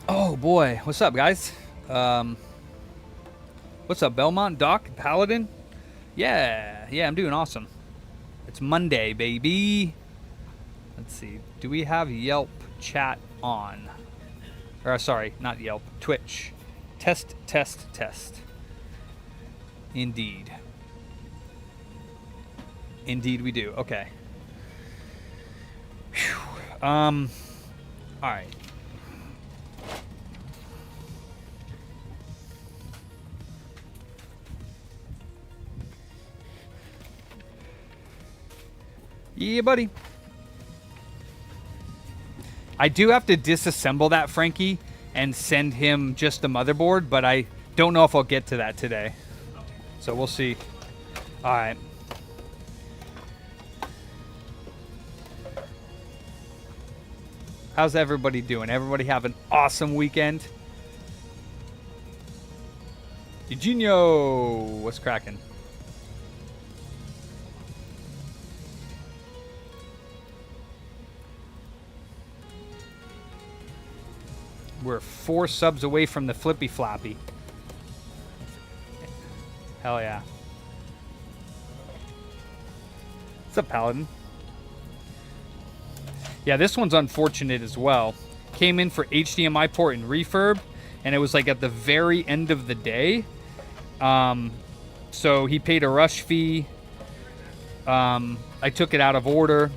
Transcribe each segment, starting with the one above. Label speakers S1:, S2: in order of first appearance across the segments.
S1: Oh boy, what's up, guys? Um, what's up, Belmont, Doc, Paladin? Yeah, I'm doing awesome. It's Monday, baby. Let's see. Do we have Yelp chat on? Or sorry, not Yelp. Twitch. Test, test, test. Indeed. Indeed, we do. Okay. Whew. All right. Yeah, buddy. I do have to disassemble that, Frankie, and send him just the motherboard, but I don't know if I'll get to that today. So we'll see. All right. How's everybody doing? Everybody have an awesome weekend? Eugenio, what's cracking? We're 4 subs away from the flippy floppy. Hell yeah. What's up, Paladin? Yeah, this one's unfortunate as well. Came in for HDMI port and refurb, and it was like at the very end of the day. So he paid a rush fee. I took it out of order.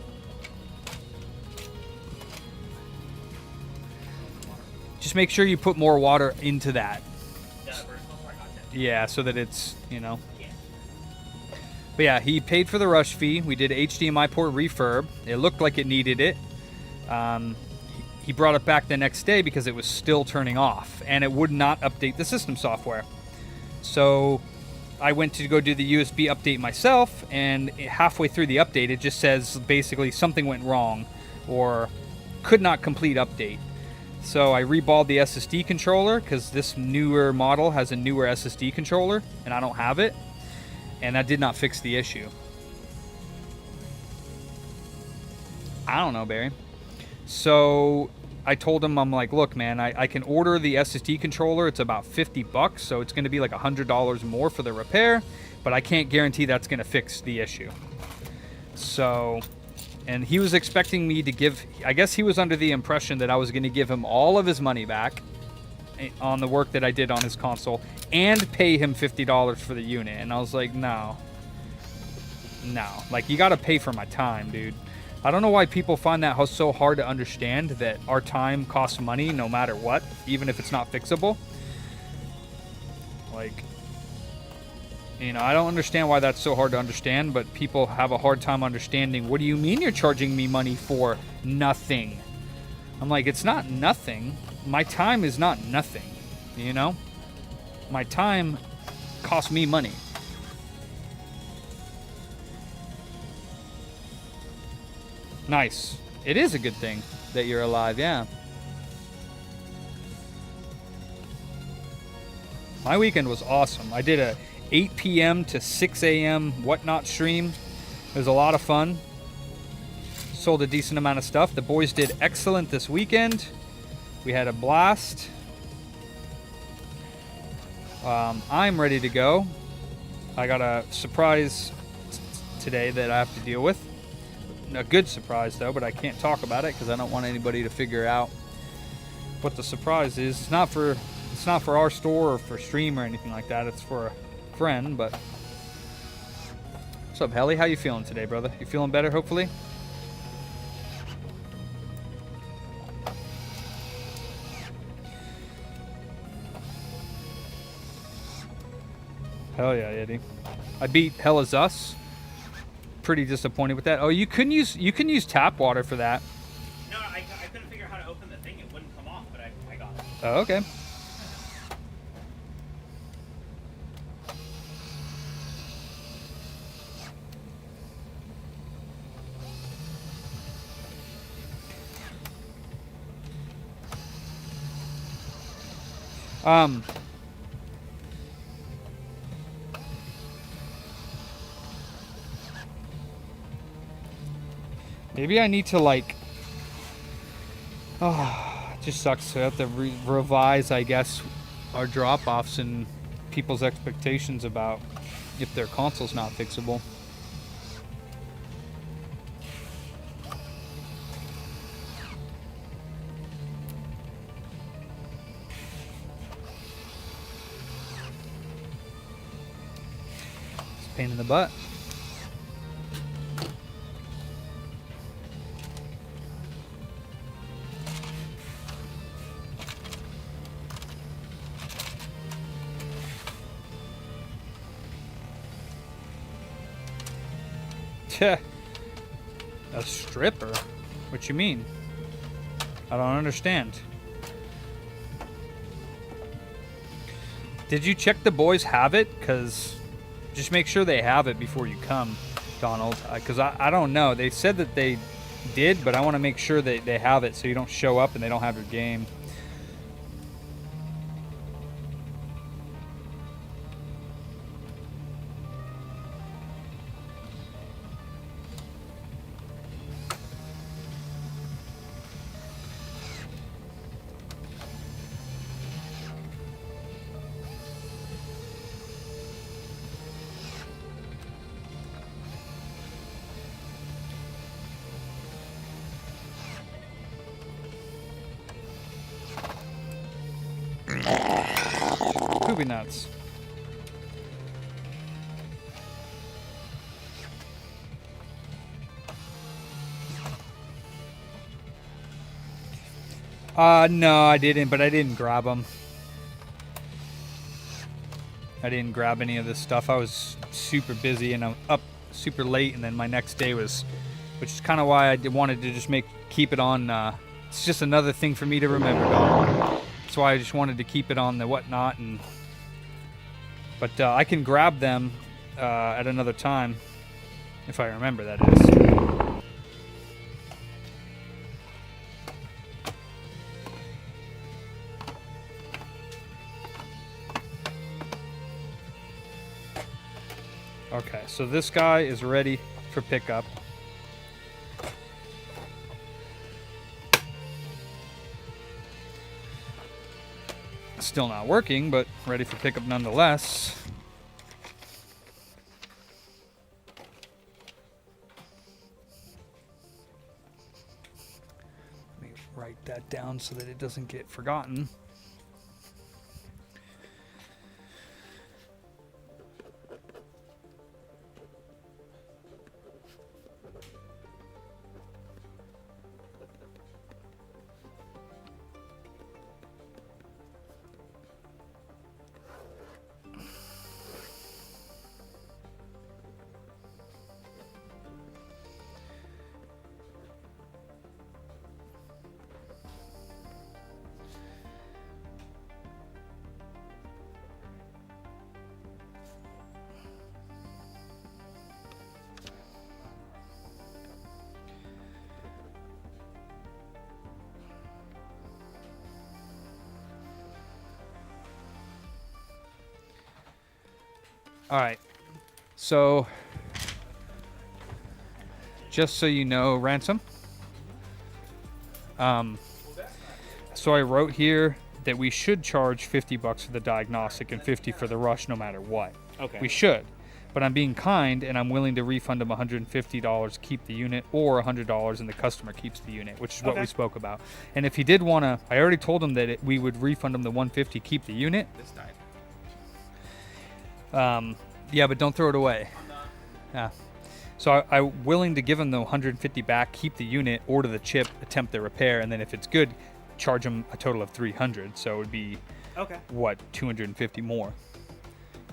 S1: Just make sure you put more water into that. Yeah, so that it's, you know. But yeah, he paid for the rush fee. We did HDMI port refurb. It looked like it needed it. He brought it back the next day because it was still turning off, and it would not update the system software. So I went to go do the USB update myself, and halfway through the update, it just says basically something went wrong or could not complete update. So I reballed the SSD controller because this newer model has a newer SSD controller, and I don't have it. And that did not fix the issue. I don't know, Barry. So I told him, I'm like, look, man, I can order the SSD controller. It's about $50, so it's going to be like $100 more for the repair, but I can't guarantee that's going to fix the issue. So, and he was expecting me to give, I guess he was under the impression that I was going to give him all of his money back on the work that I did on his console and pay him $50 for the unit. And I was like, no, like, you got to pay for my time, dude. I don't know why people find that so hard to understand, that our time costs money no matter what, even if it's not fixable. Like, you know, I don't understand why that's so hard to understand, but people have a hard time understanding, what do you mean you're charging me money for nothing? I'm like, it's not nothing. My time is not nothing, you know? My time costs me money. Nice. It is a good thing that you're alive, yeah. My weekend was awesome. I did a 8 p.m. to 6 a.m. whatnot stream. It was a lot of fun. Sold a decent amount of stuff. The boys did excellent this weekend. We had a blast. I'm ready to go. I got a surprise today that I have to deal with. A good surprise though, but I can't talk about it because I don't want anybody to figure out what the surprise is. It's not for our store or for stream or anything like that. It's for a friend. But what's up, Helly? How you feeling today, brother? You feeling better, hopefully? Hell yeah, Eddie. I beat Hell Is Us. Pretty disappointed with that. Oh, you can use tap water for that.
S2: No, I couldn't figure out how to open the thing. It wouldn't come off, but I got it.
S1: Oh, okay. Maybe I need to, like, Just sucks. So I have to revise, I guess, our drop-offs and people's expectations about if their console's not fixable. It's a pain in the butt. A stripper? What you mean? I don't understand. Did you check the boys have it? Because just make sure they have it before you come, Donald. Because I don't know. They said that they did, but I want to make sure that they have it so you don't show up and they don't have your game. Poopy nuts. No, I didn't, but I didn't grab them. I didn't grab any of this stuff. I was super busy and I'm up super late, and then my next day was, which is kind of why I wanted to just keep it on. It's just another thing for me to remember, Donald. That's why I just wanted to keep it on the whatnot, but I can grab them at another time, if I remember, that is. Okay, so this guy is ready for pickup. Still not working, but ready for pickup nonetheless. Let me write that down so that it doesn't get forgotten. All right, so just so you know, Ransom, so I wrote here that we should charge $50 for the diagnostic and $50 for the rush no matter what.
S2: Okay.
S1: We should, but I'm being kind and I'm willing to refund him $150, keep the unit, or $100 and the customer keeps the unit, which is what we spoke about. And if he did want to, I already told him that we would refund him the $150, keep the unit.
S2: This died.
S1: Yeah, but don't throw it away. Yeah. So I'm willing to give him the $150 back, keep the unit, order the chip, attempt the repair, and then if it's good, charge him a total of $300. So it would be what, $250 more.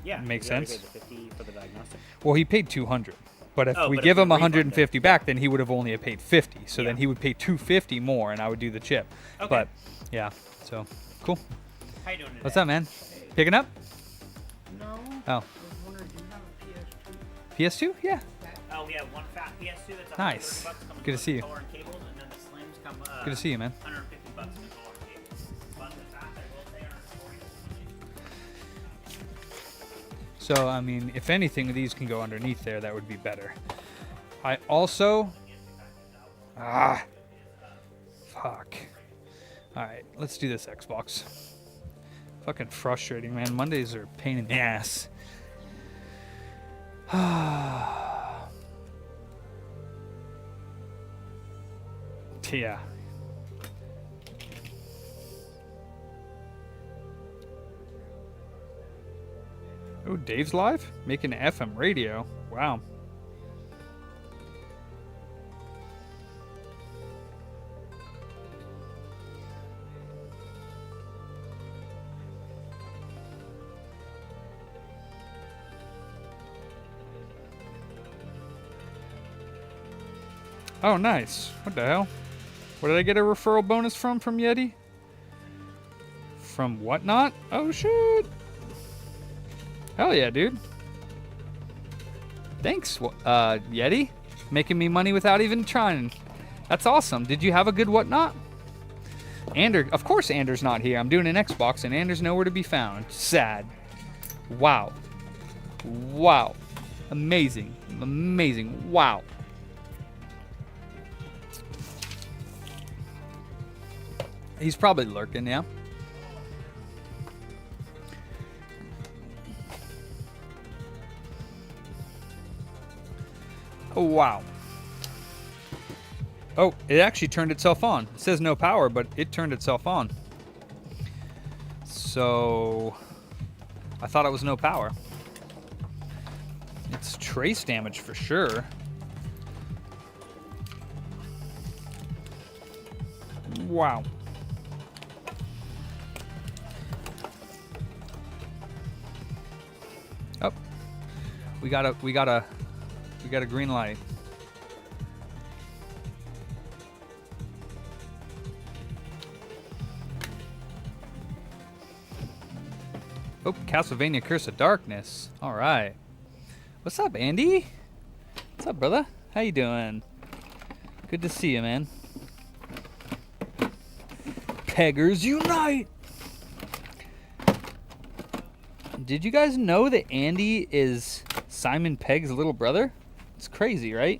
S2: Yeah.
S1: Makes sense.
S2: The 50 for the diagnostic.
S1: Well, he paid $200. But if we give him $150 back, then he would have only paid $50. So then he would pay $250 more, and I would do the chip.
S2: Okay.
S1: But yeah, so cool.
S2: How you doing today?
S1: What's up, man? Picking up?
S3: No.
S1: Oh. PS2? Yeah.
S2: Oh, we have one fat PS2 that's
S1: Nice.
S2: $130 coming
S1: Good to
S2: with
S1: see you.
S2: controller and cables, and then the slims come.
S1: Good to see you, man.
S2: $150 controller and cables. But the fat, I will say, $140.
S1: So, I mean, if anything, these can go underneath there. That would be better. I also... fuck. All right, let's do this Xbox. Fucking frustrating, man. Mondays are a pain in the ass. Yeah. Oh, Dave's live? Making FM radio. Wow. Oh, nice. What the hell? Where did I get a referral bonus from Yeti? From Whatnot? Oh, shit. Hell yeah, dude. Thanks, Yeti. Making me money without even trying. That's awesome. Did you have a good Whatnot? Of course Anders not here. I'm doing an Xbox and Anders nowhere to be found. Sad. Wow. Wow. Amazing. Amazing. Wow. He's probably lurking, yeah. Oh, wow. Oh, it actually turned itself on. It says no power, but it turned itself on. So, I thought it was no power. It's trace damage for sure. Wow. Oh, we got a green light. Oh, Castlevania Curse of Darkness. All right. What's up, Andy? What's up, brother? How you doing? Good to see you, man. Peggers unite! Did you guys know that Andy is Simon Pegg's little brother? It's crazy, right?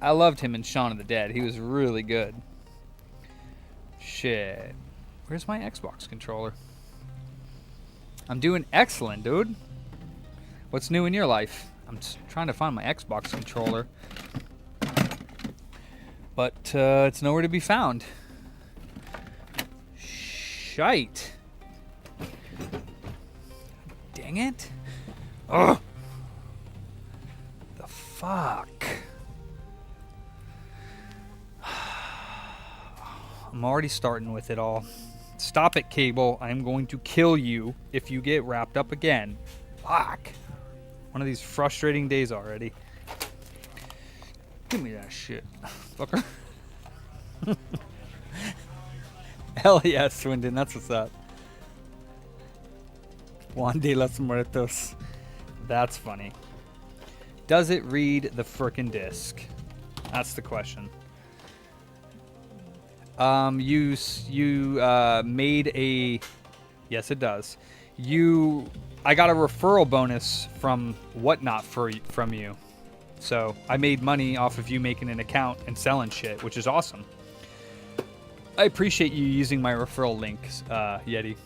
S1: I loved him in Shaun of the Dead. He was really good. Shit. Where's my Xbox controller? I'm doing excellent, dude. What's new in your life? I'm trying to find my Xbox controller. But it's nowhere to be found. Shite. Dang it. Ugh. The fuck. I'm already starting with it all. Stop it, Cable. I'm going to kill you if you get wrapped up again. Fuck. One of these frustrating days already. Give me that shit, fucker. Hell yeah, Swindon. That's what's up. Juan de los Muertos. That's funny. Does it read the frickin' disc? That's the question. You made a... Yes, it does. I got a referral bonus from Whatnot from you. So I made money off of you making an account and selling shit, which is awesome. I appreciate you using my referral links, Yeti.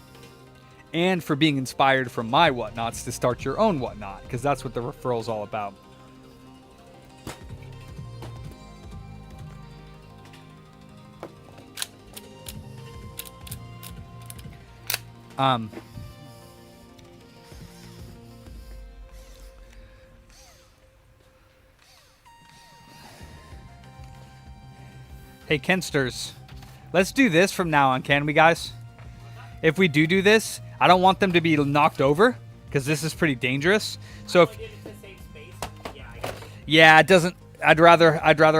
S1: And for being inspired from my Whatnots to start your own Whatnot, because that's what the referral's all about. Hey, Kensters, let's do this from now on, can we, guys? If we do this, I don't want them to be knocked over, because this is pretty dangerous. So if... Yeah, it doesn't... I'd rather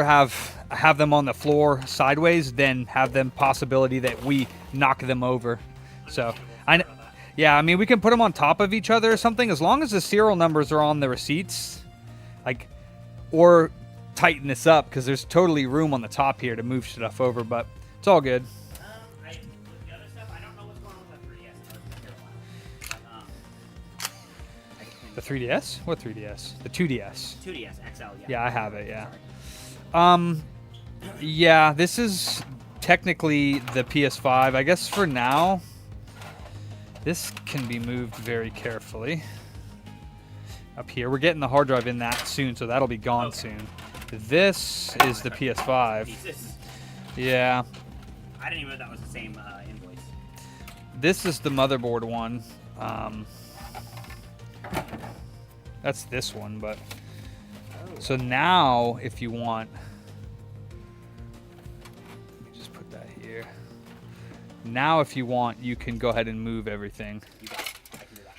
S1: have them on the floor sideways than have them possibility that we knock them over. So, yeah, I mean, we can put them on top of each other or something, as long as the serial numbers are on the receipts. Like, or tighten this up, because there's totally room on the top here to move stuff over, but it's all good.
S2: The other stuff, I don't know what's going on with the 3DS.
S1: The 3DS? What 3DS? The 2DS.
S2: 2DS XL, yeah.
S1: Yeah, I have it, yeah. Yeah, this is technically the PS5. I guess for now, this can be moved very carefully. Up here, we're getting the hard drive in that soon, so that'll be gone soon. This is the PS5.
S2: Jesus.
S1: Yeah.
S2: I didn't even know that was the same invoice.
S1: This is the motherboard one. That's this one, but... So now, if you want... Let me just put that here. Now, if you want, you can go ahead and move everything.
S2: You got it. I can do that.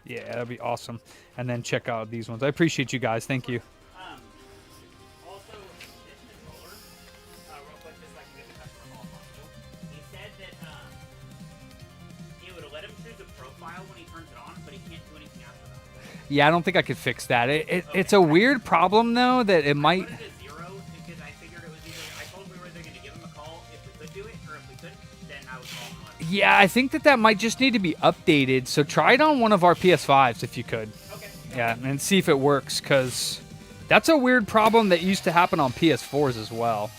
S1: Yeah, that'd be awesome. And then check out these ones. I appreciate you guys. Thank you.
S2: Also, this controller, real quick, just so I can get the customer call possible. He said that it would let him choose a profile when he turns it on, but he can't do anything after that.
S1: Yeah, I don't think I could fix that. It's a weird problem, though, that it might...
S2: I put it to 0 because I figured it was either... I told him we were either going to give him a call if we could do it, or if we couldn't, then I would call him and let him.
S1: Yeah, I think that might just need to be updated. So try it on one of our PS5s if you could.
S2: Okay.
S1: Yeah, and see if it works, because that's a weird problem that used to happen on PS4s as well.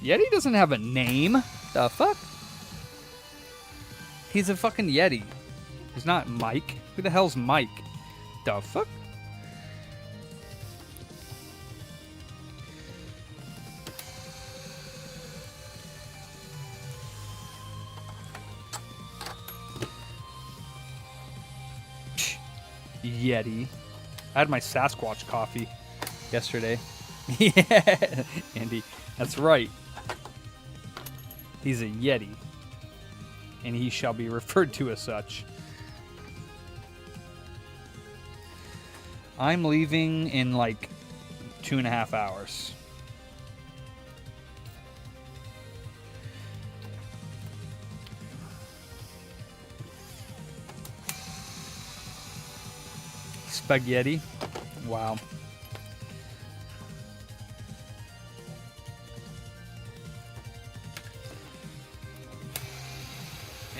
S1: Yeti doesn't have a name. The fuck? He's a fucking Yeti. He's not Mike. Who the hell's Mike? The fuck? Yeti. I had my Sasquatch coffee yesterday. Yeah, Andy. That's right. He's a Yeti. And he shall be referred to as such. I'm leaving in like 2.5 hours. Spaghetti. Wow.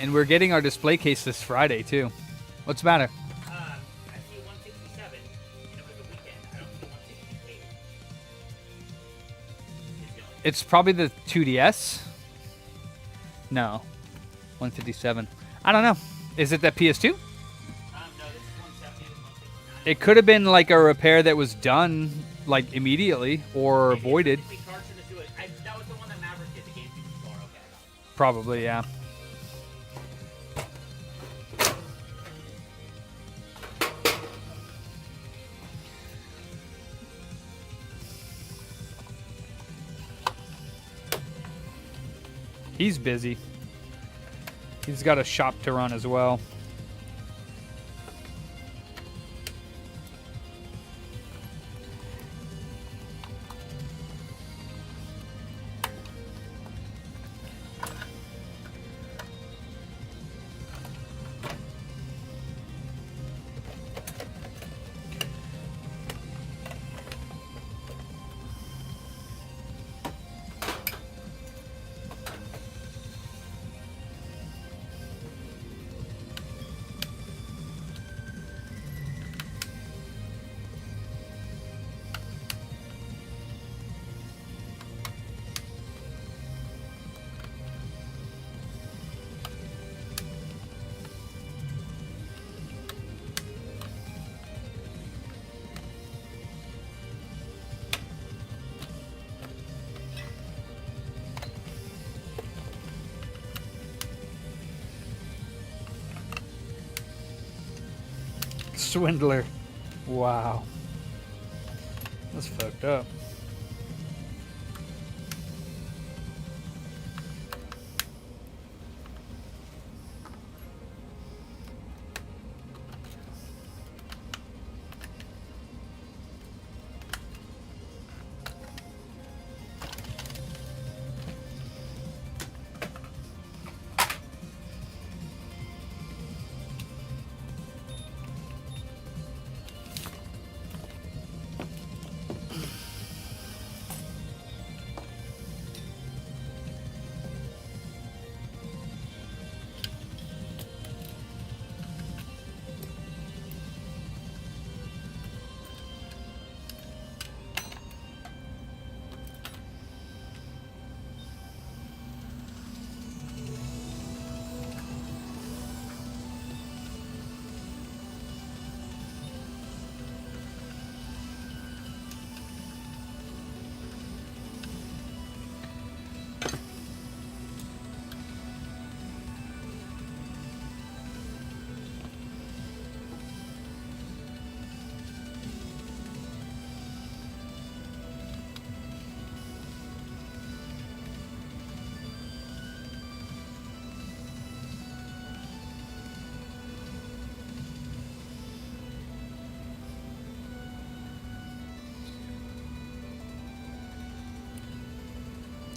S1: And we're getting our display case this Friday, too. What's the matter?
S2: I see 167, and it was a weekend. I don't see 168.
S1: It's probably the 2DS. No. 157. I don't know. Is it that PS2?
S2: No, this is 170. This is 169.
S1: It could have been like a repair that was done like immediately or voided.
S2: We charged him to do it. That was the one that Maverick did, the GameCube controller. Okay, I got it.
S1: Probably, yeah. He's busy. He's got a shop to run as well. Swindler. Wow. That's fucked up.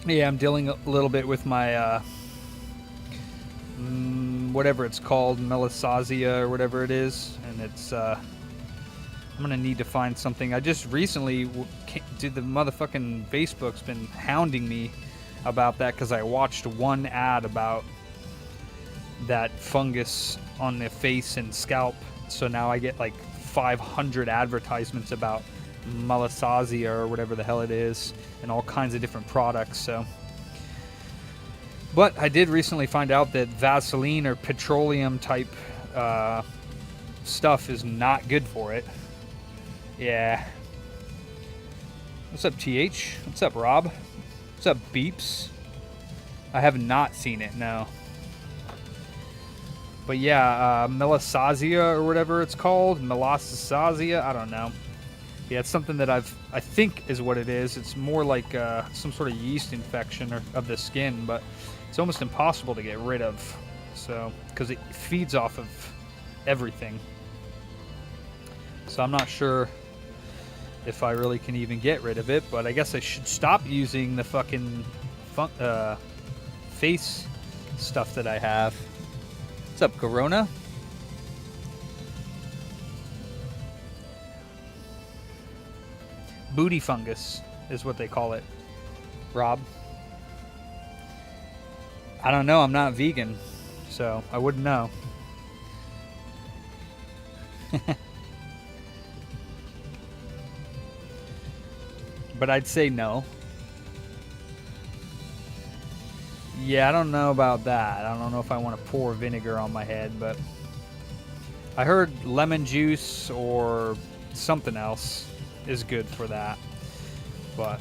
S1: Yeah, I'm dealing a little bit with my whatever it's called, melissasia or whatever it is, and it's I'm gonna need to find something. I just recently did the motherfucking Facebook's been hounding me about that because I watched one ad about that fungus on the face and scalp. So now I get like 500 advertisements about melissasia or whatever the hell it is, and all kinds of different products. So, but I did recently find out that Vaseline or petroleum type stuff is not good for it. Yeah. What's up, TH? What's up, Rob? What's up, Beeps? I have not seen it, no. But yeah, melissasia or whatever it's called, melissasia, I don't know. Yeah, it's something that I think is what it is. It's more like some sort of yeast infection of the skin, but it's almost impossible to get rid of. So, because it feeds off of everything. So I'm not sure if I really can even get rid of it, but I guess I should stop using the fucking face stuff that I have. What's up, Corona? Booty fungus is what they call it. Rob? I don't know. I'm not vegan, so I wouldn't know. But I'd say no. Yeah, I don't know about that. I don't know if I want to pour vinegar on my head, but I heard lemon juice or something else is good for that. But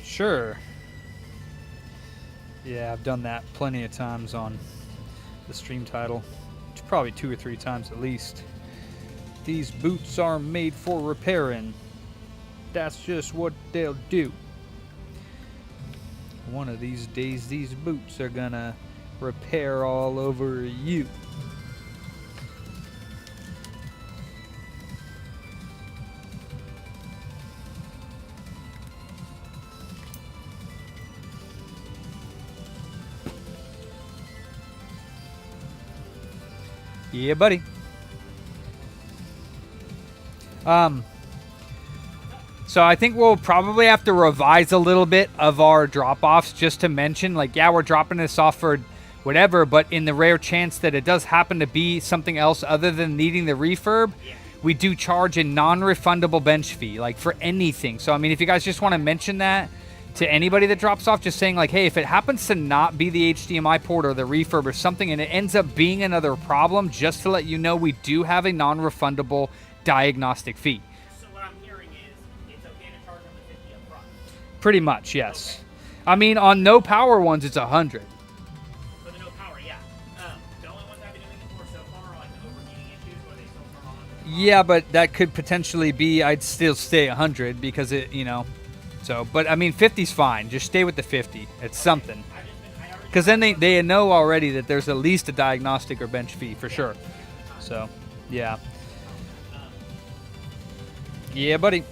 S1: sure. Yeah, I've done that plenty of times on the stream title. Probably 2 or 3 times at least. These boots are made for repairing. That's just what they'll do. One of these days, these boots are gonna repair all over you. Yeah, buddy. So I think we'll probably have to revise a little bit of our drop-offs just to mention, like, yeah, we're dropping this off for whatever, but in the rare chance that it does happen to be something else other than needing the refurb, we do charge a non-refundable bench fee, like, for anything. So, I mean, if you guys just want to mention that to anybody that drops off, just saying, like, hey, if it happens to not be the HDMI port or the refurb or something, and it ends up being another problem, just to let you know, we do have a non-refundable diagnostic fee.
S2: So what I'm hearing is it's okay to charge them the 50 up front.
S1: Pretty much, yes. Okay. I mean, on no power ones, it's 100.
S2: For the no power, yeah. The only ones I've been doing it for so far are like the overheating issues where they still turn on.
S1: Yeah, but that could potentially be, I'd still stay 100 because it, you know. So, but I mean, 50's fine. Just stay with the 50. It's something. Because then they know already that there's at least a diagnostic or bench fee for sure. So, yeah. Yeah, buddy.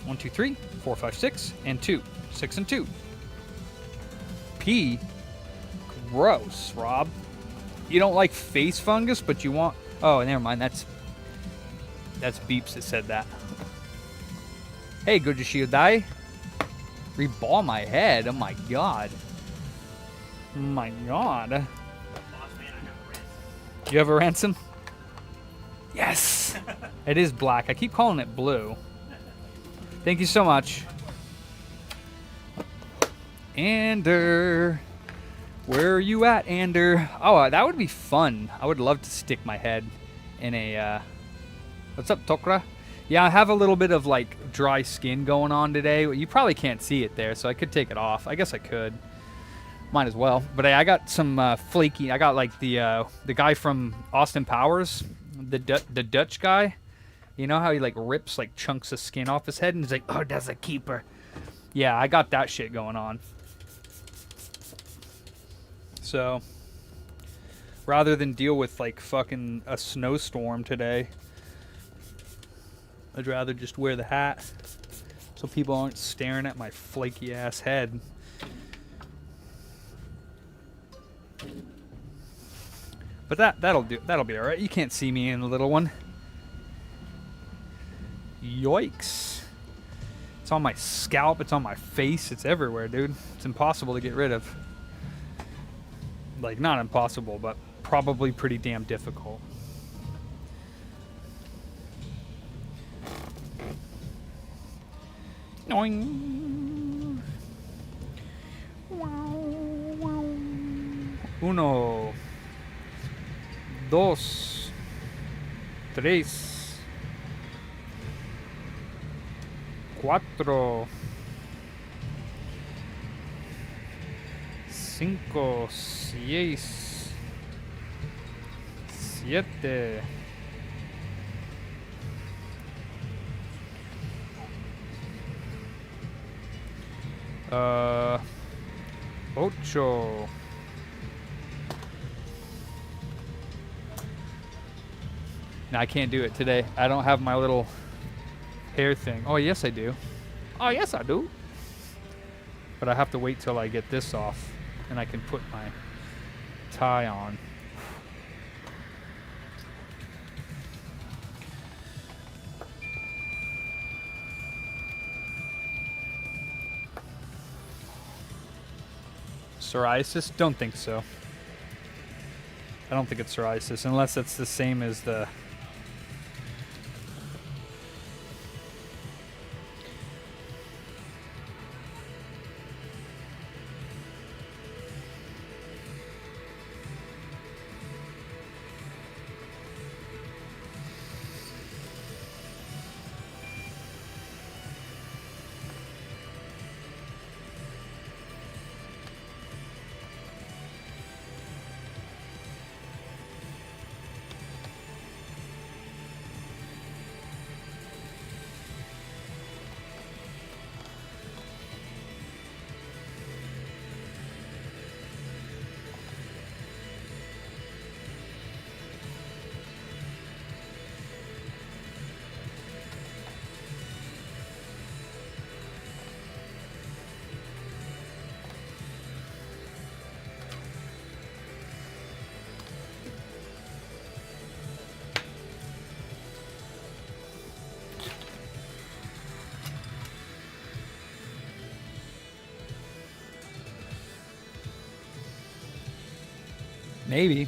S1: 1, 2, 3, 4, 5, 6, and 2. 6 and 2. P. Gross, Rob. You don't like face fungus, but you want... Oh, never mind. That's Beeps that said that. Hey, good to see you, die. Reball my head. Oh my god. Oh my god.
S2: Boss man, I have a ransom.
S1: You have a ransom? Yes! It is black. I keep calling it blue. Thank you so much. Ander. Where are you at, Ander? Oh, that would be fun. I would love to stick my head in a... What's up, Tokra? Yeah, I have a little bit of, like, dry skin going on today. You probably can't see it there, so I could take it off. I guess I could. Might as well. But I got some flaky... I got, like, the guy from Austin Powers. The Dutch guy. You know how he, like, rips, like, chunks of skin off his head? And he's like, oh, that's a keeper. Yeah, I got that shit going on. So, rather than deal with, like, fucking a snowstorm today, I'd rather just wear the hat so people aren't staring at my flaky ass head. But that'll do. That'll be all right. You can't see me in the little one. Yikes. It's on my scalp, it's on my face, it's everywhere, dude. It's impossible to get rid of. Like, not impossible, but probably pretty damn difficult. Noing. Uno. Dos. Tres. Cuatro. Cinco, seis, siete, ocho, no, I can't do it today. I don't have my little hair thing. Oh, yes, I do. Oh, yes, I do. But I have to wait till I get this off. And I can put my tie on. Psoriasis? Don't think so. I don't think it's psoriasis, unless it's the same as the... Maybe.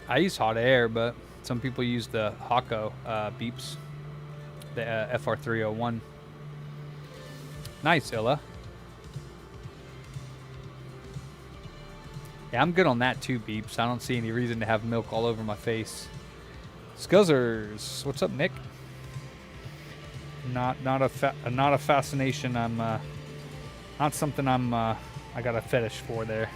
S1: I use hot air, but some people use the Hako beeps, the FR301. Nice, Illa. Yeah, I'm good on that too, beeps. I don't see any reason to have milk all over my face. Scuzzers, what's up, Nick? Not a fascination. I'm not something I got a fetish for there.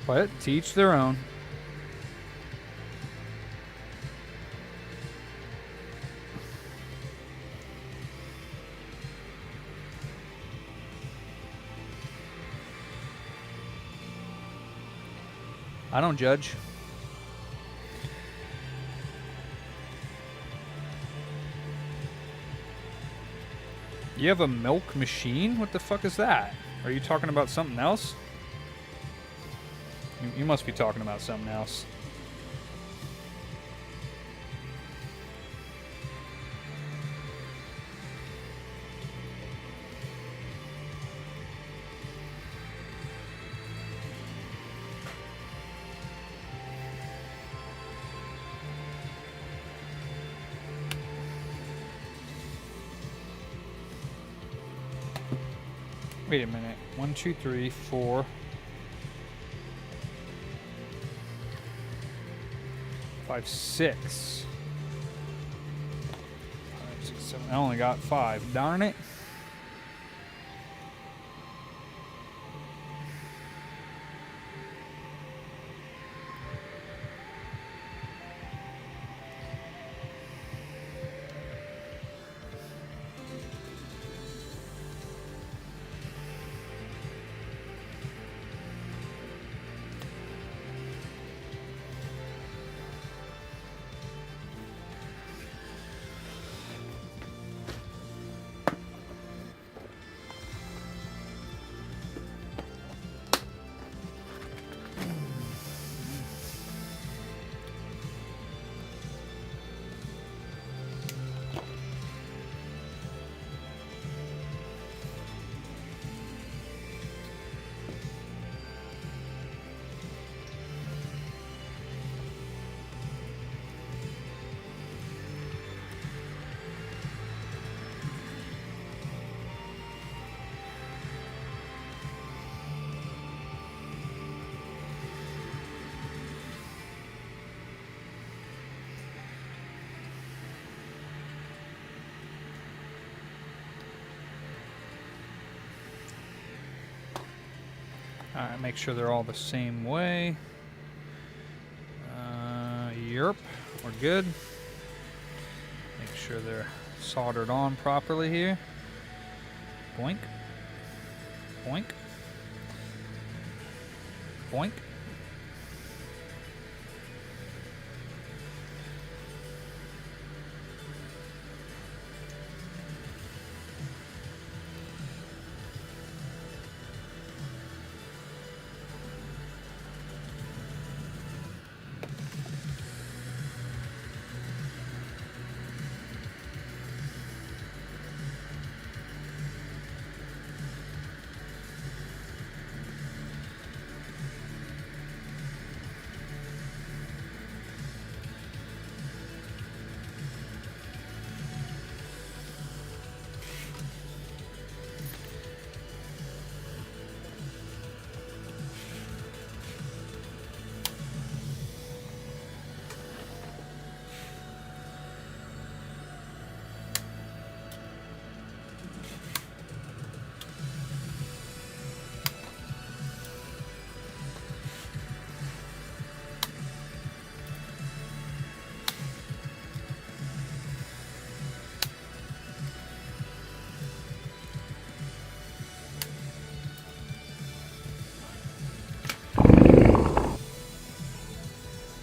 S1: But to each their own. I don't judge. You have a milk machine? What the fuck is that? Are you talking about something else? You must be talking about something else. Wait a minute. 1, 2, 3, 4, 5, 6. 5, 6, 7. I only got 5. Darn it. Alright, make sure they're all the same way. Yerp, we're good. Make sure they're soldered on properly here. Boink. Boink. Boink.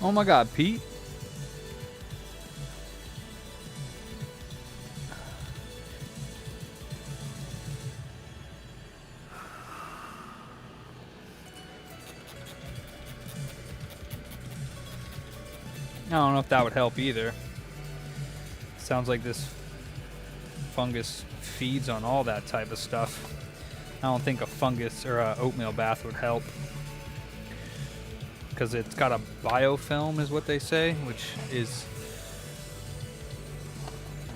S1: Oh my god, Pete. I don't know if that would help either. sounds like this fungus feeds on all that type of stuff. I don't think a fungus or a oatmeal bath would help, because it's got a biofilm is what they say, which is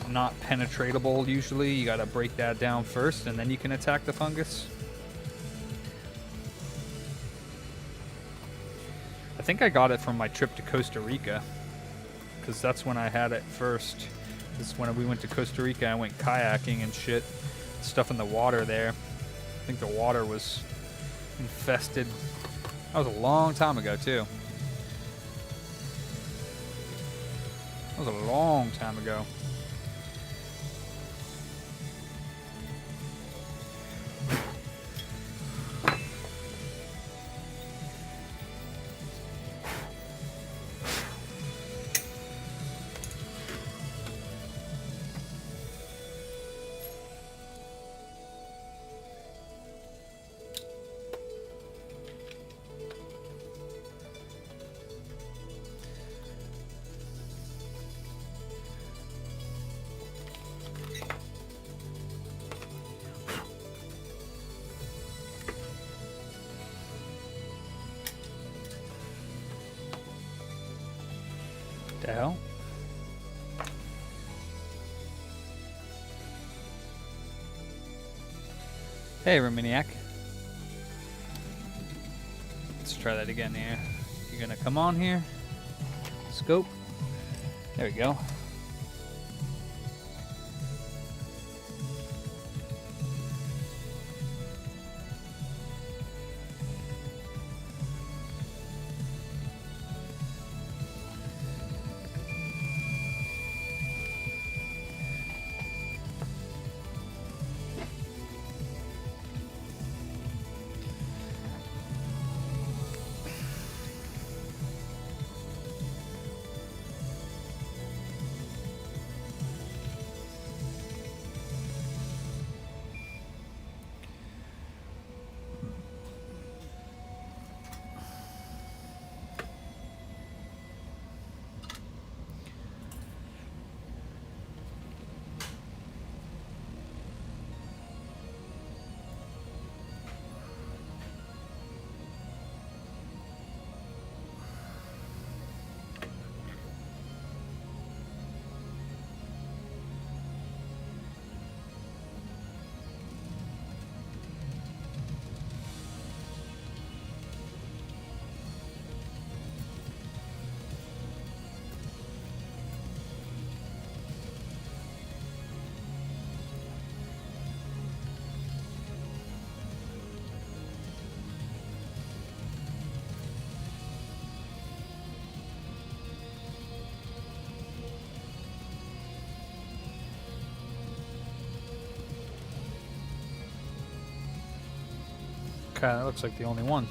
S1: not penetratable usually. You got to break that down first and then you can attack the fungus. I think I got it from my trip to Costa Rica, because that's when I had it first. This is when we went to Costa Rica. I went kayaking and shit, stuff in the water there. I think the water was infested. That was a long time ago too. That was a long time ago. The hell? Hey, Romaniac. Let's try that again here. You're gonna come on here. Scope. There we go. Okay, that looks like the only one.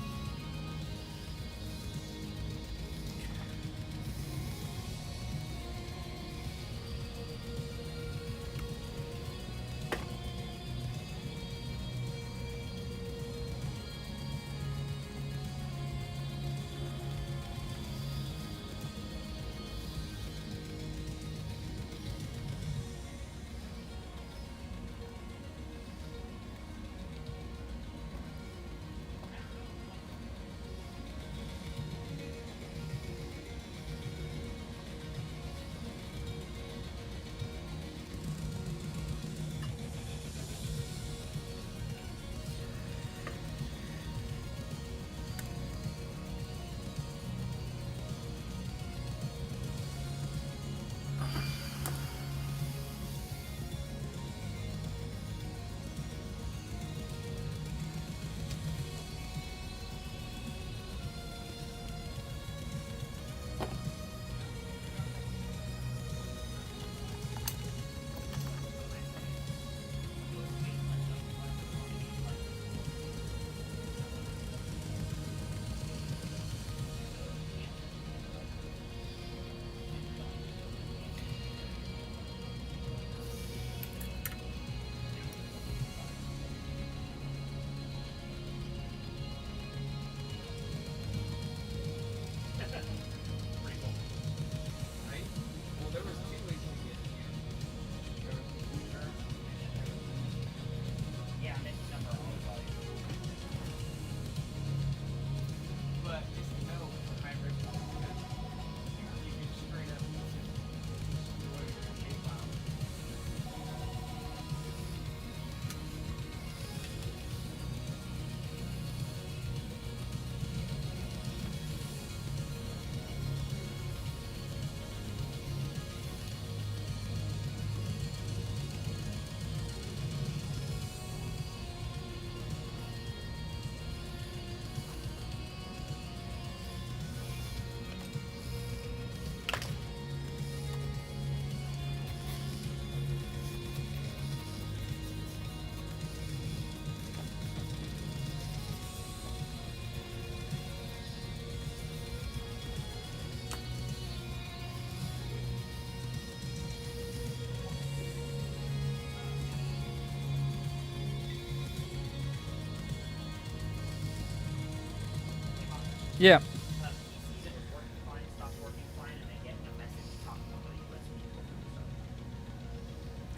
S1: Yeah.
S2: PCs that was working fine stopped working fine, and then getting a message talking about the USB port.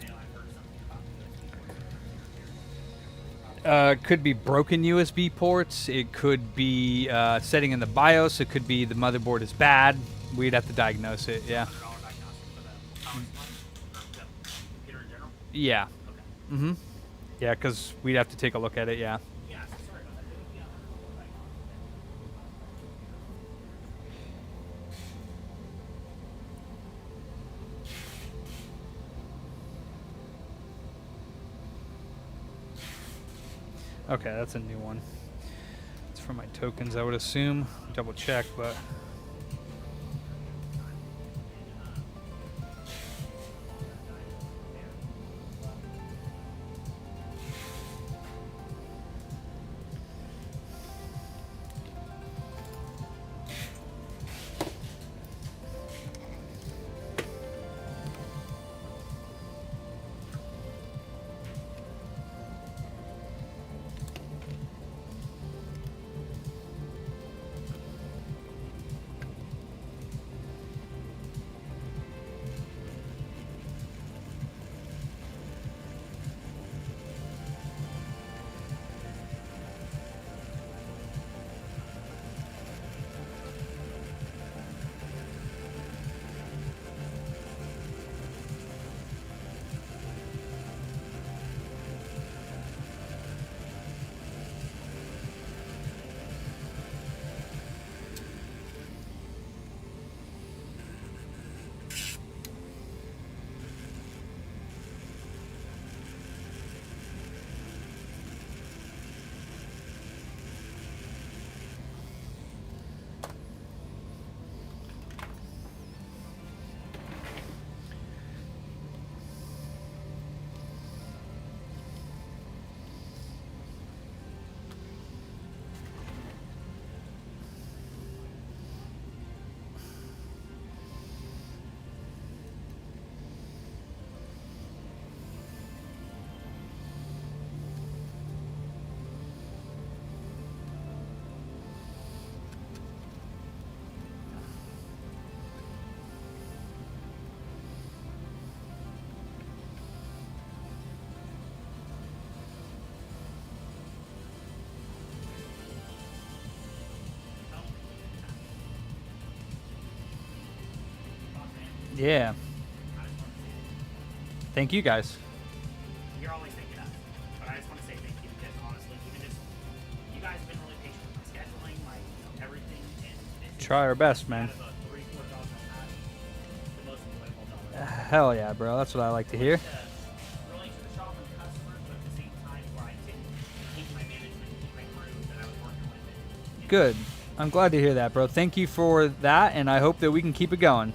S2: So, I know I've heard something about the USB port.
S1: Could be broken USB ports. It could be setting in the BIOS. It could be the motherboard is bad. We'd have to diagnose it. Yeah.
S2: $100 diagnostic for the power supply or the computer in general.
S1: Yeah.
S2: Okay.
S1: Mm-hmm. Yeah, because we'd have to take a look at it. Yeah.
S2: Yeah, so sorry about that. It would be $100 diagnostic.
S1: Okay, that's a new one. It's for my tokens, I would assume. Double check, but. Yeah. Thank you guys.
S2: You're always thinking us, but I just want to say thank you because honestly, even just you guys have been really patient with my scheduling, my everything, and it's
S1: Try our best, man.
S2: out of the 3-4 jobs I've had, the most enjoyable job.
S1: Hell yeah, bro. That's what I like to hear.
S2: Really to the shop and the customers, but at the same time, where I didn't keep my management, keep my crew that I was working with.
S1: Good. I'm glad to hear that, bro. Thank you for that, and I hope that we can keep it going.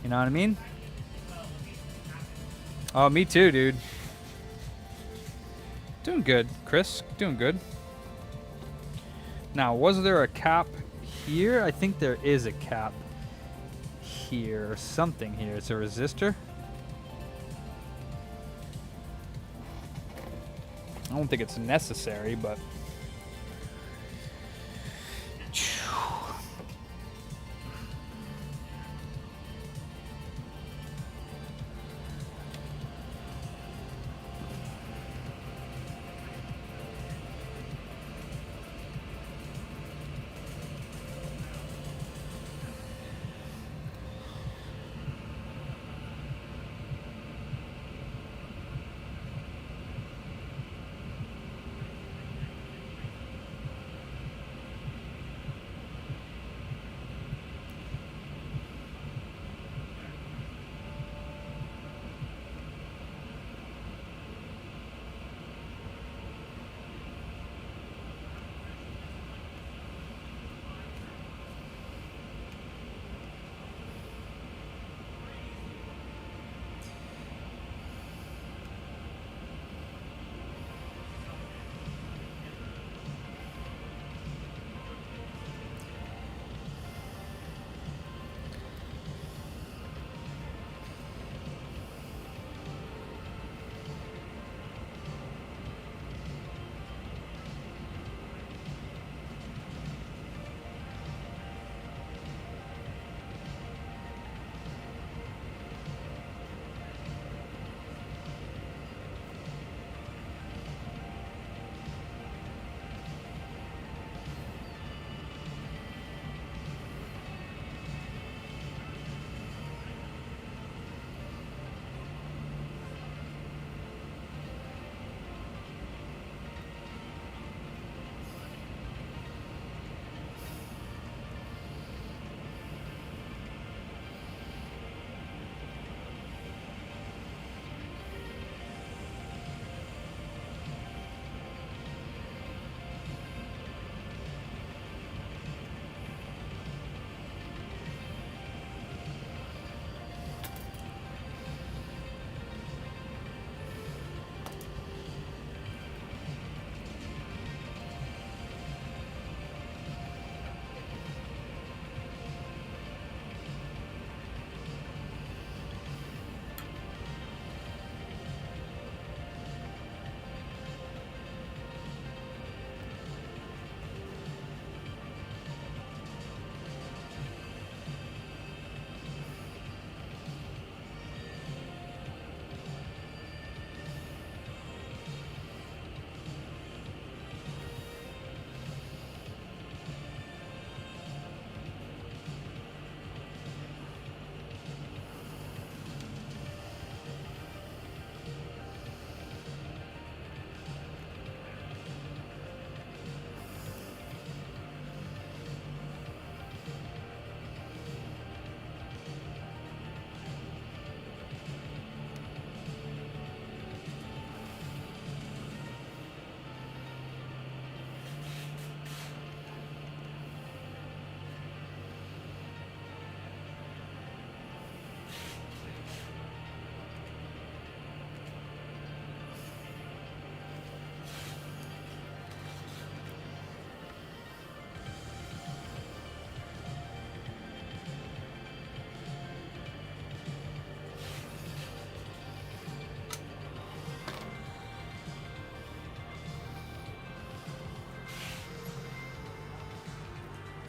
S1: You know what I mean? Oh, me too, dude. Doing good, Chris. Doing good. Now, was there a cap here? I think there is a cap here, or something here. It's a resistor. I don't think it's necessary, but...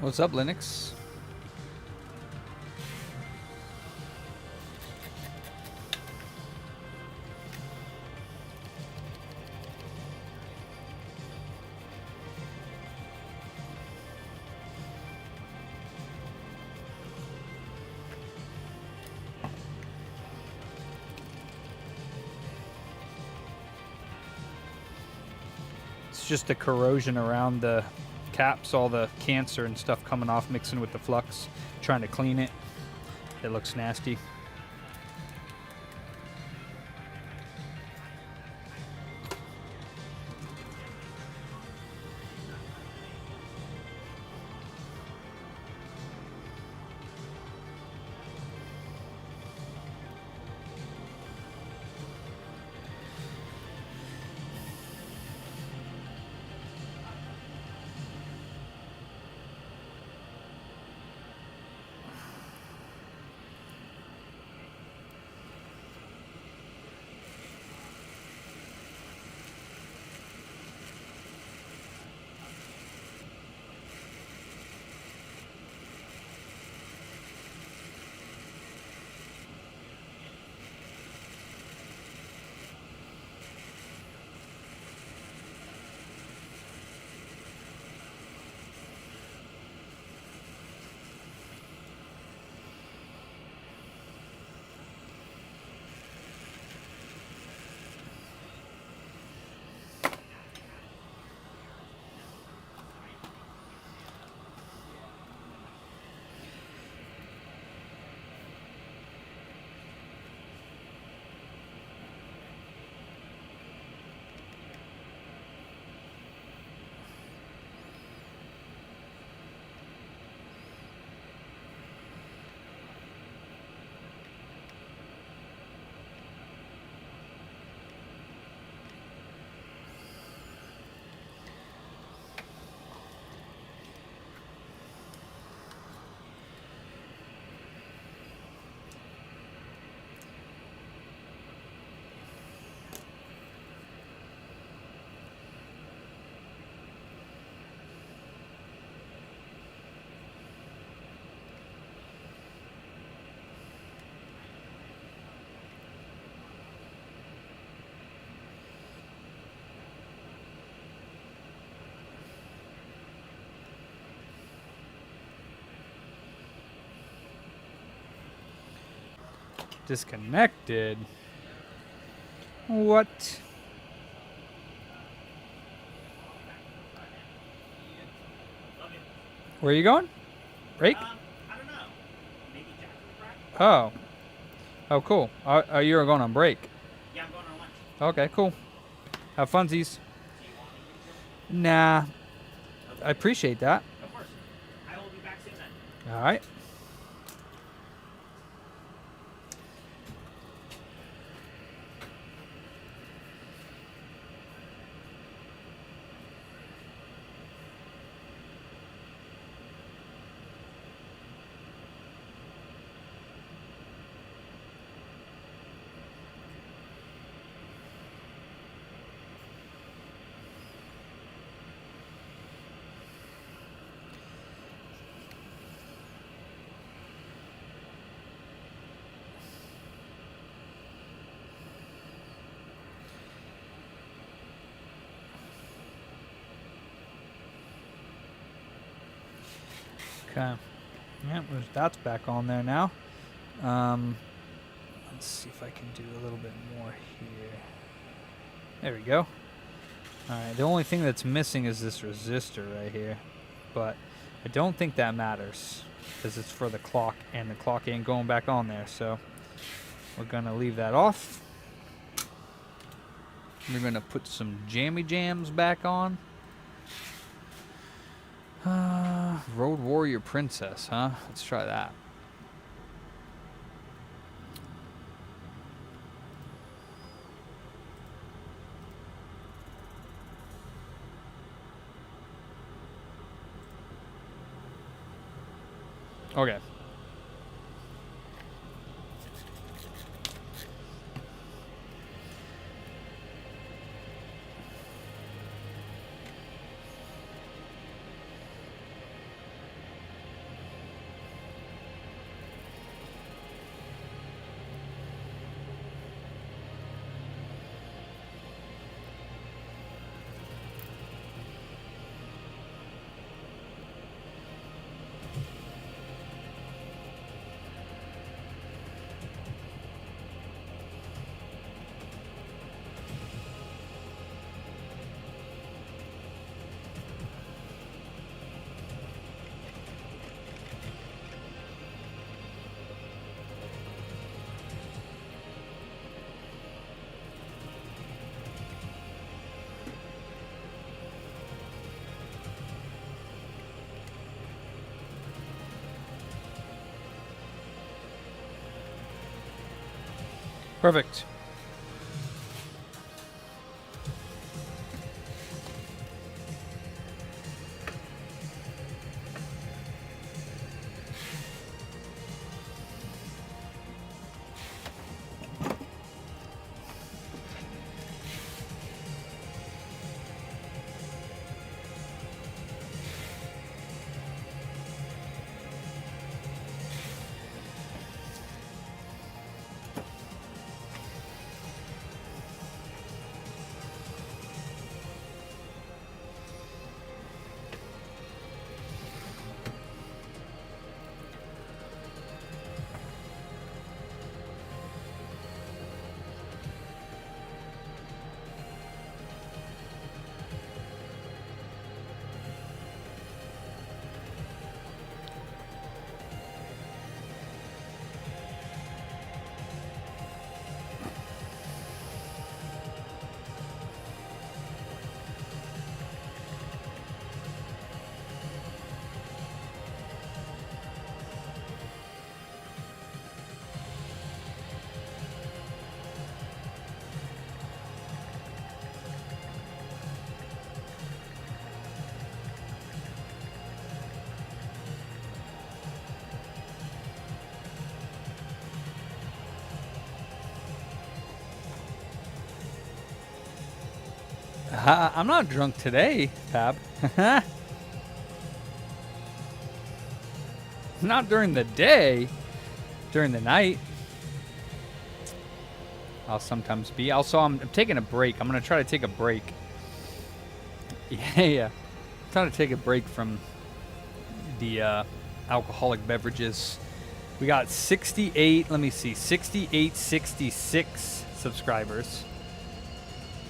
S1: What's up, Linux? It's just the corrosion around the caps, all the cancer and stuff coming off, mixing with the flux, trying to clean it. It looks nasty. Disconnected. What? Where are you going? Break?
S2: I don't know. Maybe Jack will crack?
S1: Oh. Oh, cool. You're going on break.
S2: Yeah, I'm going on lunch.
S1: Okay, cool. Have funsies.
S2: Do you want me to?
S1: Nah.
S2: Okay.
S1: I appreciate that.
S2: Of course. I will be back soon then.
S1: All right. Okay. Yeah, that's back on there now. Let's see if I can do a little bit more here. There we go. Alright, the only thing that's missing is this resistor right here. But I don't think that matters, because it's for the clock, and the clock ain't going back on there. So we're going to leave that off. We're going to put some jammy jams back on. Road Warrior Princess, huh? Let's try that. Okay. Perfect. I'm not drunk today, Tab. Not during the day. During the night, I'll sometimes be. Also, I'm taking a break. I'm going to try to take a break. Yeah. I'm trying to take a break from the alcoholic beverages. We got 68, let me see, 68, 66 subscribers.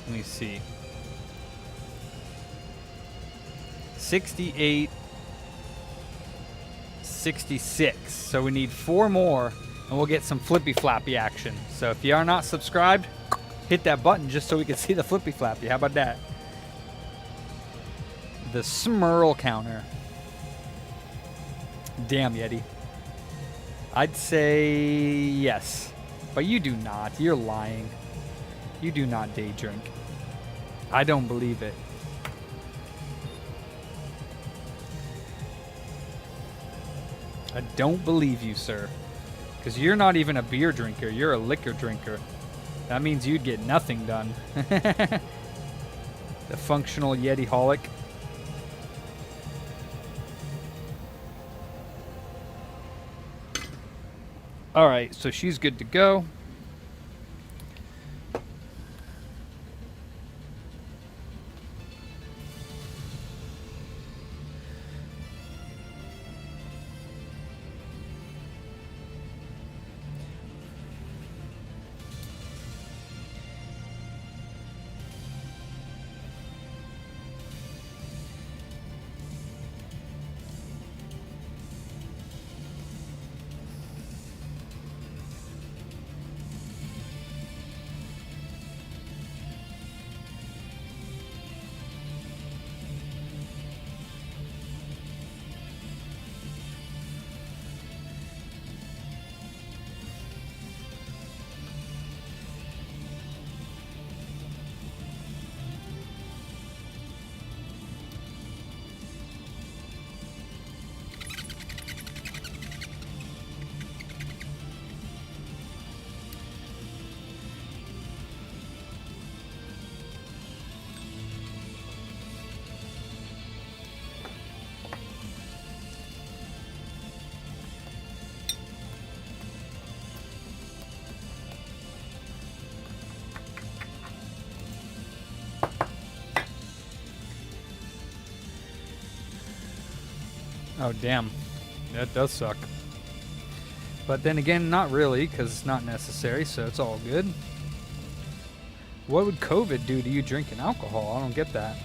S1: Let me see. 68, 66. So we need 4 more, and we'll get some flippy flappy action. So if you are not subscribed, hit that button just so we can see the flippy flappy. How about that? The Smurl counter. Damn, Yeti. I'd say yes. But you do not. You're lying. You do not day drink. I don't believe it. I don't believe you, sir. Because you're not even a beer drinker. You're a liquor drinker. That means you'd get nothing done. The functional Yeti-holic. Alright, so she's good to go. Oh, damn. That does suck. But then again, not really, because it's not necessary, so it's all good. What would COVID do to you drinking alcohol? I don't get that.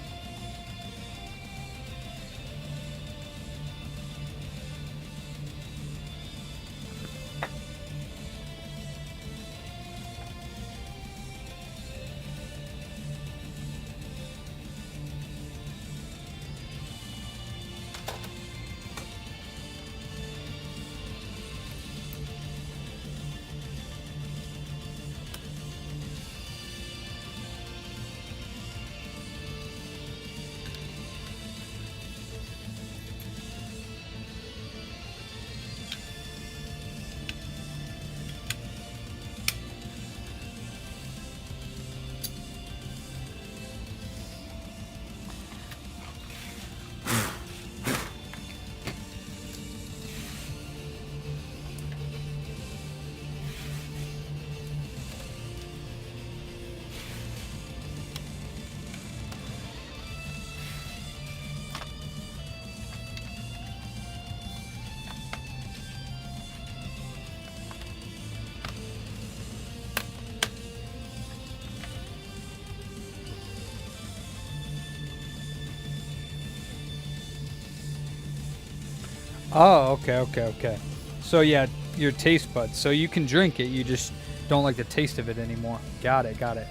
S1: Oh, okay. So yeah, your taste buds. So you can drink it, you just don't like the taste of it anymore. Got it.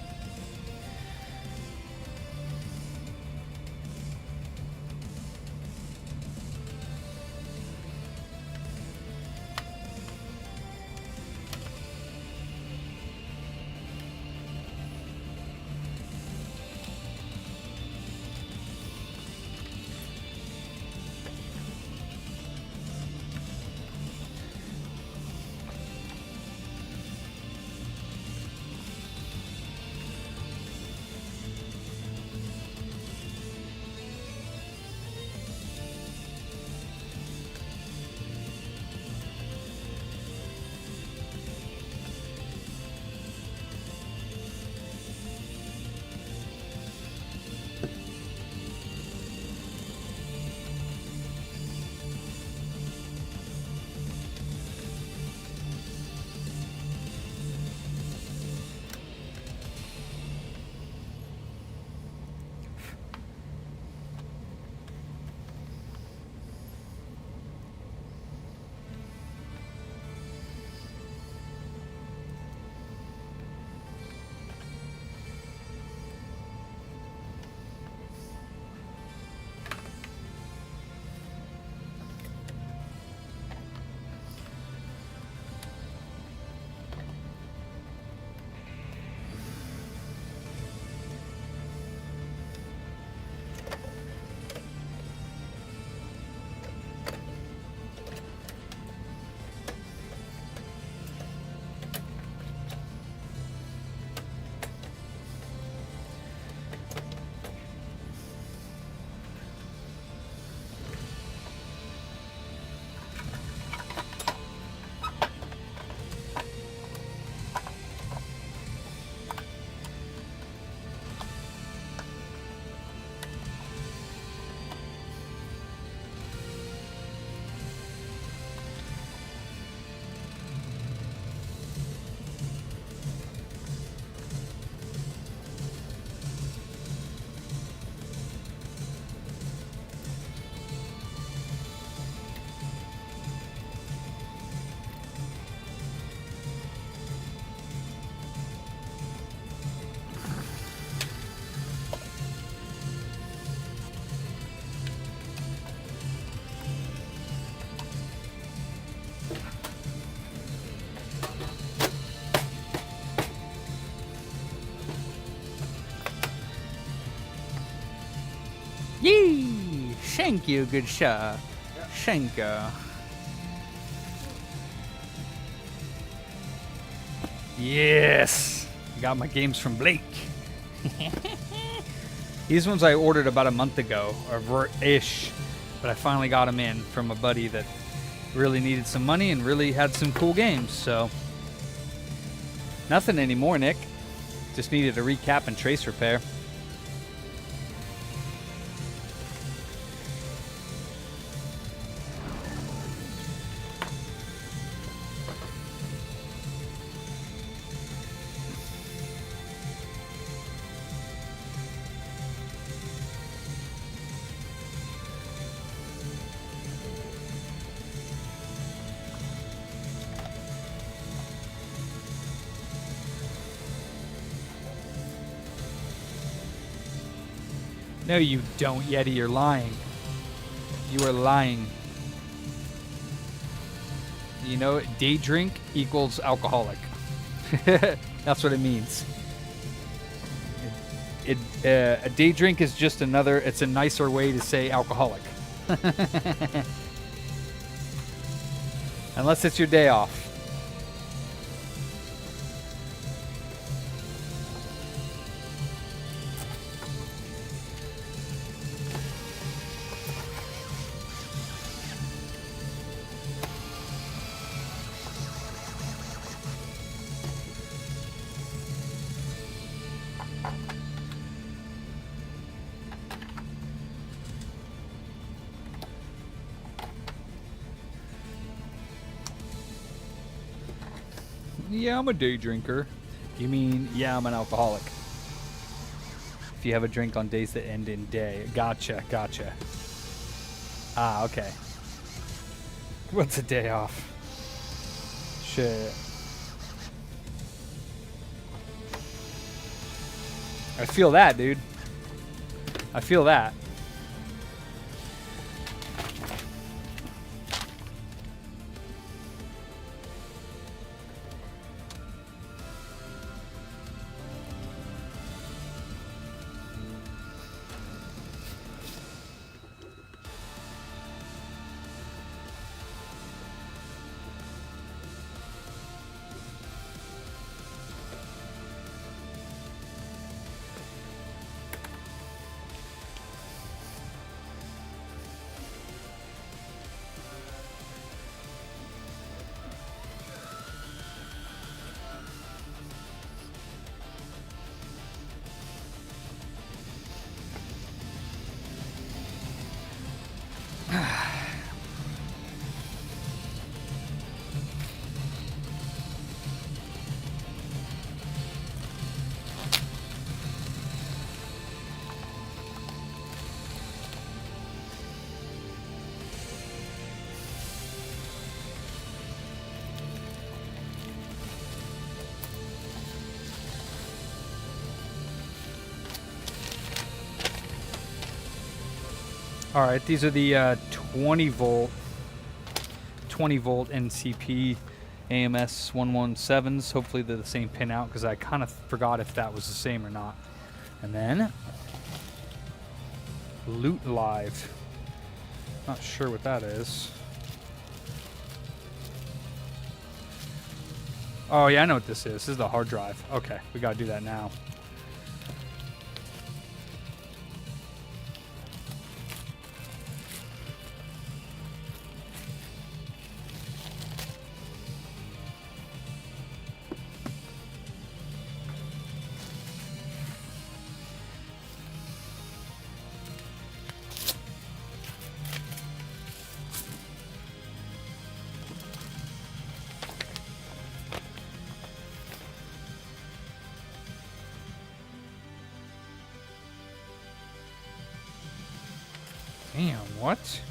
S1: Yee! Thank you, good sir. Thank you. Yes! Got my games from Blake. These ones I ordered about a month ago, or ish, but I finally got them in from a buddy that really needed some money and really had some cool games, so. Nothing anymore, Nick. Just needed a recap and trace repair. No, you don't, Yeti. You're lying. You are lying. You know, day drink equals alcoholic. That's what it means. A day drink is just another, it's a nicer way to say alcoholic. Unless it's your day off. Yeah, I'm a day drinker. You mean, yeah, I'm an alcoholic. If you have a drink on days that end in day. Gotcha. Ah, okay. What's a day off? Shit. I feel that, dude. I feel that. All right, these are the 20 volt NCP AMS 117s. Hopefully they're the same pin out because I kind of forgot if that was the same or not. And then Loot Live. Not sure what that is. Oh yeah, I know what this is. This is the hard drive. Okay, we gotta do that now. Damn, what?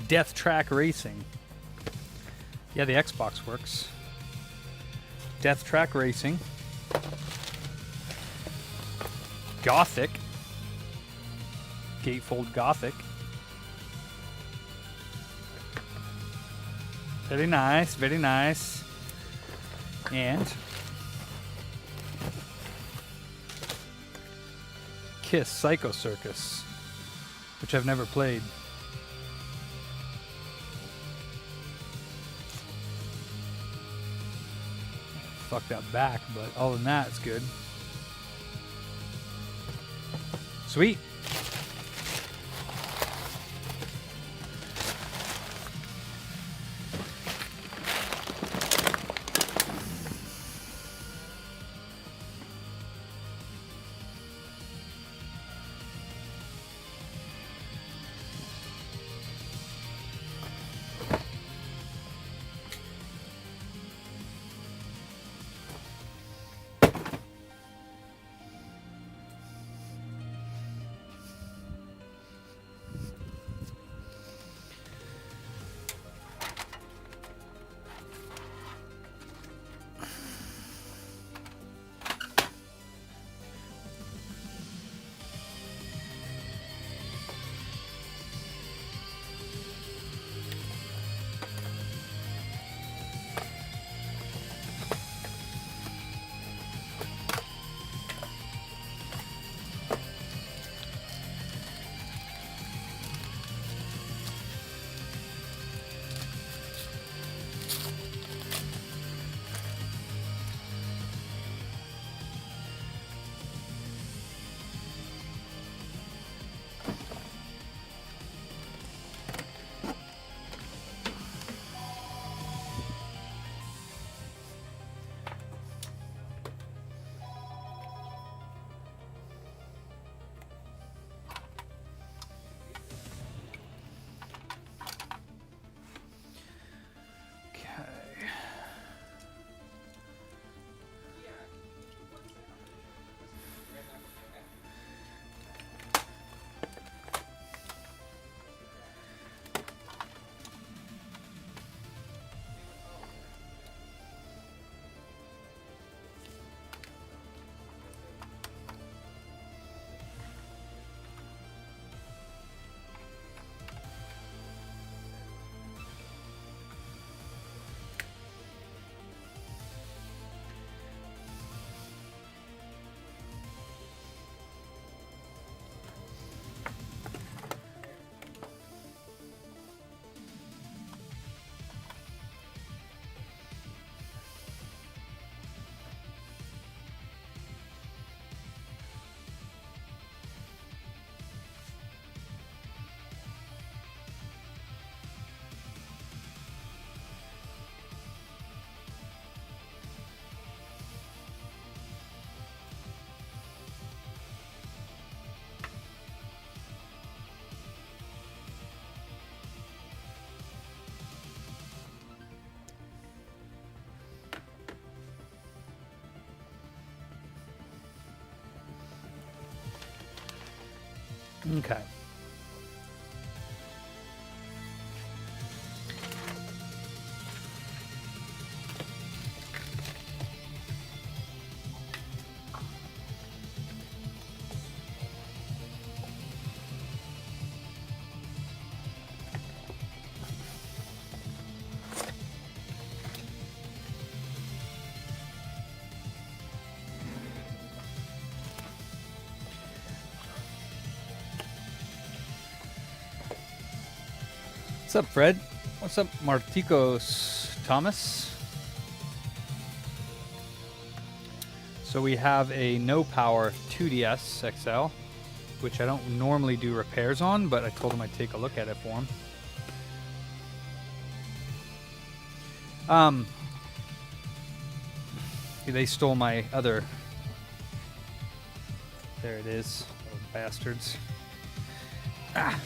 S1: Death Track Racing. Yeah, the Xbox works. Death Track Racing. Gothic. Gatefold Gothic. Very nice, very nice. And Kiss Psycho Circus, which I've never played. Fucked up back, but other than that, it's good. Sweet. Okay. What's up, Fred? What's up, Marticos Thomas? So we have a no power 2DS XL, which I don't normally do repairs on, but I told him I'd take a look at it for him. They stole my other. There it is, little bastards. Ah.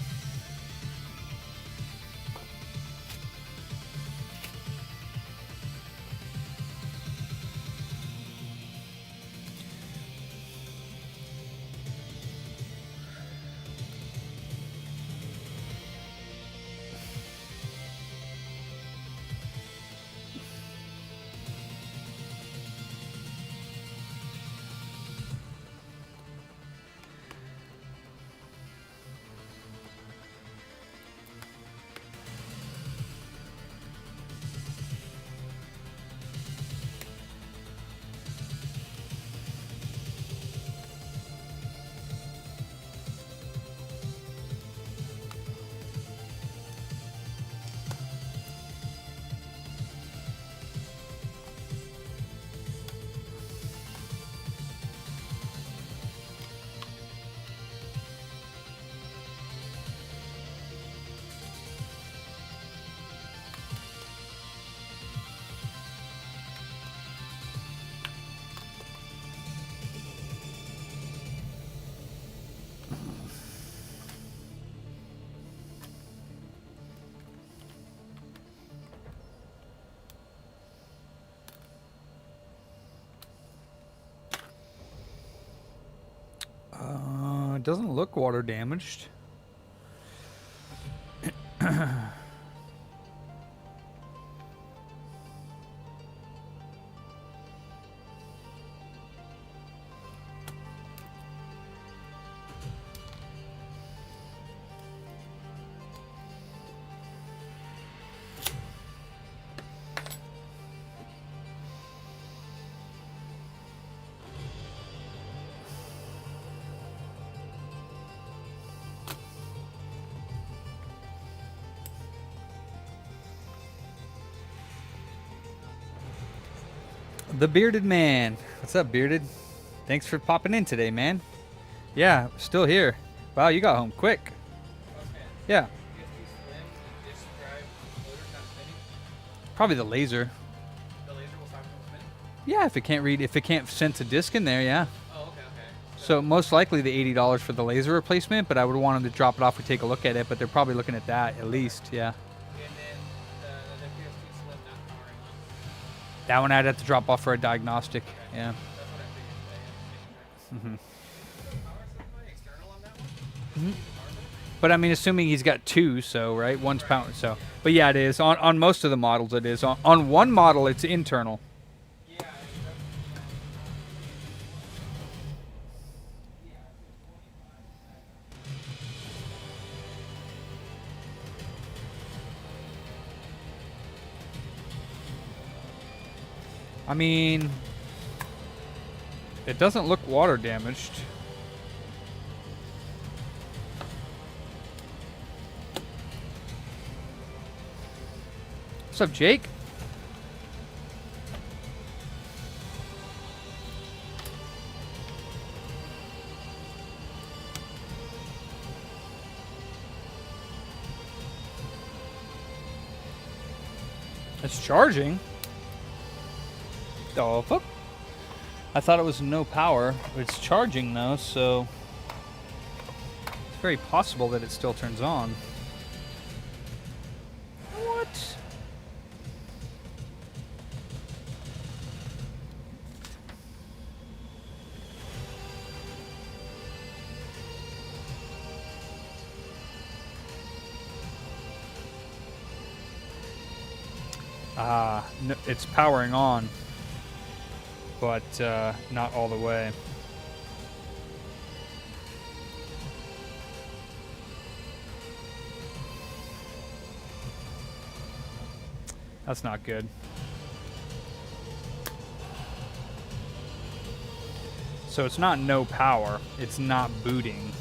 S1: It doesn't look water damaged. The Bearded Man. What's up, Bearded? Thanks for popping in today, man. Yeah, still here. Wow, you got home quick. Yeah. Probably the laser.
S3: The laser will stop from spinning?
S1: Yeah, if it can't sense a disc in there, yeah.
S3: Oh, okay.
S1: So most likely the $80 for the laser replacement, but I would want them to drop it off or take a look at it, but they're probably looking at that at least, yeah.
S3: And then the PSP Slim not powering on.
S1: That one I'd have to drop off for a diagnostic, yeah.
S3: That's what I figured.
S1: Mm-hmm.
S3: Power supply external on that one?
S1: Mm-hmm. But I mean, assuming he's got two, so right, one's power. So, but yeah, it is on most of the models. It is on one model. It's internal.
S3: Yeah.
S1: I mean, it doesn't look water damaged. What's up, Jake? It's charging. The fuck? I thought it was no power. It's charging though, so it's very possible that it still turns on. What? No, it's powering on, but not all the way. That's not good. So it's not no power, it's not booting.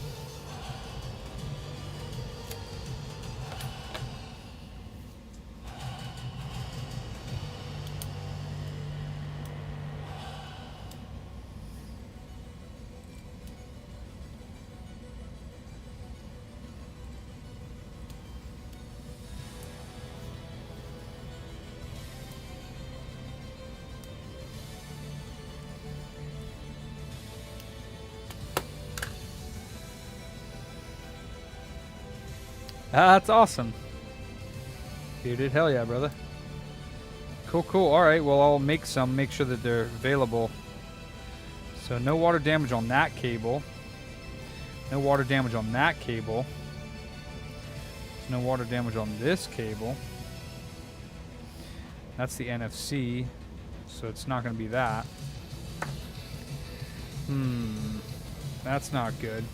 S1: That's awesome. Bearded, hell yeah, brother. Cool, cool. All right, well, I'll make some, make sure that they're available. So no water damage on that cable. No water damage on that cable. There's no water damage on this cable. That's the NFC, so it's not going to be that. That's not good.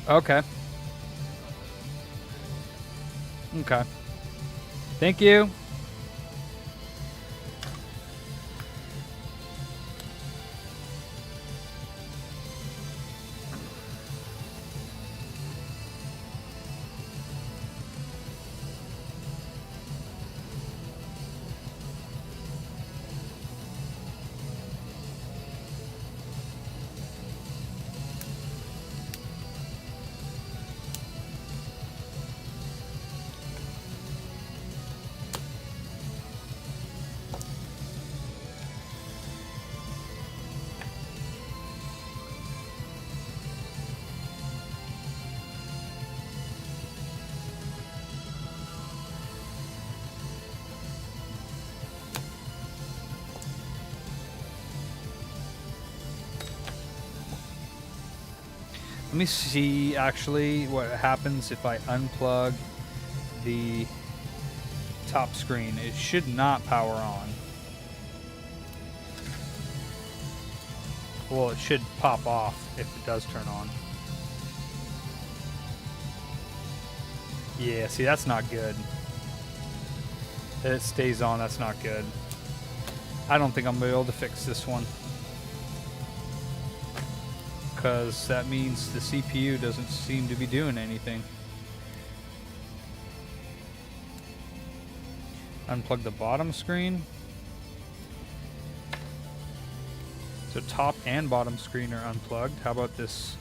S1: Okay. Okay. Thank you. Let me see actually what happens if I unplug the top screen. It should not power on. Well, it should pop off if it does turn on. Yeah, see, that's not good. That it stays on, that's not good. I don't think I'm gonna be able to fix this one, because that means the CPU doesn't seem to be doing anything. Unplug the bottom screen. So top and bottom screen are unplugged. How about this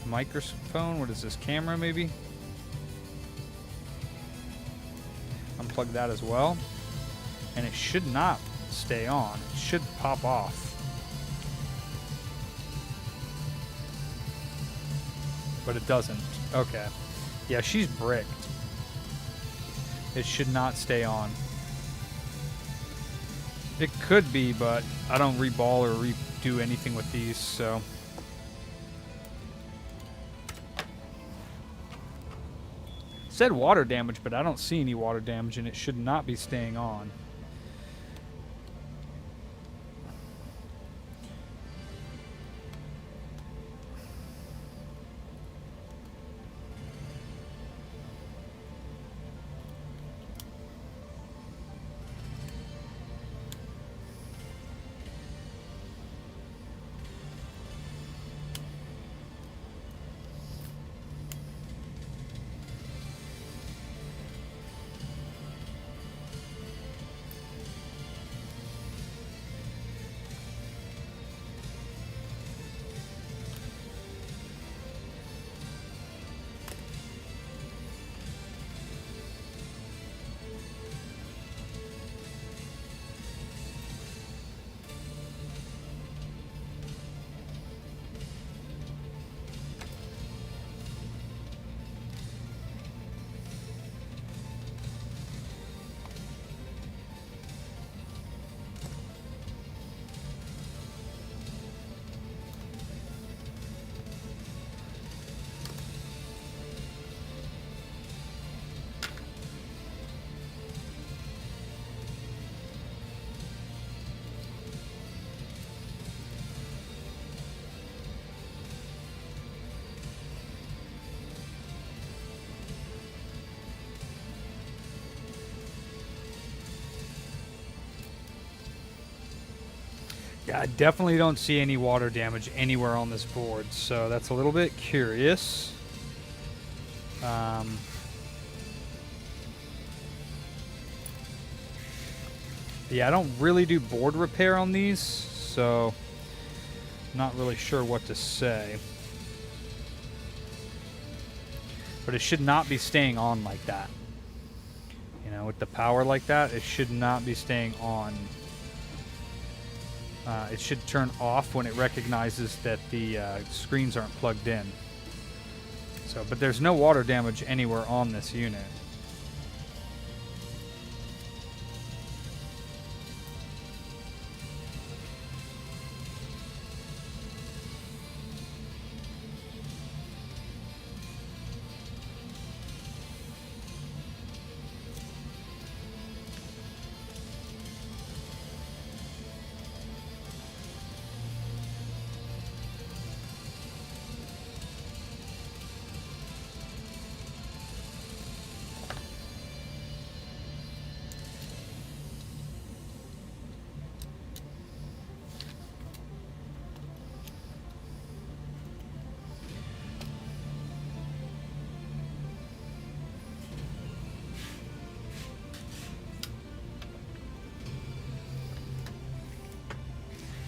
S1: microphone? What is this, camera maybe? Unplug that as well. And it should not stay on. It should pop off. But it doesn't. Okay. Yeah, she's bricked. It should not stay on. It could be, but I don't reball or redo anything with these, so. It said water damage, but I don't see any water damage, and it should not be staying on. Yeah, I definitely don't see any water damage anywhere on this board, so that's a little bit curious. Yeah, I don't really do board repair on these, so I'm not really sure what to say. But it should not be staying on like that. You know, with the power like that, it should not be staying on. It should turn off when it recognizes that the screens aren't plugged in. So, but there's no water damage anywhere on this unit.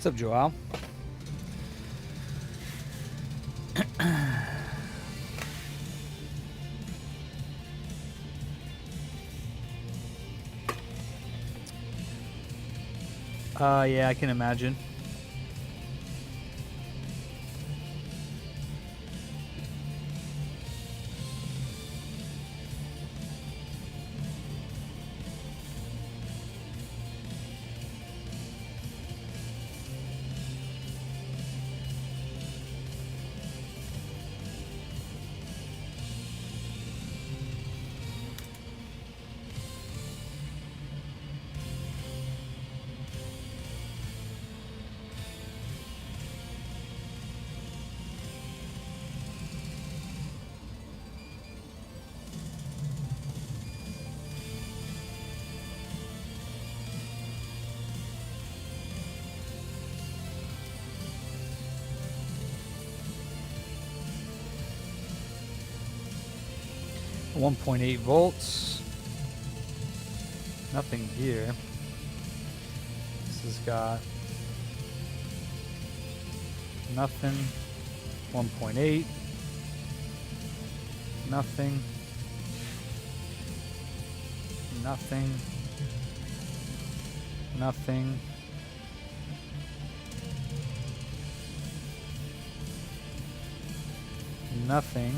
S1: What's up, Joel? Yeah, I can imagine. .8 volts. Nothing here. This has got nothing. 1.8. Nothing. Nothing. Nothing. Nothing.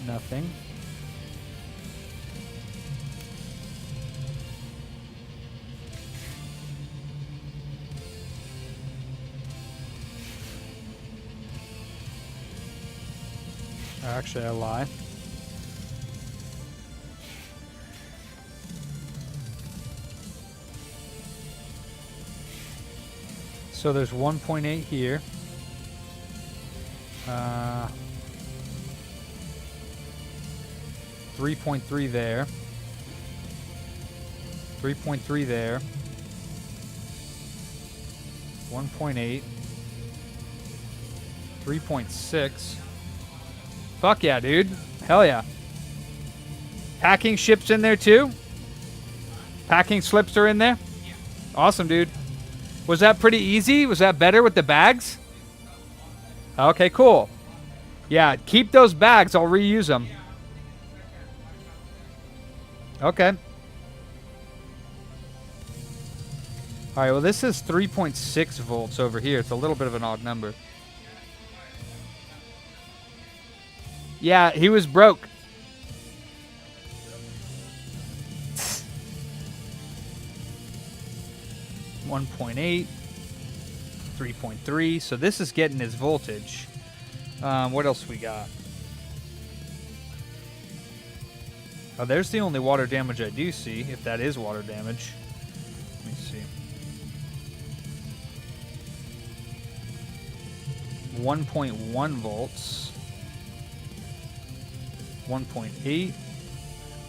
S1: Nothing. Actually, I lie. So there's 1.8 here. 3.3 there. 3.3 there. 1.8. 3.6. Fuck yeah, dude. Hell yeah. Packing ships in there too? Packing slips are in there? Awesome, dude. Was that pretty easy? Was that better with the bags? Okay, cool. Yeah, keep those bags. I'll reuse them. Okay. All right, well, this is 3.6 volts over here. It's a little bit of an odd number. Yeah, he was broke. .8, 3.3. So this is getting his voltage. What else we got? Oh, there's the only water damage I do see, if that is water damage. Let me see. 1.1 volts. 1.8.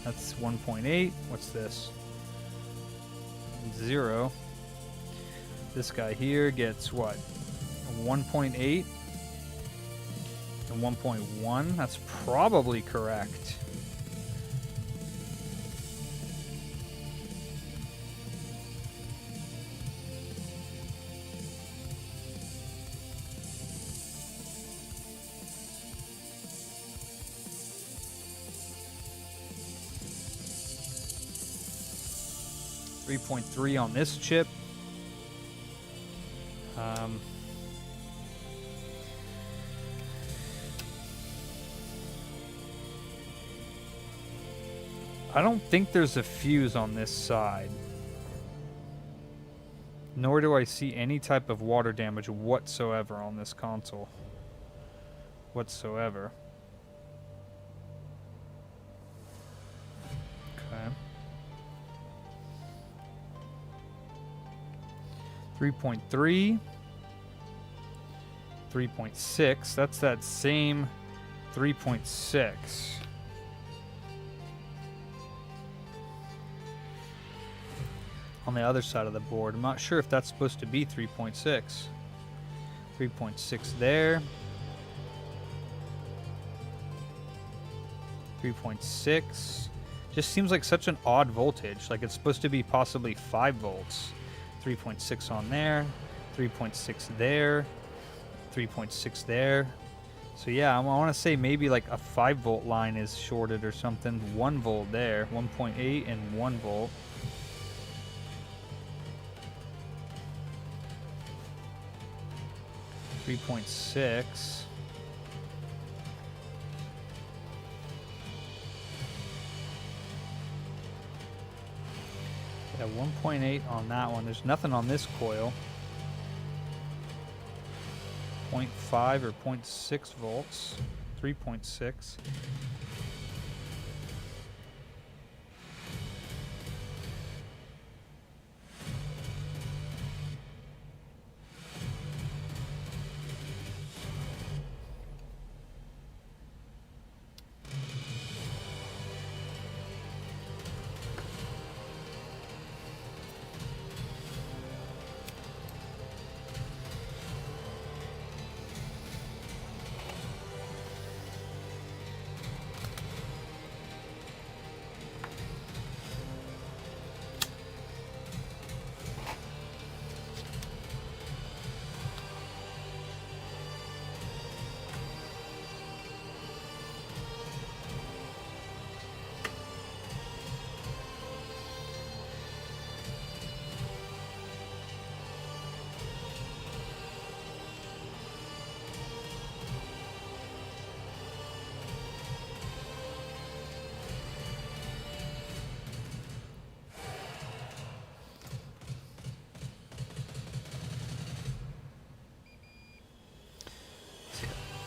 S1: That's 1.8. What's this? 0. This guy here gets what? 1.8 and 1.1. That's probably correct. .3 on this chip. I don't think there's a fuse on this side. Nor do I see any type of water damage whatsoever on this console. Whatsoever. Okay. 3.3. 3.6. That's that same 3.6. On the other side of the board. I'm not sure if that's supposed to be 3.6. 3.6 there. 3.6. Just seems like such an odd voltage. Like it's supposed to be possibly 5 volts. 3.6 on there. 3.6 there. 3.6 there. So yeah, I want to say maybe like a 5 volt line is shorted or something. 1 volt there. 1.8 and 1 volt. .6. Yeah, 1.8 on that one. There's nothing on this coil. 0.5 or 0.6 volts. 3.6.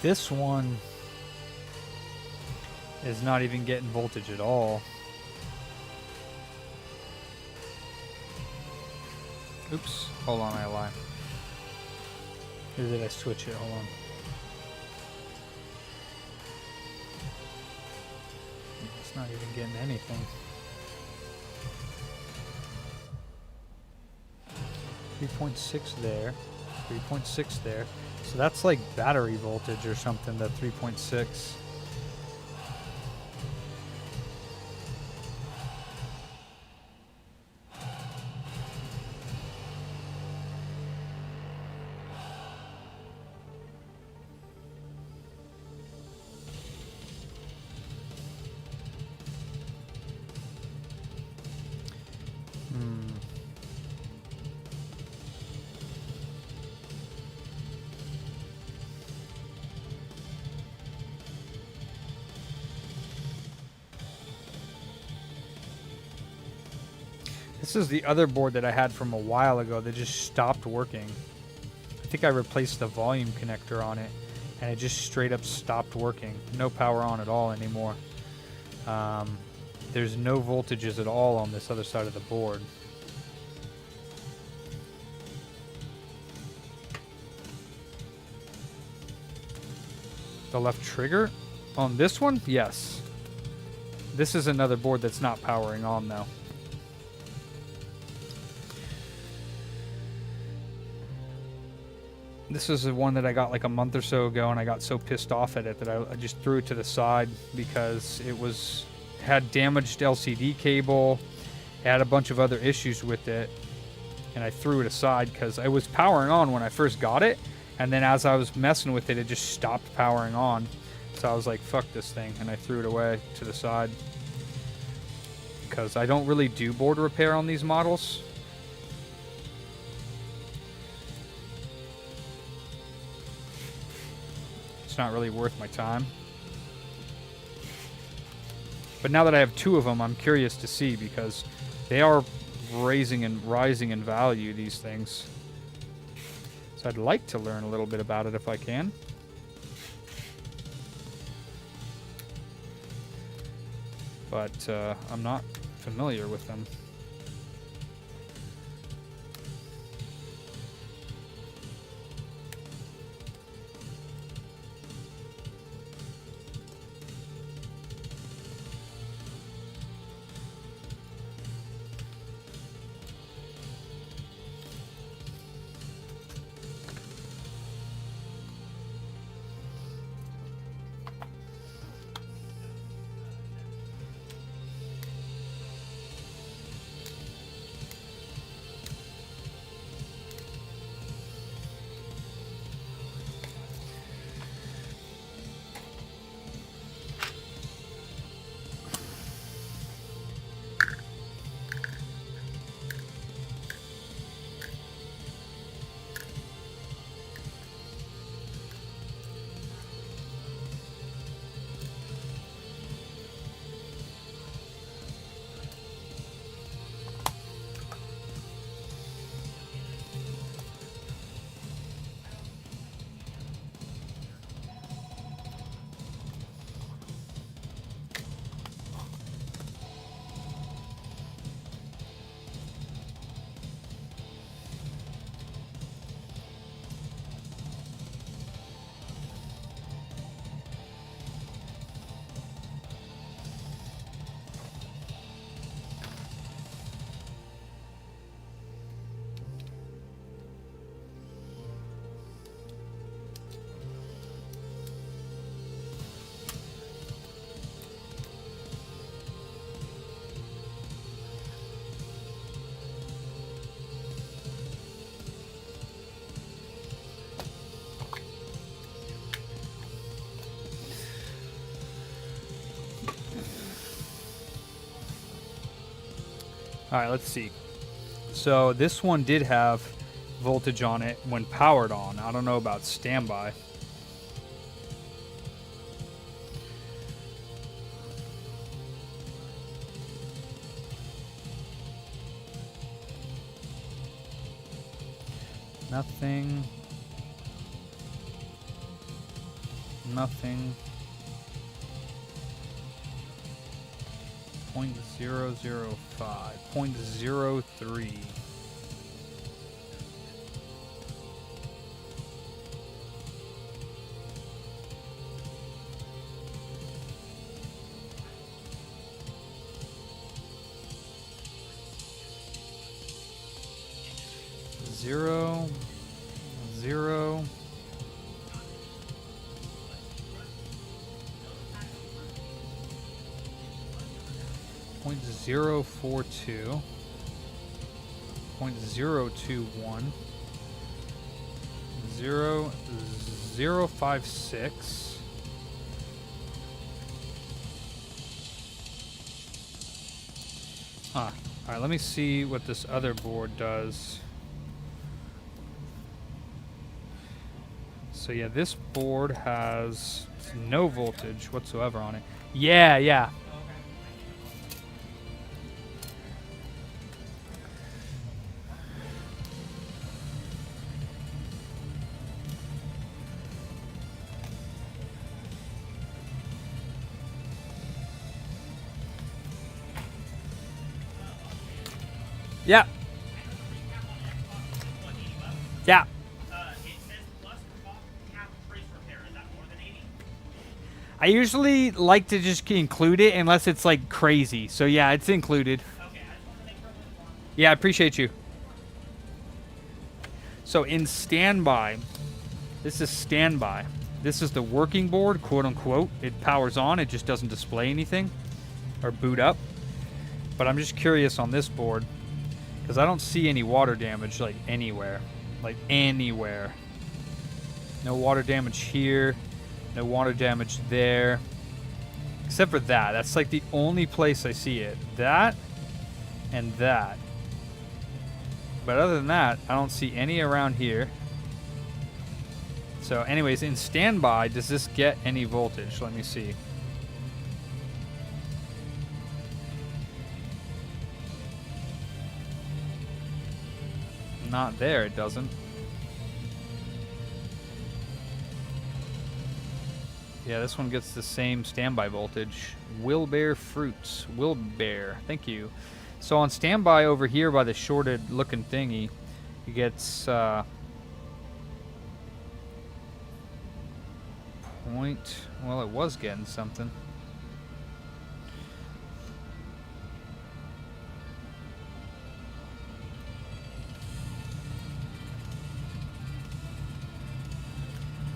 S1: This one is not even getting voltage at all. Oops, hold on, I lied. Or did I switch it? Hold on. It's not even getting anything. 3.6 there, 3.6 there. So that's like battery voltage or something, that 3.6. This is the other board that I had from a while ago that just stopped working. I think I replaced the volume connector on it, and it just straight up stopped working. No power on at all anymore. There's no voltages at all on this other side of the board. The left trigger on this one? Yes. This is another board that's not powering on, though. This is the one that I got like a month or so ago, and I got so pissed off at it that I just threw it to the side because it had damaged LCD cable, had a bunch of other issues with it, and I threw it aside because it was powering on when I first got it, and then as I was messing with it, it just stopped powering on. So I was like, fuck this thing, and I threw it away to the side because I don't really do board repair on these models. It's not really worth my time. But now that I have two of them, I'm curious to see because they are rising in value, these things. So I'd like to learn a little bit about it if I can. But I'm not familiar with them. All right, let's see. So this one did have voltage on it when powered on. I don't know about standby. Nothing. Nothing. 0.005, 0.03. Zero, zero. 0.042, 0.021, 0.056, all right, let me see what this other board does. So yeah, this board has no voltage whatsoever on it. Yeah. Yeah. Yeah.
S2: It says plus cap trace repair. Is that more than 80?
S1: I usually like to just include it unless it's like crazy. So yeah, it's included.
S2: Okay, I just want to make sure everyone's on.
S1: Yeah, I appreciate you. So in standby, this is standby. This is the working board, quote unquote. It powers on, it just doesn't display anything or boot up. But I'm just curious on this board because I don't see any water damage like anywhere. Like anywhere. No water damage here. No water damage there. Except for that. That's like the only place I see it. That and that. But other than that, I don't see any around here. So anyways, in standby, does this get any voltage? Let me see. Not there, it doesn't. Yeah, this one gets the same standby voltage. Wilbear Fruits. Wilbear. Thank you. So on standby over here by the shorted looking thingy, it gets point. Well, it was getting something.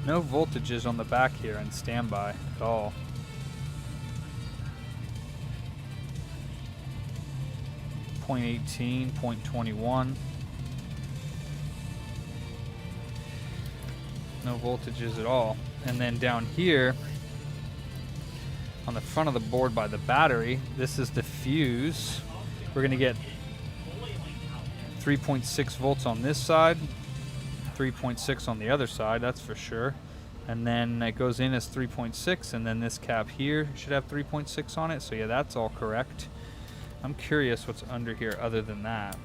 S1: No voltages on the back here in standby at all. Point 18, point 21. No voltages at all. And then down here, on the front of the board by the battery, this is the fuse. We're going to get 3.6 volts on this side, 3.6 on the other side, that's for sure. And then it goes in as 3.6, and then this cap here should have 3.6 on it. So yeah, that's all correct. I'm curious what's under here other than that.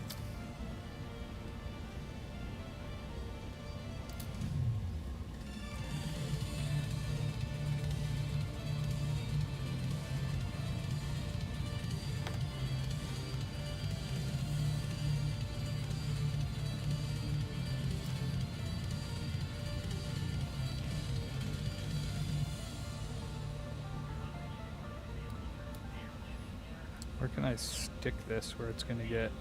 S1: Where can I stick this where it's going to get...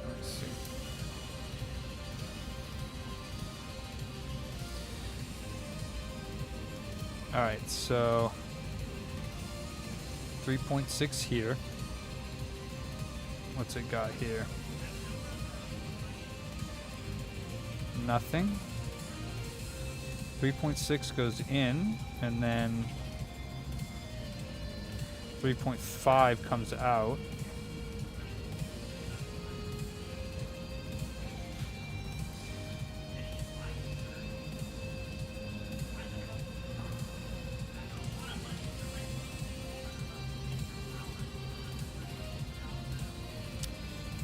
S1: Let's see. Alright, so 3.6 here. What's it got here? Nothing. 3.6 goes in, and then 3.5 comes out.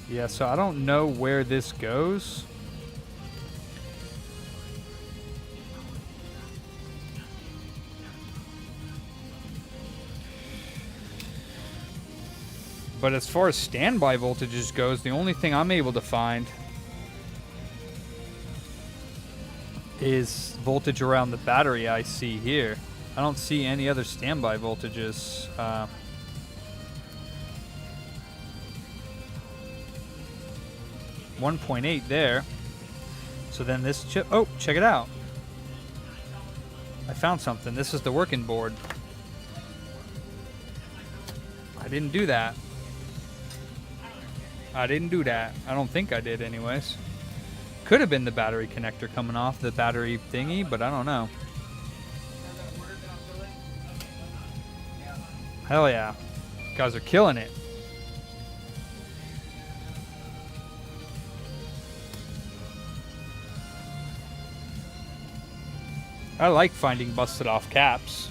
S1: Yeah, so I don't know where this goes. But as far as standby voltages goes, the only thing I'm able to find is voltage around the battery I see here. I don't see any other standby voltages. 1.8 there. So then this chip, oh, check it out. I found something. This is the working board. I didn't do that. I didn't do that. I don't think I did anyways. Could have been the battery connector coming off the battery thingy, but I don't know. Hell yeah. Guys are killing it. I like finding busted off caps.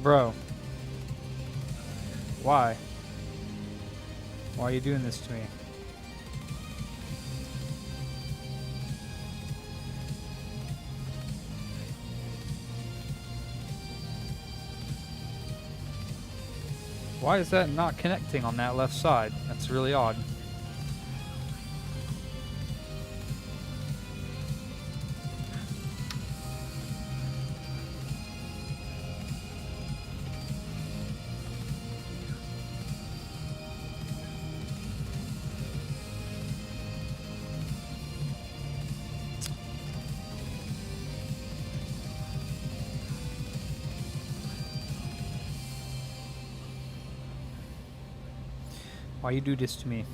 S1: Bro. Why? Why are you doing this to me? Why is that not connecting on that left side? That's really odd. Why you do this to me?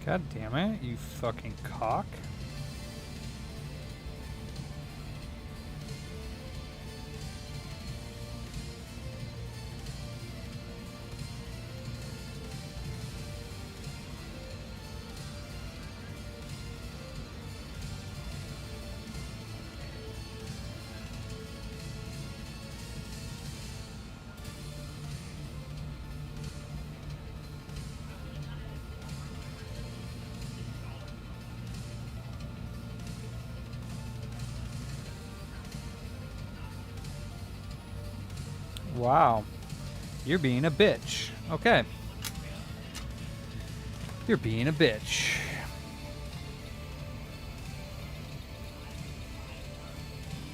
S1: God damn it, you fucking cock. Wow. You're being a bitch. Okay. You're being a bitch.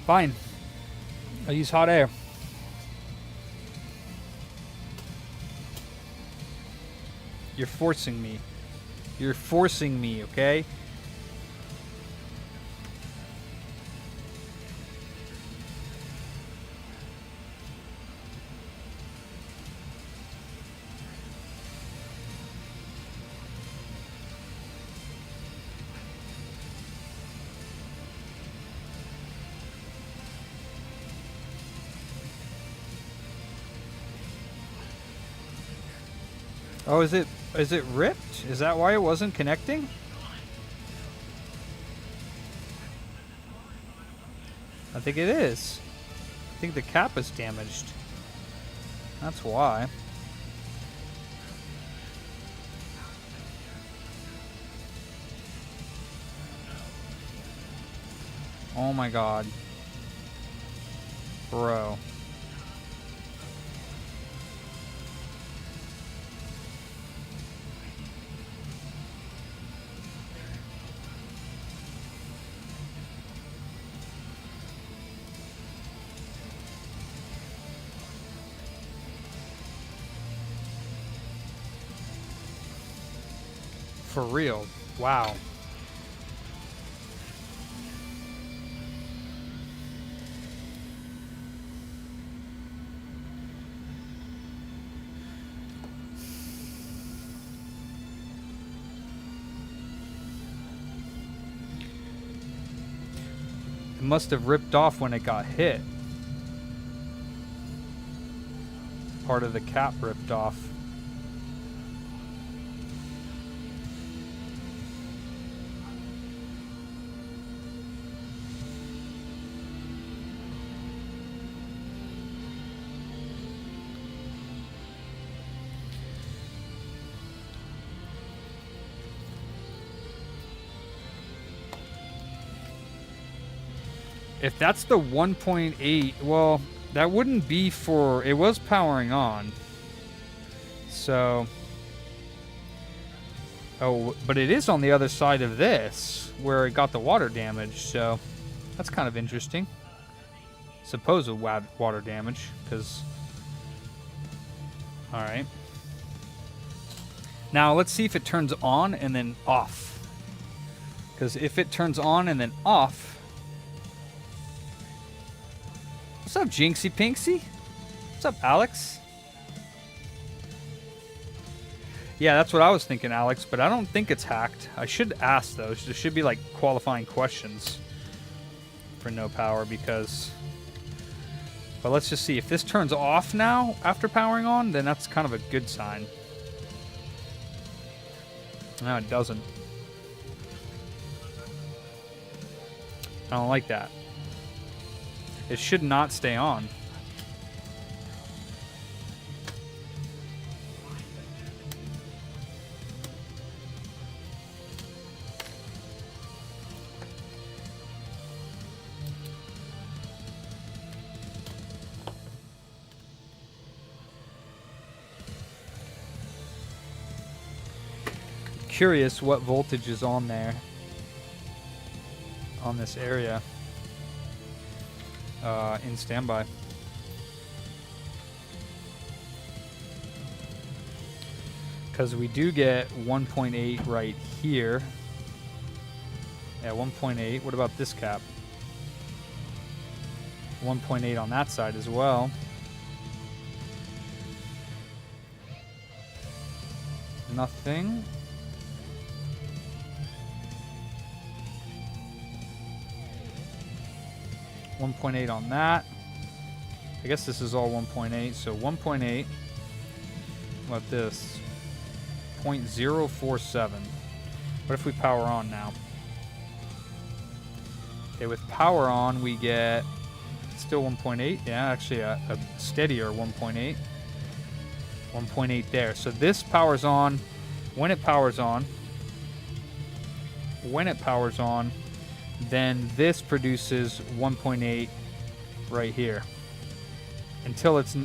S1: Fine. I'll use hot air. You're forcing me. You're forcing me, okay? Oh, is it ripped? Is that why it wasn't connecting? I think it is. I think the cap is damaged. That's why. Oh my god. Bro. For real. Wow. It must have ripped off when it got hit. Part of the cap ripped off. If that's the 1.8, well, that wouldn't be for... It was powering on. So... Oh, but it is on the other side of this, where it got the water damage, so... That's kind of interesting. Supposed water damage, because... Alright. Now, let's see if it turns on and then off. Because if it turns on and then off... What's up, Jinxie Pinksy? What's up, Alex? Yeah, that's what I was thinking, Alex, but I don't think it's hacked. I should ask, though. There should be, like, qualifying questions for no power because... But let's just see. If this turns off now after powering on, then that's kind of a good sign. No, it doesn't. I don't like that. It should not stay on. Curious what voltage is on there on this area in standby. Because we do get 1.8 right here. Yeah, 1.8. What about this cap? 1.8 on that side as well. Nothing. .8 on that. I guess this is all 1.8, so 1.8. What about this? 0.047. What if we power on now? Okay, with power on, we get still 1.8. Yeah, actually a steadier 1.8. 1.8 there. So this powers on. When it powers on, then this produces 1.8 right here until it's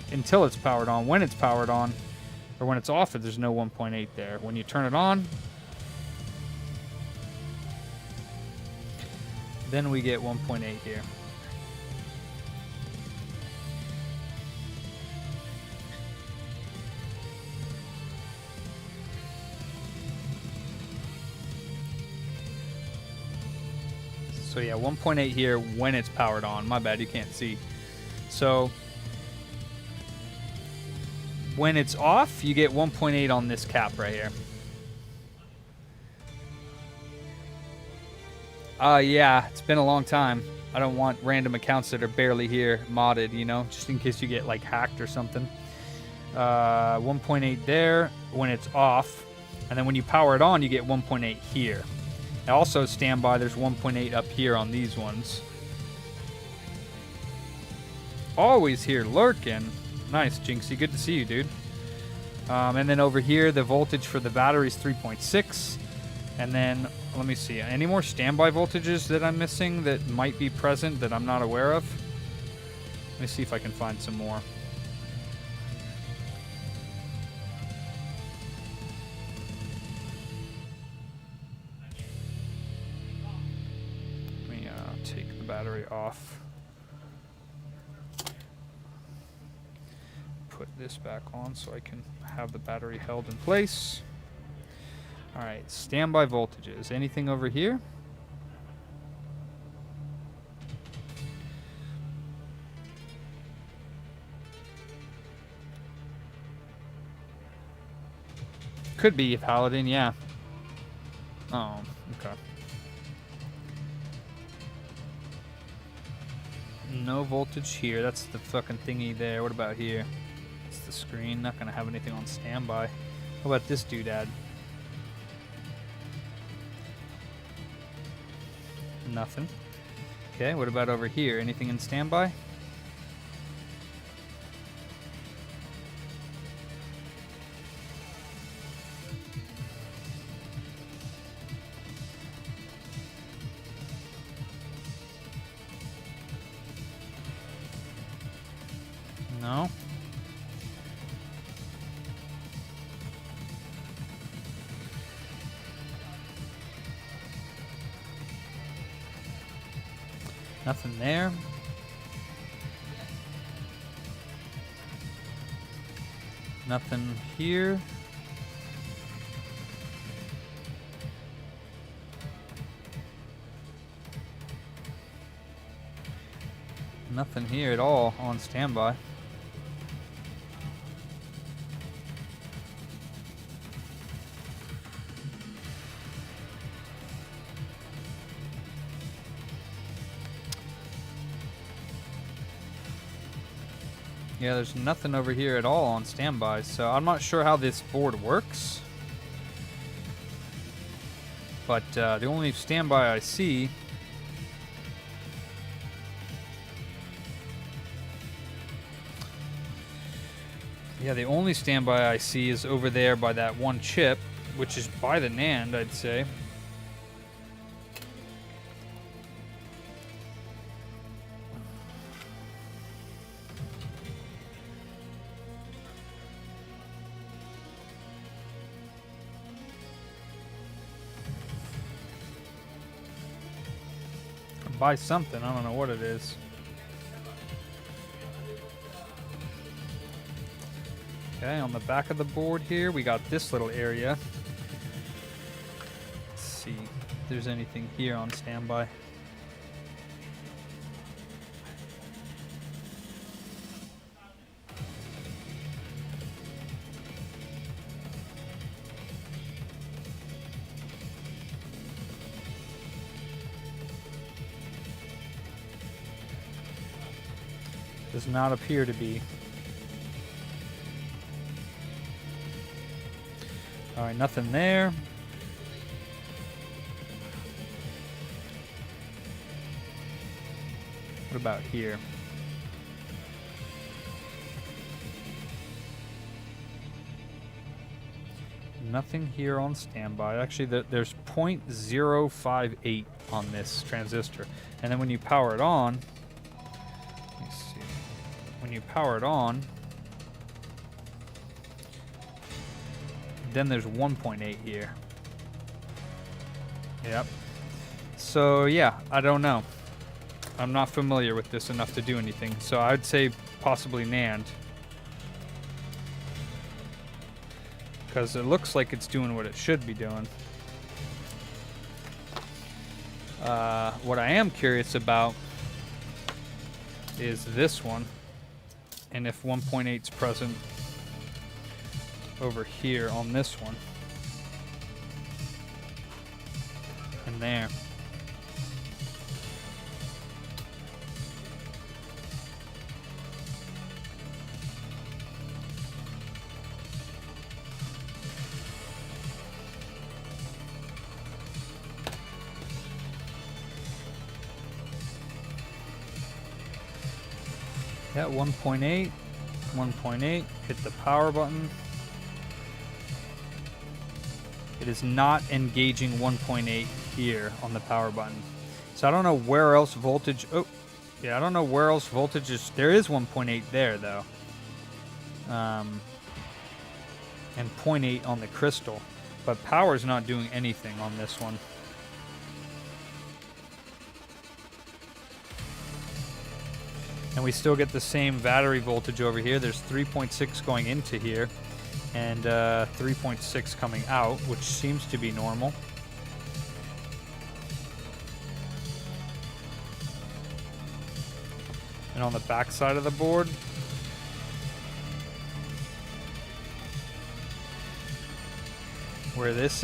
S1: powered on. When it's powered on, or when it's off, there's no 1.8 there. When you turn it on, then we get 1.8 here. So yeah, 1.8 here when it's powered on. My bad, you can't see. So when it's off, you get 1.8 on this cap right here. Yeah, it's been a long time. I don't want random accounts that are barely here modded, you know, just in case you get like hacked or something. 1.8 there when it's off. And then when you power it on, you get 1.8 here. Also, standby, there's 1.8 up here on these ones. Always here lurking. Nice, Jinxie. Good to see you, dude. And then over here, the voltage for the battery is 3.6. And then, let me see. Any more standby voltages that I'm missing that might be present that I'm not aware of? Let me see if I can find some more. Take the battery off. Put this back on so I can have the battery held in place. Alright, standby voltages. Anything over here? Could be a Paladin, yeah. Oh, okay. No voltage here. That's the fucking thingy there. What about here? It's the screen. Not gonna have anything on standby. How about this doodad? Nothing. Okay, what about over here? Anything in standby? No. Nothing there. Nothing here. Nothing here at all on standby. Yeah, there's nothing over here at all on standby, so I'm not sure how this board works. But the only standby I see the only standby I see is over there by that one chip, which is by the NAND, I'd say. Buy something, I don't know what it is. Okay, on the back of the board here, we got this little area. Let's see if there's anything here on standby. Does not appear to be. All right, nothing there. What about here? Nothing here on standby. Actually, there's 0.058 on this transistor. And then when you power it on, let me see. When you power it on, then there's 1.8 here. Yep. So yeah, I don't know. I'm not familiar with this enough to do anything. So I'd say possibly NAND. Because it looks like it's doing what it should be doing. What I am curious about is this one. And if 1.8 is present over here on this one. And there. Yeah, 1.8, 1.8, hit the power button. It is not engaging 1.8 here on the power button. So I don't know where else voltage, I don't know where else voltage is. There is 1.8 there though. And 0.8 on the crystal. But power is not doing anything on this one. And we still get the same battery voltage over here. There's 3.6 going into here and 3.6 coming out, which seems to be normal. And on the back side of the board, where this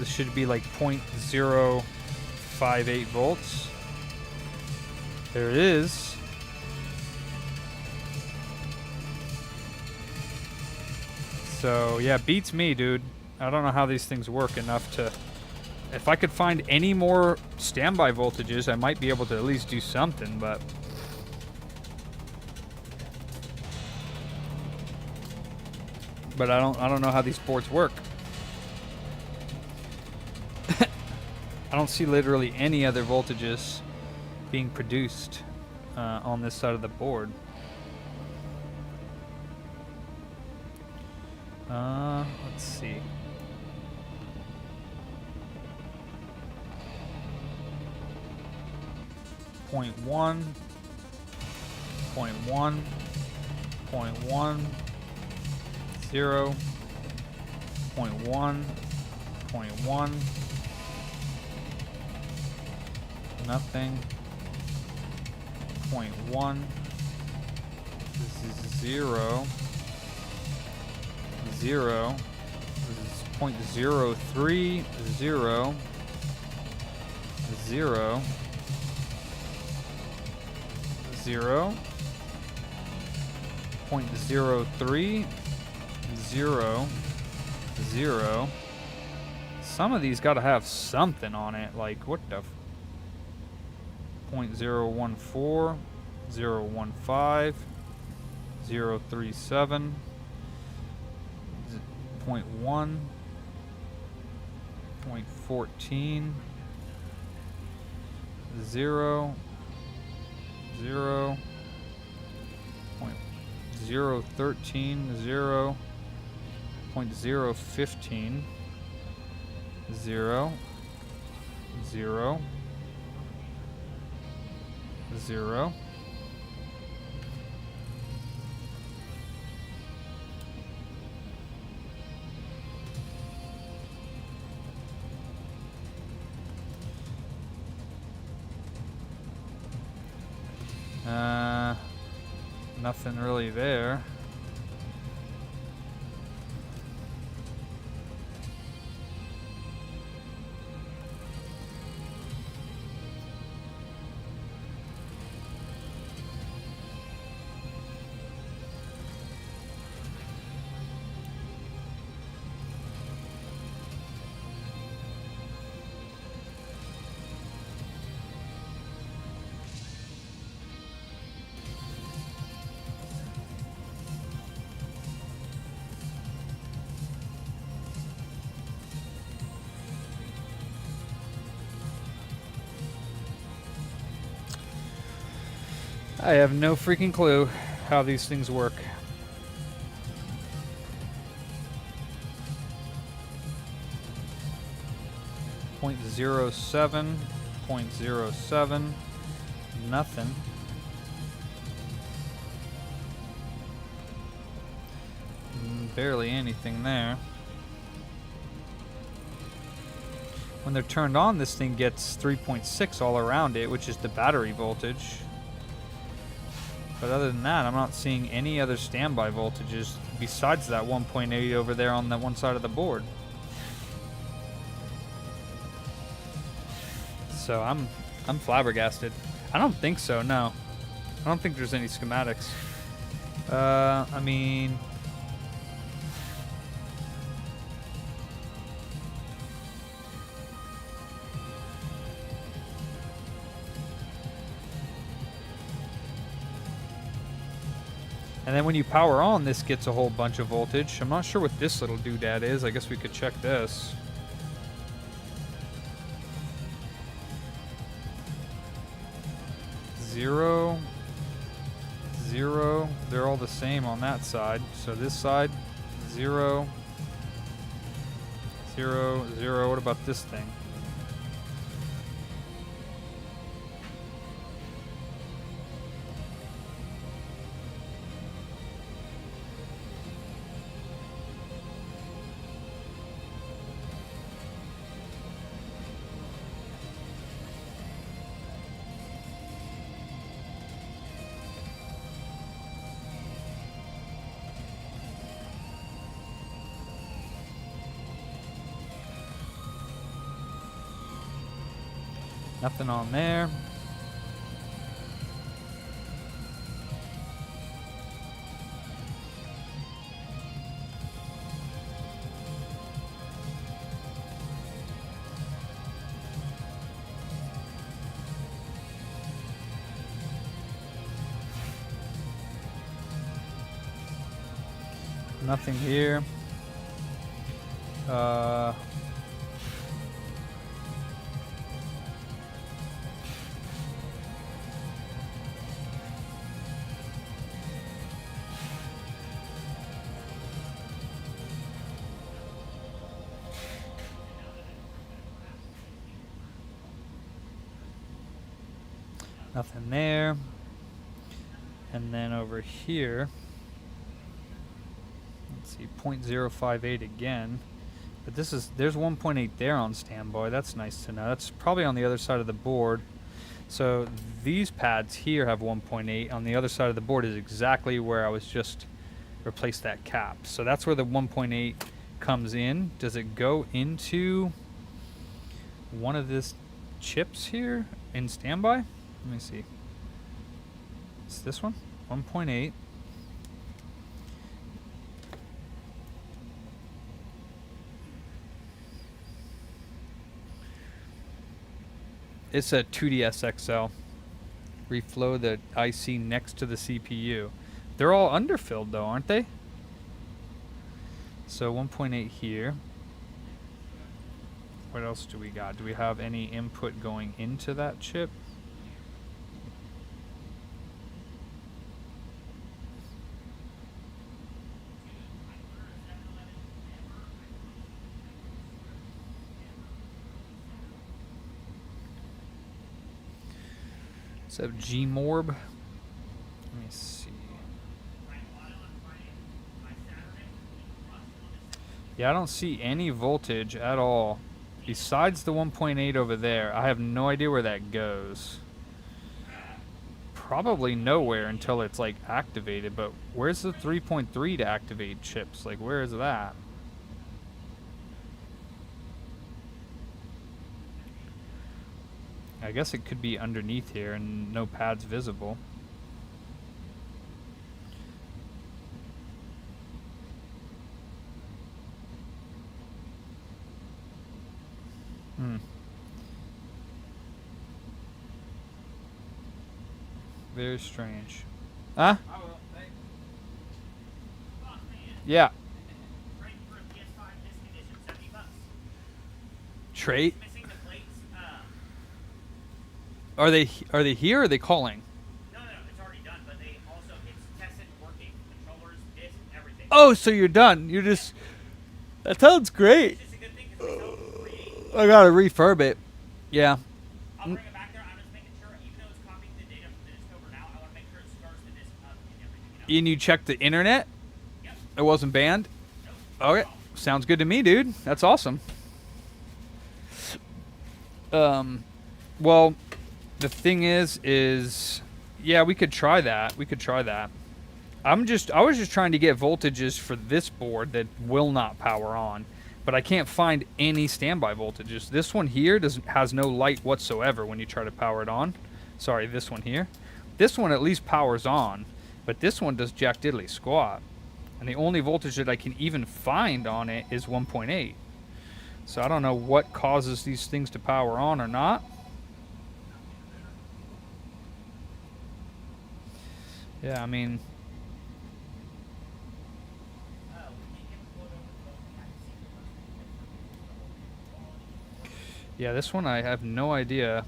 S1: should be like 0.058 volts. There it is. So, yeah, beats me, dude. I don't know how these things work enough to... If I could find any more standby voltages, I might be able to at least do something, but... But I don't know how these boards work. I don't see literally any other voltages being produced on this side of the board. Let's see. Point one, 0.1, 0, 0.1, 0.1, nothing, 0.1, 0, 0, this is 0.030, 0, 0, 0, 0.03, 0, 0. Some of these got to have something on it. Like, what the? 0.014, 0.15, 0.37, 0.1, 0.14, 0, 0, 0.013, 0, 0.015, 0, 0, 0. Nothing really there. I have no freaking clue how these things work. .07, .07, nothing. Barely anything there. When they're turned on, this thing gets 3.6 all around it, which is the battery voltage. But other than that, I'm not seeing any other standby voltages besides that 1.8 over there on that one side of the board. So I'm flabbergasted. I don't think so, no. I don't think there's any schematics. I mean... And then when you power on, this gets a whole bunch of voltage. I'm not sure what this little doodad is. I guess we could check this. Zero, 0. They're all the same on that side. So this side, 0, 0, 0. What about this thing? Nothing on there. Nothing here. Nothing there. And then over here, let's see, 0.058 again. But this is, there's 1.8 there on standby. That's nice to know. That's probably on the other side of the board. So these pads here have 1.8. On the other side of the board is exactly where I was just replaced that cap. So that's where the 1.8 comes in. Does it go into one of these chips here in standby? Let me see. It's this one, 1.8. It's a 2DS XL. Reflow the IC next to the CPU. They're all underfilled though, aren't they? So 1.8 here. What else do we got? Do we have any input going into that chip? Let's have Gmorb. Let me see. Yeah, I don't see any voltage at all. Besides the 1.8 over there, I have no idea where that goes. Probably nowhere until it's like activated, but where's the 3.3 to activate chips? Like, where is that? I guess it could be underneath here and no pads visible. Very strange. Huh? Yeah. Trade? Are they here or are they calling?
S2: No, it's already done, but they also, it's tested working. Controllers, disc, everything.
S1: Oh, so you're done. You're just... That sounds great.
S2: It's just a good thing because we don't create.
S1: I gotta refurb it. Yeah.
S2: I'll bring it back there. I'm just making sure, even though it's copying the data from the disk over now, I want to make sure it starts the disk up and everything.
S1: And you checked the internet?
S2: Yep.
S1: It wasn't banned?
S2: Nope.
S1: Okay. Sounds good to me, dude. That's awesome. Well, the thing is, yeah, we could try that. I was just trying to get voltages for this board that will not power on, but I can't find any standby voltages. This one here has no light whatsoever when you try to power it on. Sorry, this one here. This one at least powers on, but this one does jack diddly squat. And the only voltage that I can even find on it is 1.8. So I don't know what causes these things to power on or not. Yeah, I mean... Yeah, this one I have no idea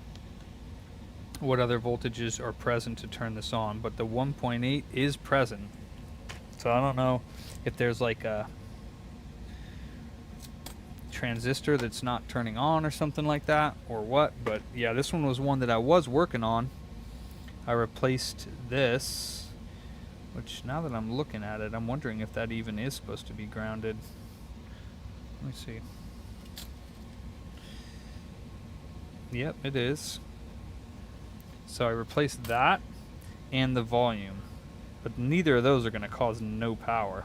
S1: what other voltages are present to turn this on, but the 1.8 is present. So I don't know if there's like a transistor that's not turning on or something like that or what, but yeah, this one was one that I was working on. I replaced this, which now that I'm looking at it, I'm wondering if that even is supposed to be grounded. Let me see. Yep, it is. So I replaced that and the volume, but neither of those are going to cause no power.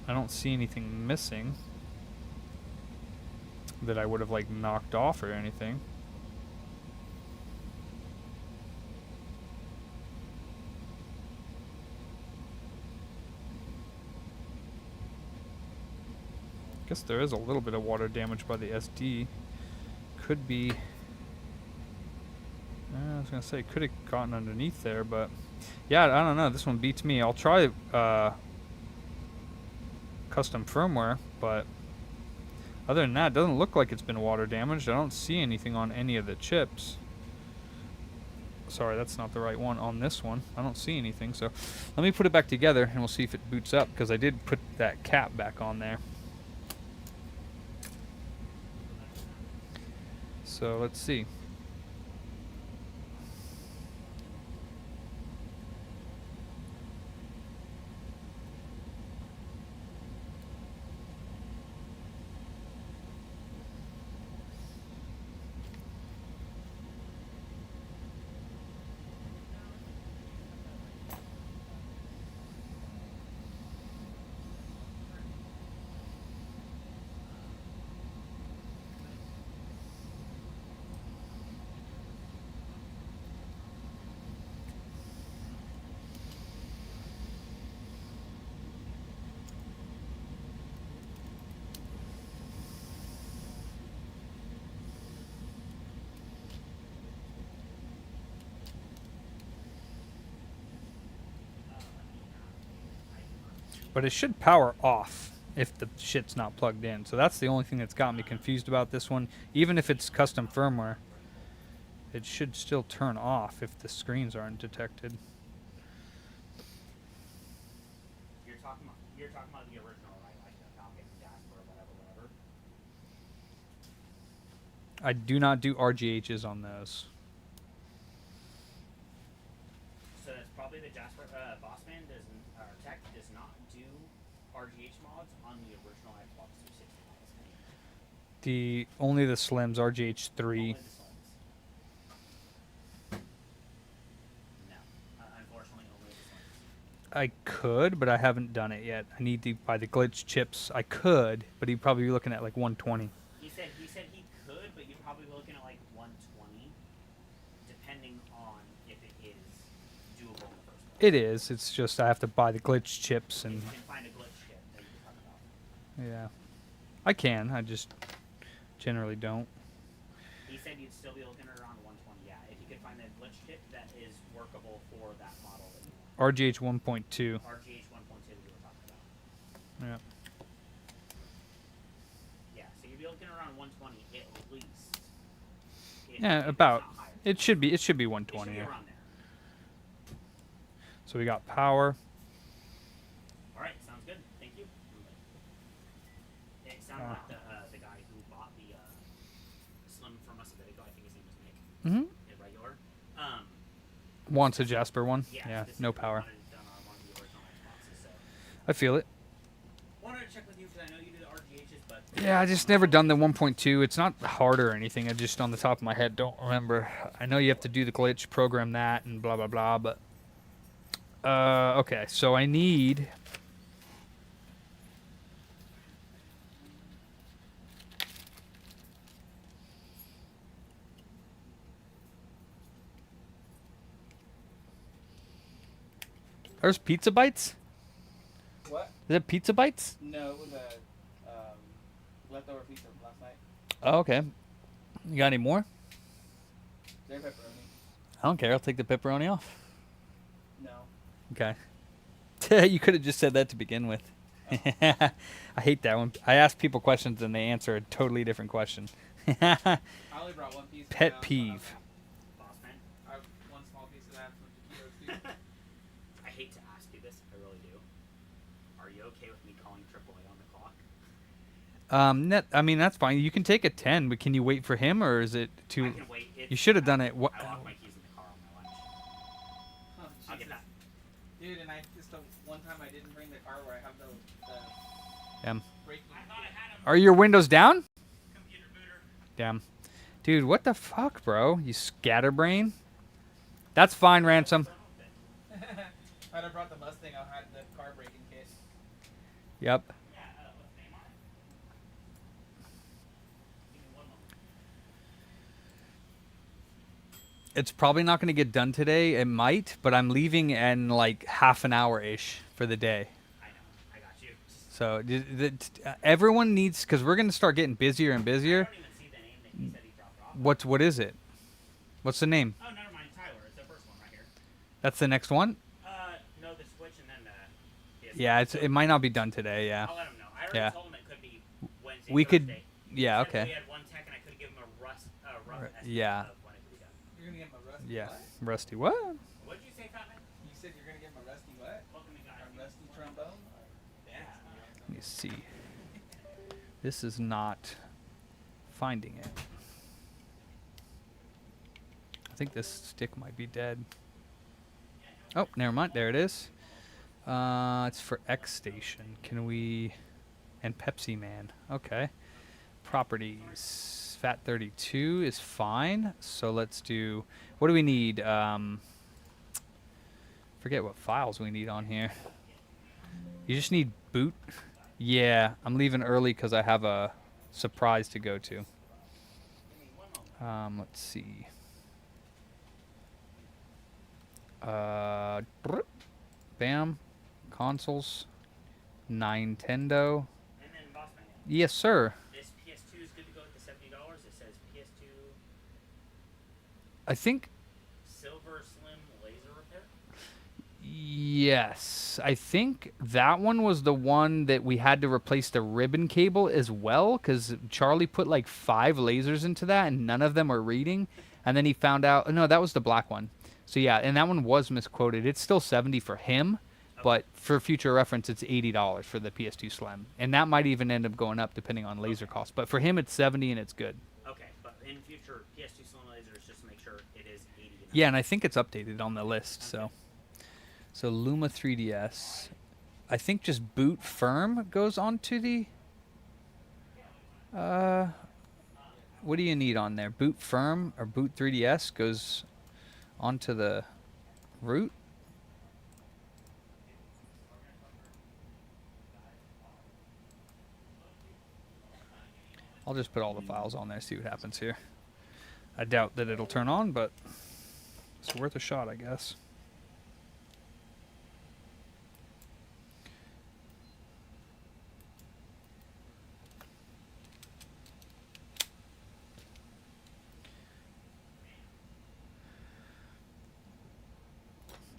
S1: I don't see anything missing that I would have like knocked off or anything. Guess there is a little bit of water damage by the SD. Could be... I was going to say, could have gotten underneath there, but... Yeah, I don't know. This one beats me. I'll try custom firmware, but... Other than that, it doesn't look like it's been water damaged. I don't see anything on any of the chips. Sorry, that's not the right one on this one. I don't see anything, so... Let me put it back together, and we'll see if it boots up, because I did put that cap back on there. So let's see. But it should power off if the shit's not plugged in. So that's the only thing that's got me confused about this one. Even if it's custom firmware, it should still turn off if the screens aren't detected.
S2: You're talking about the original, right? Like the Falcon, Jasper, whatever.
S1: I do not do RGHs on those.
S2: So that's probably the Jasper. Bossman Tech does not do RGH mods on the original Xbox 360 models.
S1: Only the Slims, RGH3.
S2: Only the Slims. No, unfortunately, only the Slims.
S1: I could, but I haven't done it yet. I need to buy the glitch chips. I could, but he'd probably be looking at like 120.
S2: He said he could, but you'd probably be looking at like 120, depending on if it is doable in the first place.
S1: It is. It's just I have to buy the glitch chips
S2: If
S1: and
S2: you can find a glitch chip that you can talk about.
S1: yeah, I can. I just generally don't.
S2: He said you'd still be looking at around 120. Yeah, if you could find a glitch chip that is workable for that model that you want.
S1: RGH 1.2.
S2: RGH 1.2 that you were talking about.
S1: Yeah.
S2: Yeah, so you'd be looking around 120 at least.
S1: Yeah,
S2: if
S1: about.
S2: it's not higher.
S1: It should be 120.
S2: It should be
S1: Yeah.
S2: around there.
S1: So we got power.
S2: All right, sounds good. Thank you. It sounded like the guy who bought the Slim from us a bit ago. I think his name was Nick.
S1: Mm-hmm.
S2: The regular.
S1: Wants a Jasper one.
S2: Yeah,
S1: Yeah,
S2: specifically
S1: no power.
S2: wanted it done on one of the original Xboxes. So
S1: I feel it.
S2: wanted to check with you because I know you do the RGHs, but
S1: Yeah, I just never done the 1.2. It's not hard or anything. I just on the top of my head don't remember. I know you have to do the glitch, program that, and blah blah blah. But okay, so I need. There's pizza bites.
S3: What?
S1: Is it pizza bites?
S3: No, it was a leftover pizza from last night.
S1: Oh, okay. You got any more?
S3: They're pepperoni.
S1: I don't care. I'll take the pepperoni off.
S3: No.
S1: Okay. You could have just said that to begin with. I hate that one. I ask people questions and they answer a totally different question.
S3: I only brought one piece.
S1: Pet peeve.
S2: boss man,
S3: I have one small piece of that from taquitos too.
S2: I hate to ask you this, I really do. Are you okay with me calling AAA on the clock?
S1: I mean, that's fine. You can take a 10, but can you wait for him, or is it
S2: I
S1: too?
S2: can wait.
S1: You should have done it.
S2: I lock my keys in the car on my lunch.
S3: Oh,
S2: I'll get that.
S3: Dude, and I just the one time I didn't bring the car where I have the braking.
S2: I thought I had him.
S1: Are your windows down?
S2: Computer booter.
S1: Damn. Dude, what the fuck, bro? You scatterbrain? That's fine, Ransom.
S3: If I'd have brought the Mustang, I had the car braking kit.
S1: Yep.
S2: Yeah, what's the name on it? Give me 1 moment.
S1: It's probably not going to get done today. It might, but I'm leaving in like half an hour-ish for the day.
S2: I know. I got you.
S1: So everyone needs, because we're going to start getting busier and
S2: I
S1: busier.
S2: don't even see the name that he said he dropped off.
S1: What is it? What's the name?
S2: Oh, never mind. Tyler. It's the first one right here.
S1: That's the next one?
S2: No, the Switch and then the PS5.
S1: Yeah, it might not be done today, yeah.
S2: I'll let him know. I already
S1: Yeah.
S2: told him it could be Wednesday,
S1: We could-
S2: Thursday.
S1: yeah,
S2: He said
S1: okay.
S2: We had one tech and I could give him a rough estimate
S1: yeah.
S2: of when it could be done.
S3: You're gonna give him a rusty
S1: Yeah.
S3: what?
S1: Rusty, what?
S2: What did you say, Fatman?
S3: You said you're gonna give him a rusty what?
S2: Welcome to guys.
S3: A rusty trombone?
S2: Yeah.
S1: Let me see. This is not finding it. I think this stick might be dead. Oh, never mind. There it is. It's for X Station. Can we... And Pepsi Man. Okay. Properties. Fat 32 is fine. So let's do... What do we need? Forget what files we need on here. You just need boot. Yeah, I'm leaving early because I have a surprise to go to. Let's see. Bam. Consoles. Nintendo.
S2: And then Bossman.
S1: Yes, sir.
S2: This PS2 is good to go at the $70. It says PS2
S1: I think...
S2: Silver Slim Laser Repair.
S1: Yes, I think that one was the one that we had to replace the ribbon cable as well, because Charlie put like 5 lasers into that and none of them are reading. And then he found out, no, that was the black one. So yeah, and that one was misquoted. It's still 70 for him, but for future reference, it's $80 for the PS2 Slim. And that might even end up going up depending on laser cost. But for him, it's 70 and it's good.
S2: Okay, but in future PS2 Slim lasers, just to make sure it is 80.
S1: Yeah, and I think it's updated on the list, so... So Luma 3DS, I think just boot firm goes onto the, what do you need on there? Boot firm or boot 3DS goes onto the root? I'll just put all the files on there, see what happens here. I doubt that it'll turn on, but it's worth a shot, I guess.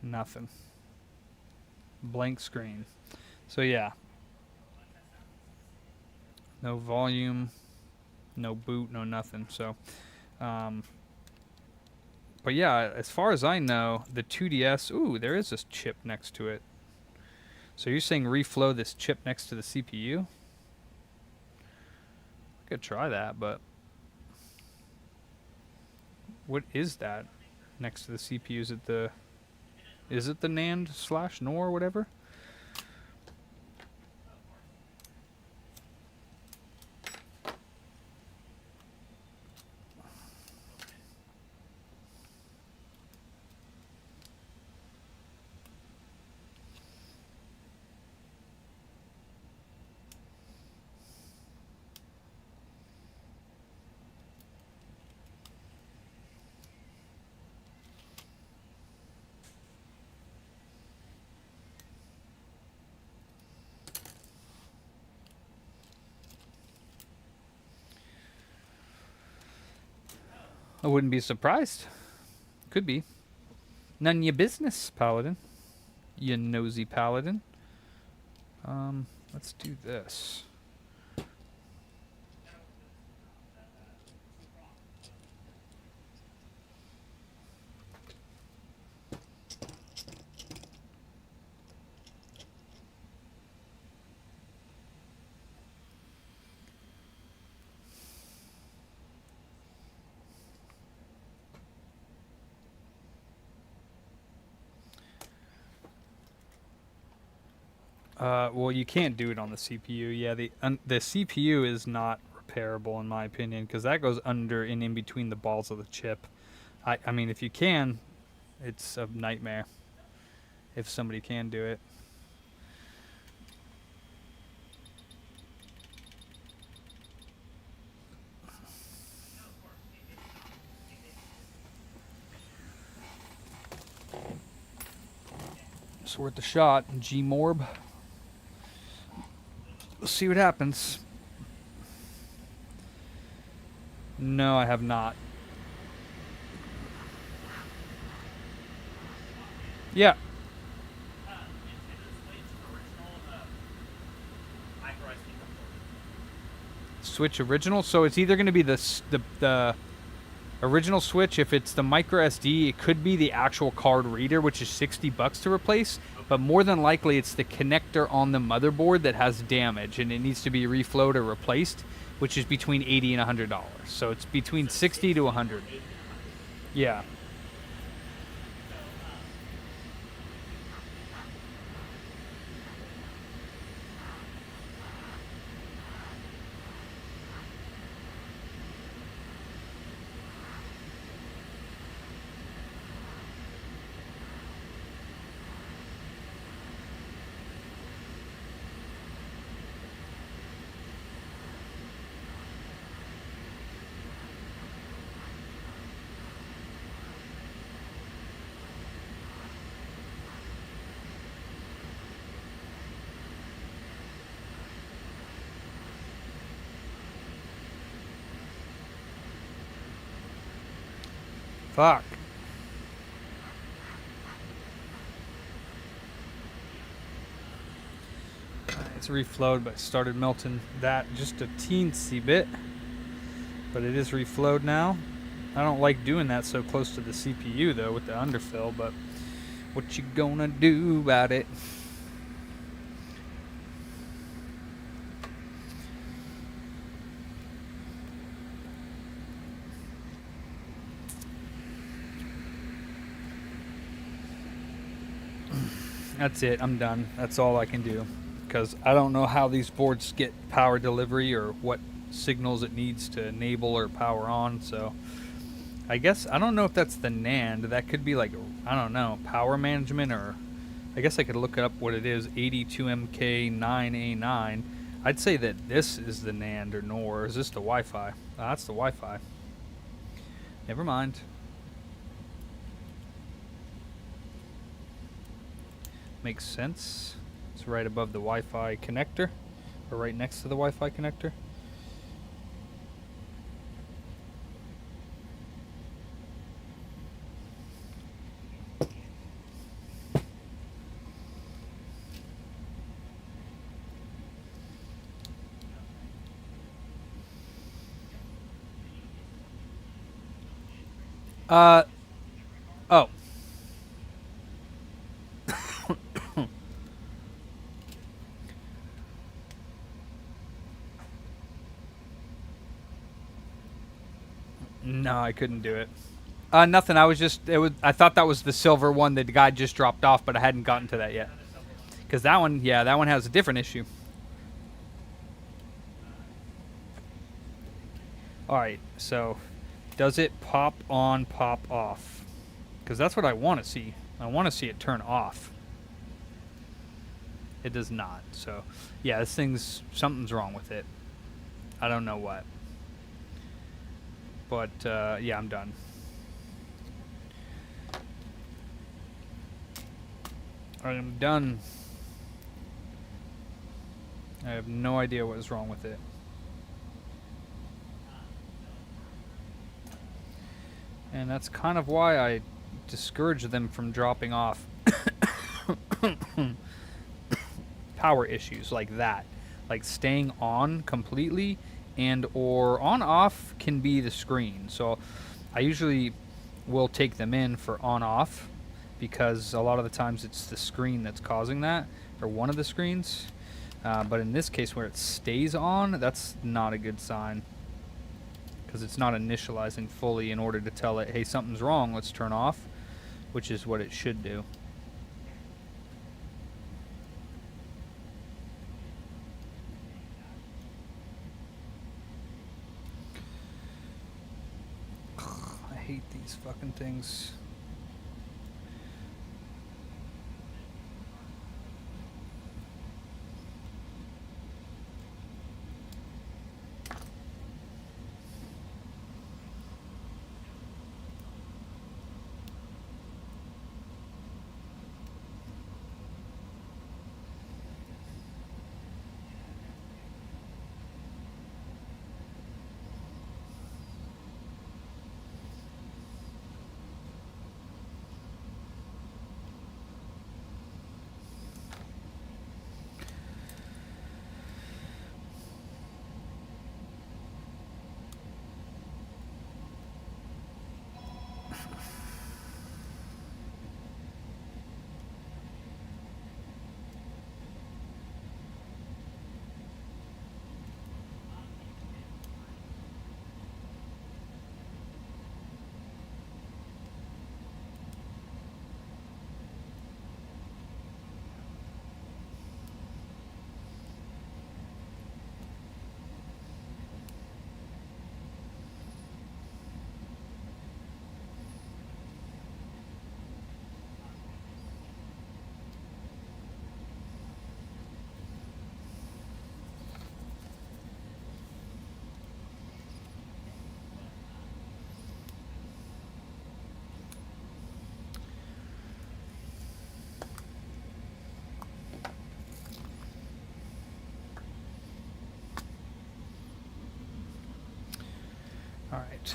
S1: Nothing. Blank screen. So yeah. No volume, no boot, no nothing. So, but yeah, as far as I know, the 2DS, ooh, there is this chip next to it. So you're saying reflow this chip next to the CPU? I could try that, but what is that next to the CPU? Is it the NAND / NOR or whatever? I wouldn't be surprised. Could be. None your business, Paladin. You nosy Paladin. Let's do this. Well, you can't do it on the CPU. Yeah, the CPU is not repairable in my opinion because that goes under and in between the balls of the chip. I mean, if you can, it's a nightmare. If somebody can do it. It's worth a shot. Gmorb. We'll see what happens. No, I have not. Yeah. Switch original. So it's either going to be the original Switch. If it's the micro SD, it could be the actual card reader, which is $60 to replace. But more than likely, it's the connector on the motherboard that has damage, and it needs to be reflowed or replaced, which is between $80 and $100. So it's between 60 to 100. Yeah. Fuck. it's reflowed, but started melting that just a teensy bit. But it is reflowed now. I don't like doing that so close to the CPU though with the underfill, but what you gonna do about it? That's it. I'm done. That's all I can do. Because I don't know how these boards get power delivery or what signals it needs to enable or power on. So I guess, I don't know if that's the NAND. That could be like, I don't know, power management, or I guess I could look up what it is, 82MK9A9. I'd say that this is the NAND or NOR. Is this the Wi-Fi? That's the Wi-Fi. Never mind. Makes sense. It's right above the Wi-Fi connector, or right next to the Wi-Fi connector. Oh. No, I couldn't do it. Nothing. I thought that was the silver one that the guy just dropped off, but I hadn't gotten to that yet. Because that one, yeah, that one has a different issue. Alright, so does it pop on, pop off? Because that's what I want to see. I want to see it turn off. It does not. So, yeah, something's wrong with it. I don't know what. But, yeah, I'm done. I am done. I have no idea what is wrong with it. And that's kind of why I discourage them from dropping off power issues like that. Like staying on completely, and or on off can be the screen. So I usually will take them in for on off, because a lot of the times it's the screen that's causing that, or one of the screens. But in this case where it stays on, that's not a good sign, because it's not initializing fully in order to tell it, hey, something's wrong, let's turn off, which is what it should do. I hate these fucking things. All right.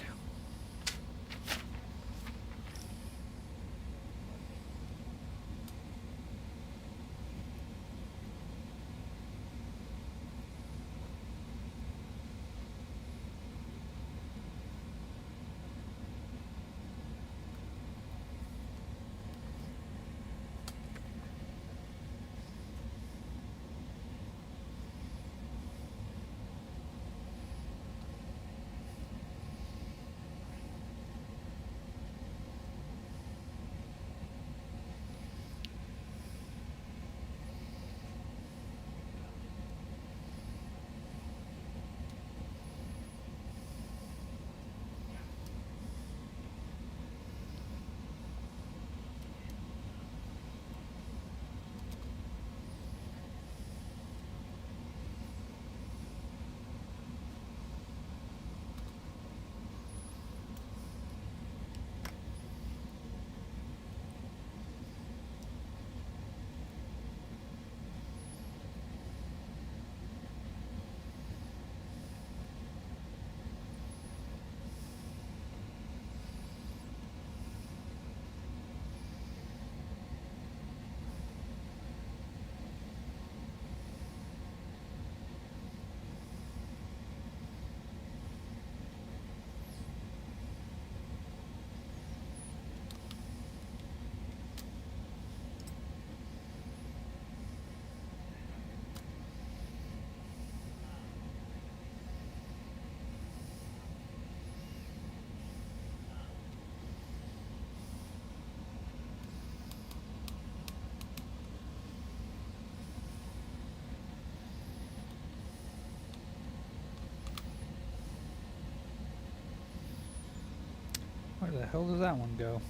S1: Where the hell does that one go?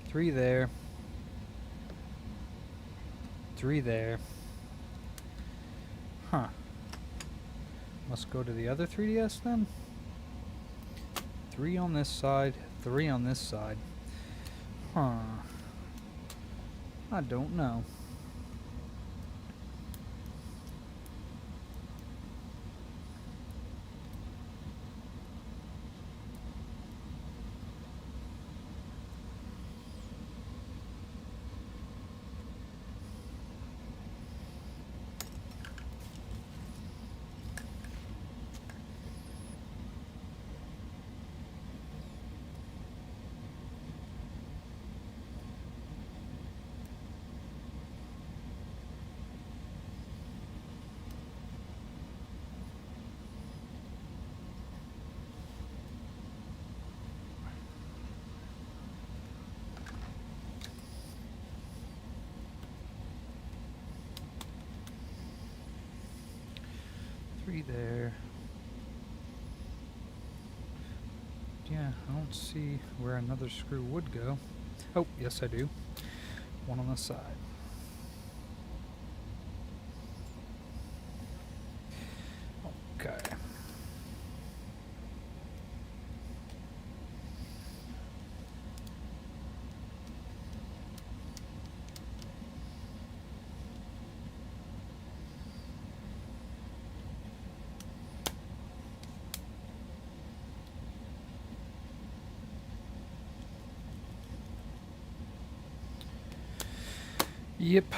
S1: 3 there. 3 there. Huh. Must go to the other 3DS then? 3 on this side, 3 on this side. Huh. I don't know. There. Yeah, I don't see where another screw would go. Oh, yes I do. One on the side. Okay. Yep.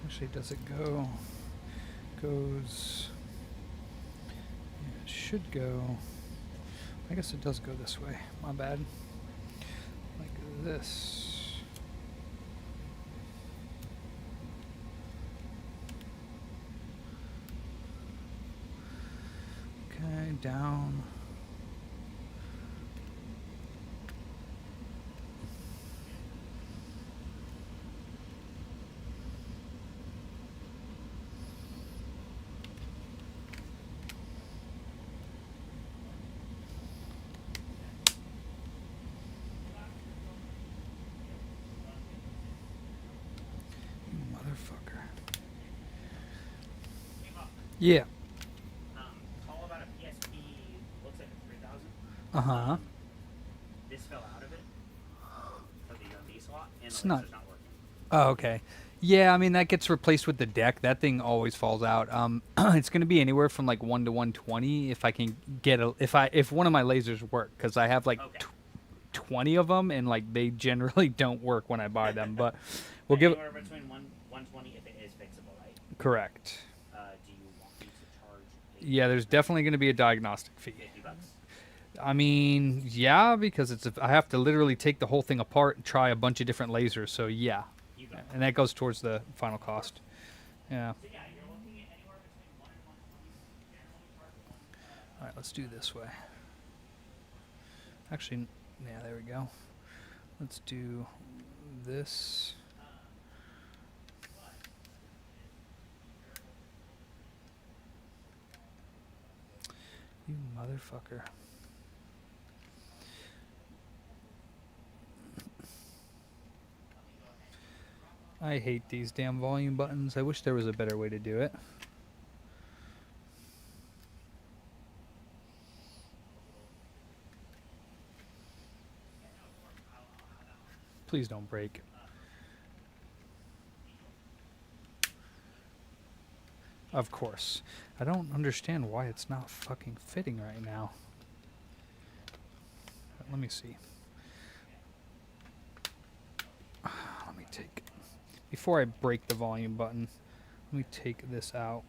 S1: Actually, does it go? Goes. Yeah, it should go. I guess it does go this way. My bad. Like this. Okay, down. Yeah.
S2: Call about a PSP, looks like a 3000.
S1: Uh-huh.
S2: This fell out of it for the D slot, and
S1: It's
S2: the
S1: not.
S2: laser's not working.
S1: Oh, okay. Yeah, I mean that gets replaced with the deck. That thing always falls out. It's going to be anywhere from like 1 to 120 if I can get if one of my lasers work, because I have like
S2: Okay.
S1: 20 of them and like they generally don't work when I buy them. But we'll give.
S2: Anywhere between 120 if it is fixable, right?
S1: Correct.
S2: Do you want me to charge?
S1: Yeah, there's definitely going to be a diagnostic fee.
S2: $50?
S1: I mean, yeah, because I have to literally take the whole thing apart and try a bunch of different lasers. So yeah,
S2: You got it.
S1: and that goes towards the final cost. Yeah.
S2: So yeah, you're looking at anywhere between 1 and 120. Generally charge one.
S1: All right, let's do this way. Actually, yeah, there we go. Let's do this. You motherfucker. I hate these damn volume buttons. I wish there was a better way to do it. Please don't break. Of course. I don't understand why it's not fucking fitting right now. Let me see. Let me take... Before I break the volume button, let me take this out.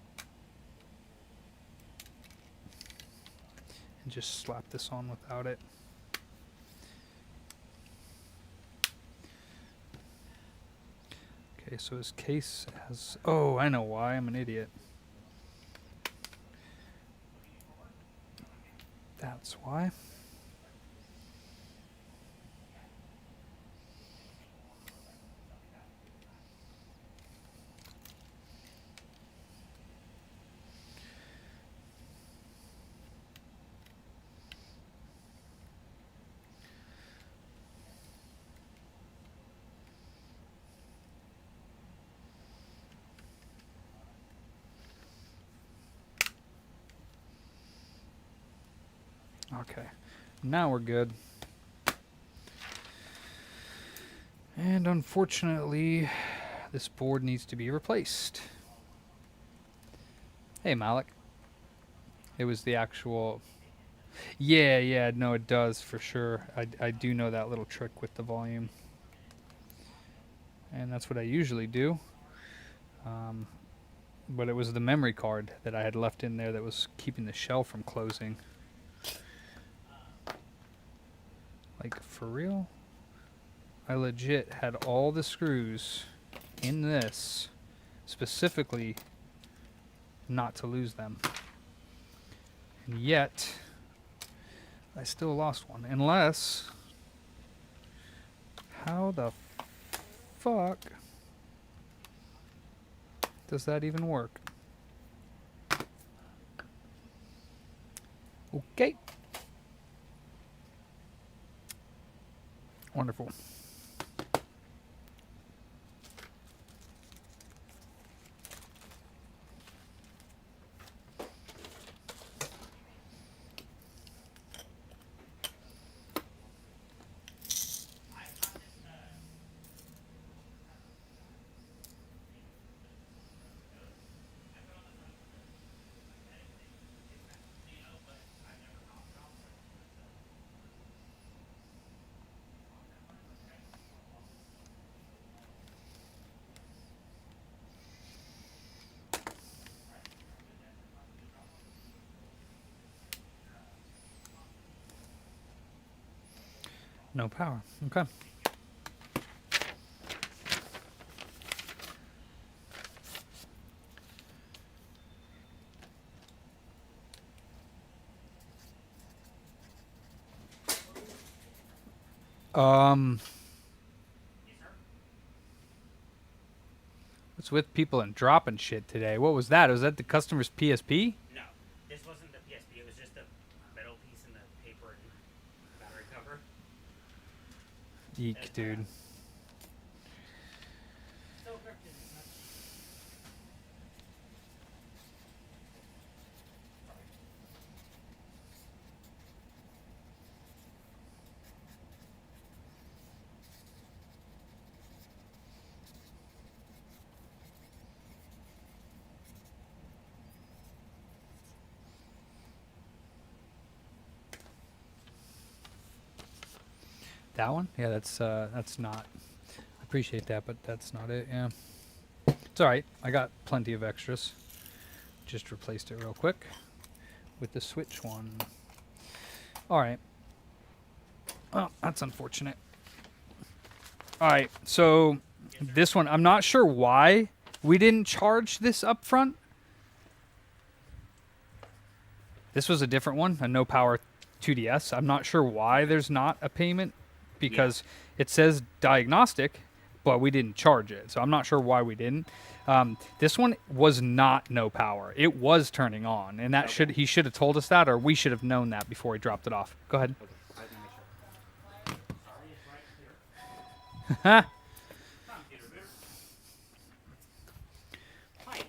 S1: And just slap this on without it. Okay, so his case has... Oh, I know why. I'm an idiot. That's why. Okay, now we're good. And unfortunately, this board needs to be replaced. Hey, Malik. It was the actual... Yeah, no, it does for sure. I do know that little trick with the volume. And that's what I usually do. But it was the memory card that I had left in there that was keeping the shell from closing. Like, for real? I legit had all the screws in this specifically not to lose them. And yet, I still lost one. Unless... How the fuck does that even work? Okay. Wonderful. No power. Okay. What's with people and dropping shit today? What was that? Was that the customer's PSP?
S2: No, this wasn't the PSP. It was just a metal piece in the paper and battery cover.
S1: Eek, dude.
S2: So corrupted, it's not cheap.
S1: That one? Yeah, that's not. I appreciate that, but that's not it. Yeah, it's all right. I got plenty of extras. Just replaced it real quick with the switch one. All right. Well, that's unfortunate. All right, so this one, I'm not sure why we didn't charge this up front. This was a different one, a no power 2DS. I'm not sure why there's not a payment because it says diagnostic, but we didn't charge it. So I'm not sure why we didn't. This one was not no power. It was turning on, and that he should have told us that, or we should have known that before he dropped it off. Go ahead.
S2: Hi,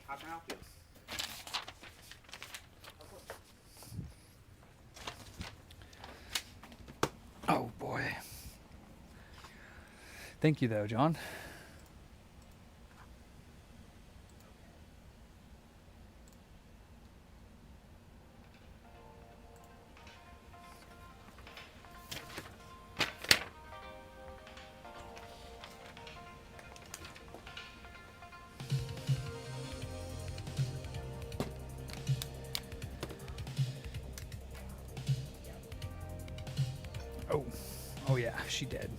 S2: how can I help you?
S1: Oh boy. Thank you though, John. Oh yeah, she did.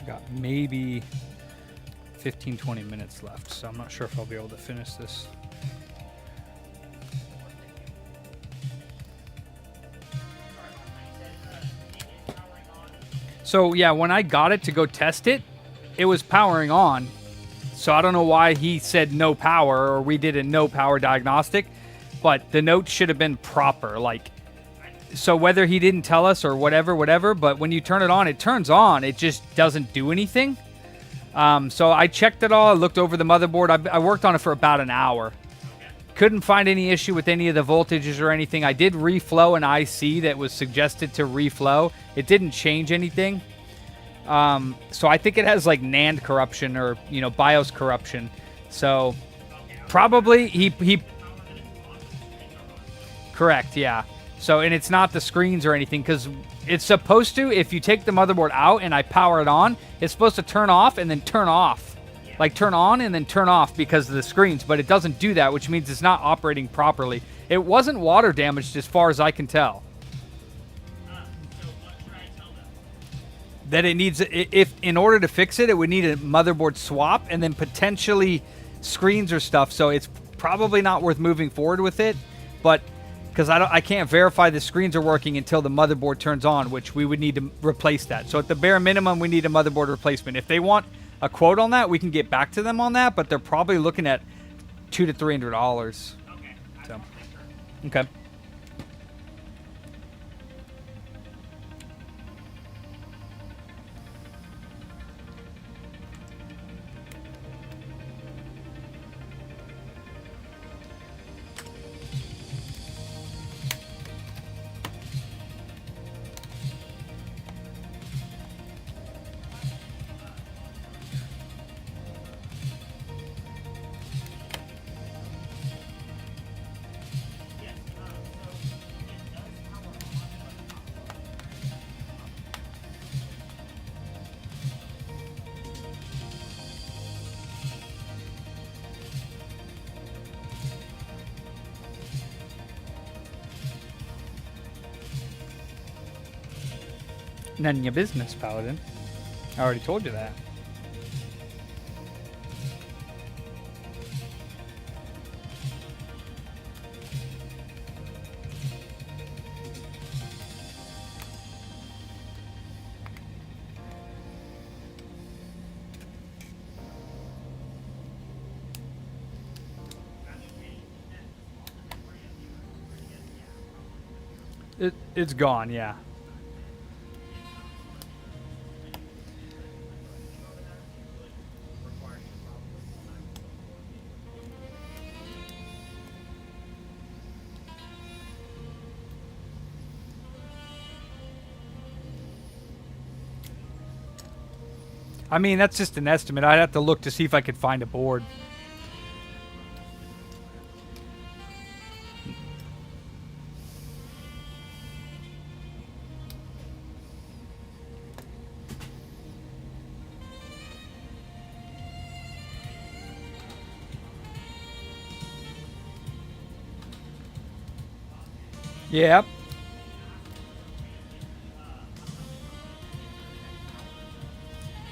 S1: Got maybe 15-20 minutes left, so I'm not sure if I'll be able to finish this. So yeah, when I got it to go test it, it was powering on. So I don't know why he said no power, or we did a no power diagnostic, but the note should have been proper. Like, so whether he didn't tell us or whatever, but when you turn it on, it turns on. It just doesn't do anything. So I checked it all. I looked over the motherboard. I worked on it for about an hour. Couldn't find any issue with any of the voltages or anything. I did reflow an IC that was suggested to reflow. It didn't change anything. So I think it has like NAND corruption or, you know, BIOS corruption. So probably he correct, yeah. So, and it's not the screens or anything, because it's supposed to, if you take the motherboard out and I power it on, it's supposed to turn off and then turn off. Like turn on and then turn off because of the screens, but it doesn't do that, which means it's not operating properly. It wasn't water damaged as far as I can tell.
S2: So what should I tell them?
S1: That it needs, if in order to fix it, it would need a motherboard swap and then potentially screens or stuff. So it's probably not worth moving forward with it, but because I can't verify the screens are working until the motherboard turns on, which we would need to replace that. So at the bare minimum, we need a motherboard replacement. If they want a quote on that, we can get back to them on that, but they're probably looking at $200 to $300.
S2: Okay.
S1: So, okay. None of your business, Paladin. I already told you that. It's gone, yeah. I mean, that's just an estimate. I'd have to look to see if I could find a board. Yep.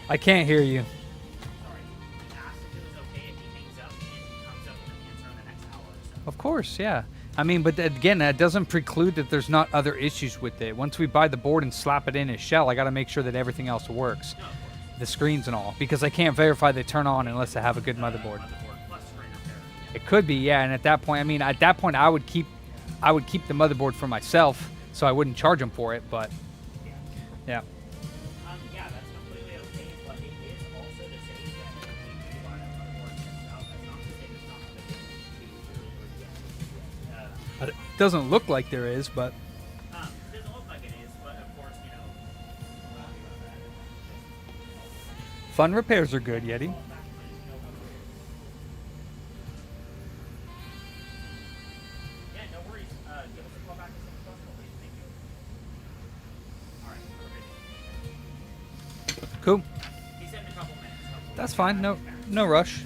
S1: I can't hear you.
S2: Sorry. He asked if it was okay if he hangs up and comes up with an answer in the next hour or so.
S1: Of course, yeah. I mean, but again, that doesn't preclude that there's not other issues with it. Once we buy the board and slap it in his shell, I got to make sure that everything else works.
S2: No, of course.
S1: The screens and all, because I can't verify they turn on unless I have a good motherboard.
S2: Motherboard plus screen repair.
S1: It could be, yeah. And at that point, I mean, at that point, I would keep the motherboard for myself, so I wouldn't charge him for it. But yeah.
S2: Yeah, that's completely okay, but it is also to say that if we do buy that motherboard and it's out, that's not to say there's not other things we can do.
S1: It doesn't look like there is, but
S2: It doesn't look like it is, but of course, you know, we'll talk about that.
S1: fun repairs are good, Yeti.
S2: Yeah, no worries. Give us a call back as soon as possible, please. Thank you. All right, have a good day.
S1: Cool.
S2: He said in a couple minutes. Hopefully.
S1: That's fine. No rush.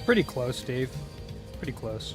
S1: Pretty close, Dave. Pretty close.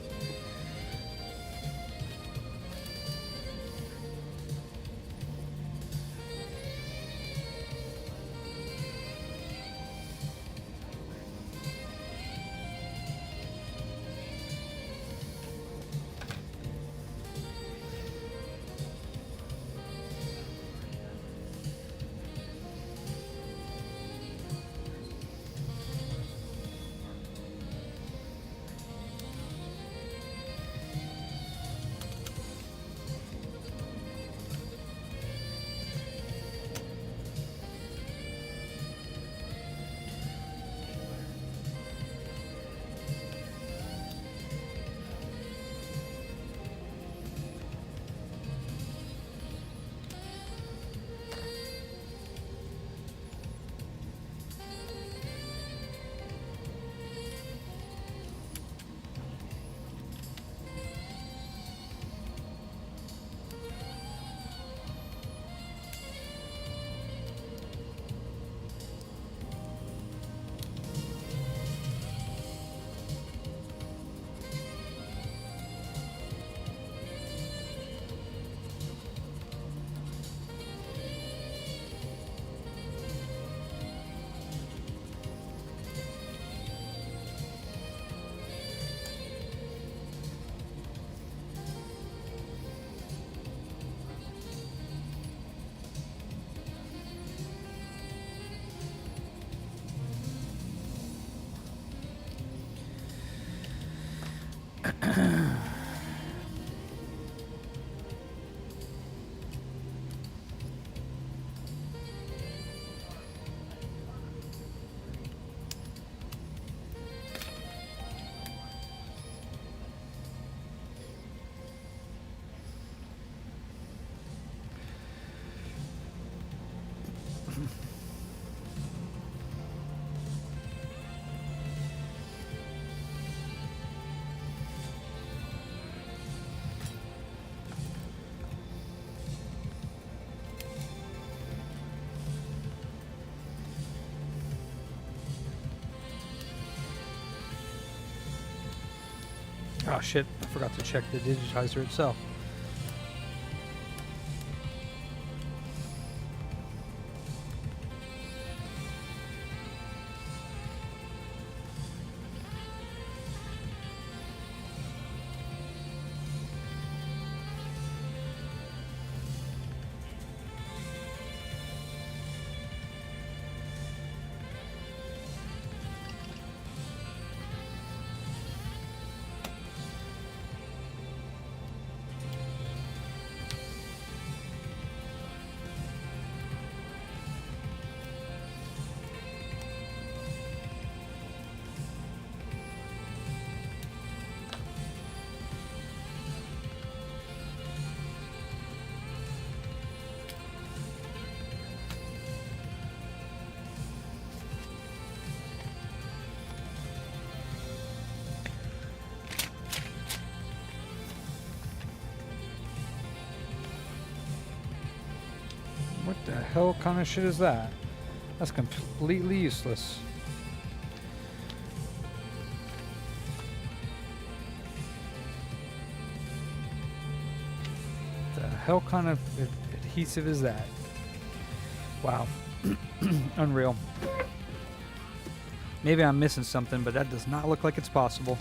S1: Oh shit, I forgot to check the digitizer itself. What the hell kind of shit is that? That's completely useless. The hell kind of adhesive is that? Wow. Unreal. Maybe I'm missing something, but that does not look like it's possible.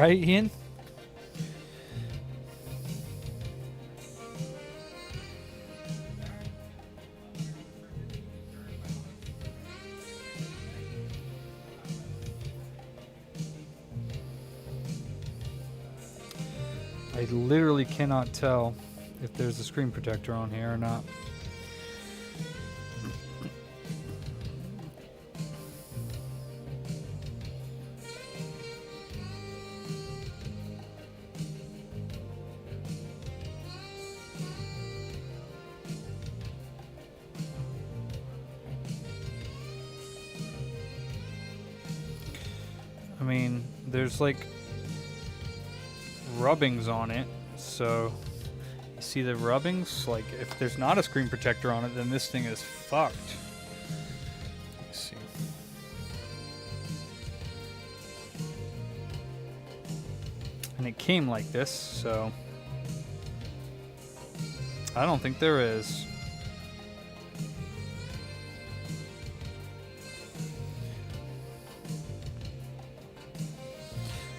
S1: right, Ian? I literally cannot tell if there's a screen protector on here or not. I mean, there's like rubbings on it, so you see the rubbings? Like, if there's not a screen protector on it, then this thing is fucked. Let's see. And it came like this, so I don't think there is.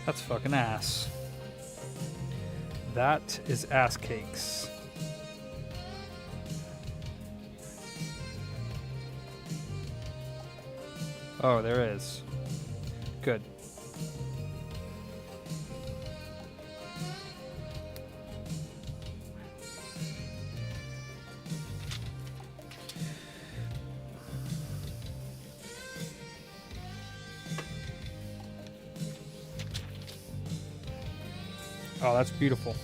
S1: That's fucking ass. That is ass cakes. Oh, there is. Good. Oh, that's beautiful.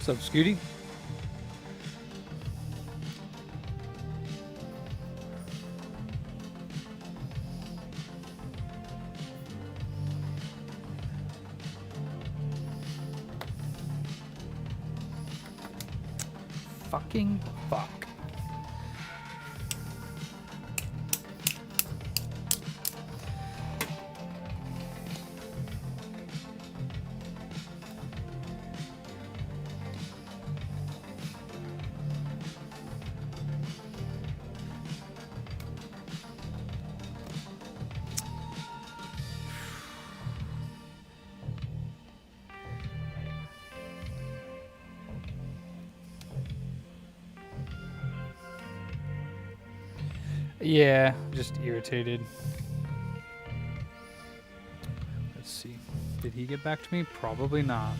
S1: What's up, Scooty? Fucking fuck. Yeah, just irritated. Let's see. Did he get back to me? Probably not.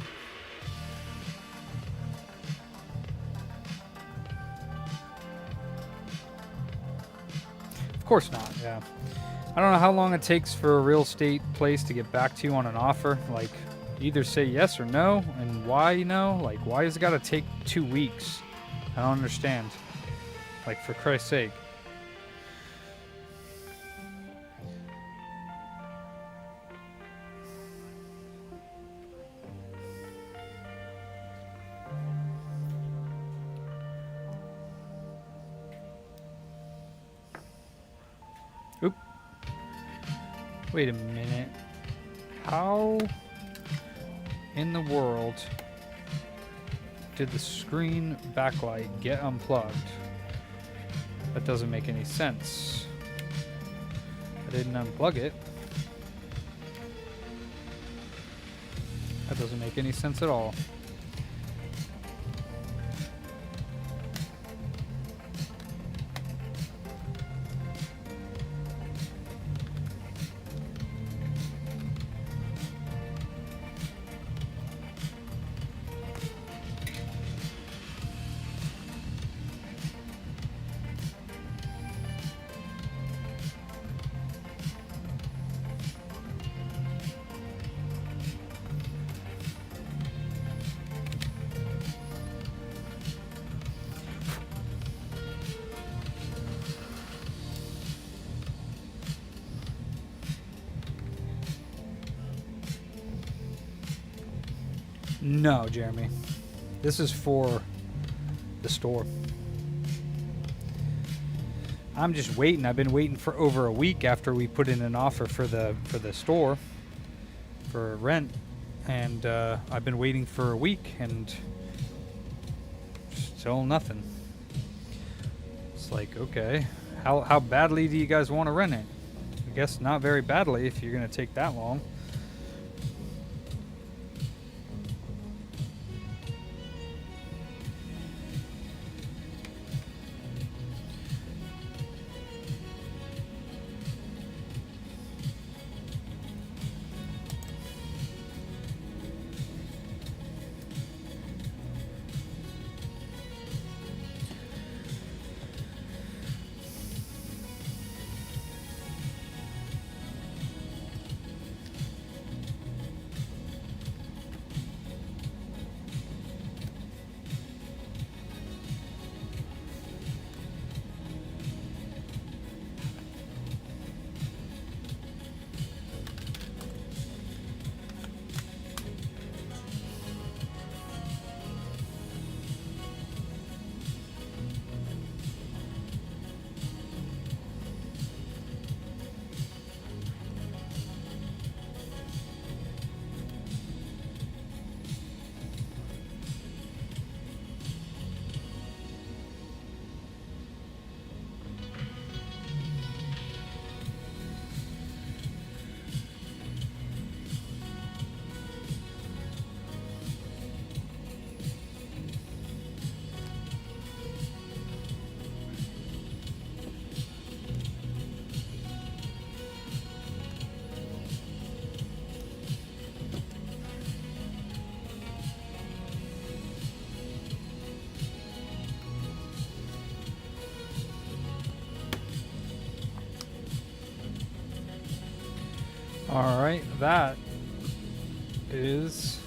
S1: Of course not, yeah. I don't know how long it takes for a real estate place to get back to you on an offer. Like, Either say yes or no, and why no? Like, why has it got to take 2 weeks? I don't understand. Like, for Christ's sake. Oop. Wait a minute. How in the world did the screen backlight get unplugged? That doesn't make any sense. I didn't unplug it. That doesn't make any sense at all. No, Jeremy. This is for the store. I'm just waiting. I've been waiting for over a week after we put in an offer for the store for rent, and I've been waiting for a week and still nothing. It's like, okay, how badly do you guys want to rent it? I guess not very badly if you're going to take that long. All right, that is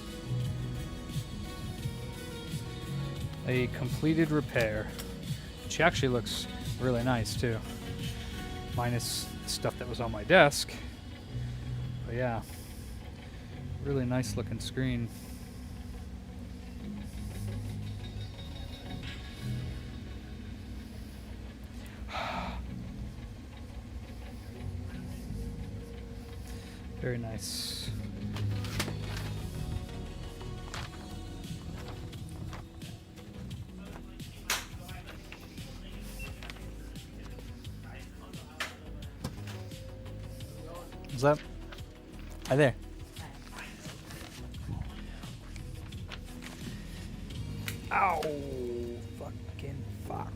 S1: a completed repair. She actually looks really nice too, minus the stuff that was on my desk. But yeah, really nice looking screen. Very nice. What's up? Hi there. Ow! Fucking fuck.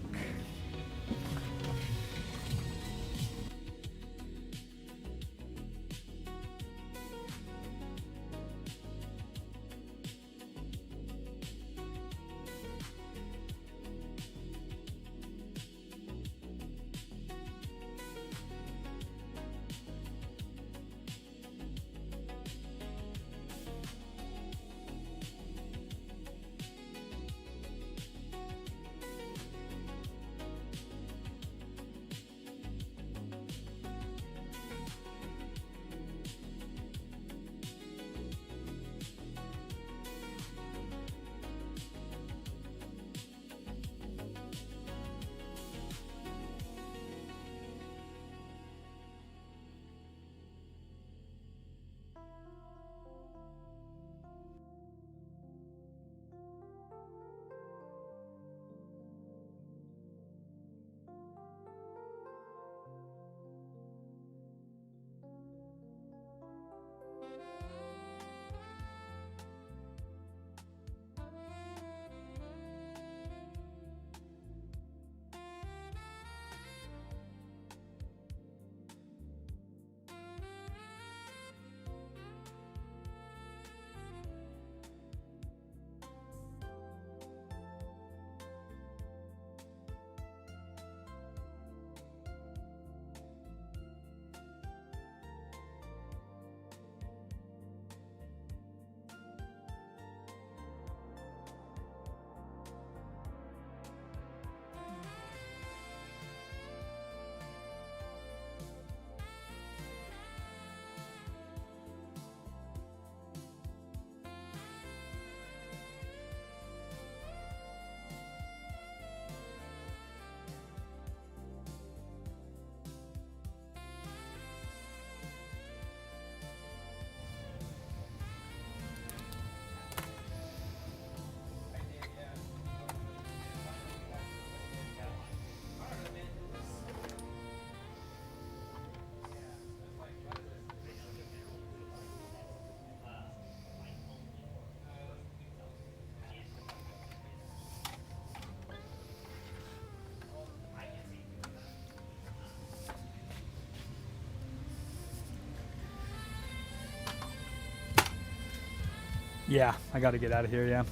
S1: Yeah, I got to get out of here, yeah.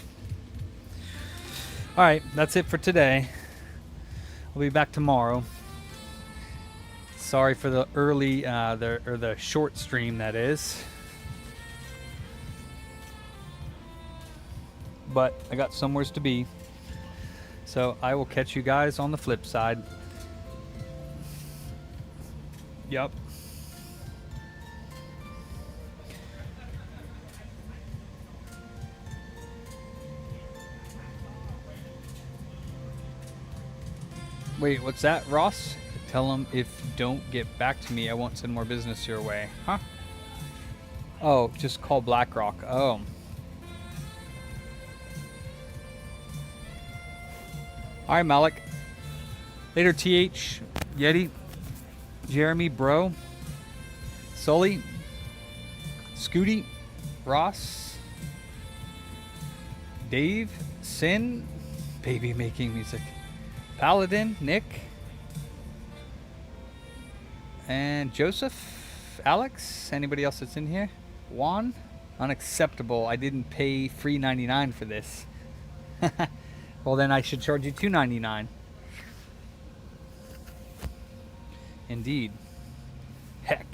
S1: All right, that's it for today. I'll be back tomorrow. Sorry for the early, the short stream, that is. But I got somewheres to be. So I will catch you guys on the flip side. Yup. Wait, what's that, Ross? Tell them if don't get back to me, I won't send more business your way. Huh? Oh, just call BlackRock. Oh. Alright, Malik. Later, TH, Yeti, Jeremy, Bro, Sully, Scooty, Ross, Dave, Sin, Baby Making Music, Paladin, Nick, and Joseph, Alex, anybody else that's in here? Juan, unacceptable. I didn't pay free 99 for this. Well, then I should charge you $2.99. Indeed. Heck.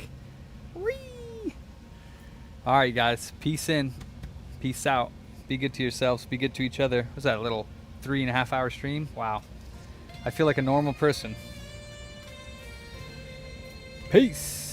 S1: Whee! All right, guys. Peace in. Peace out. Be good to yourselves. Be good to each other. Was that a little 3.5 hour stream? Wow. I feel like a normal person. Peace.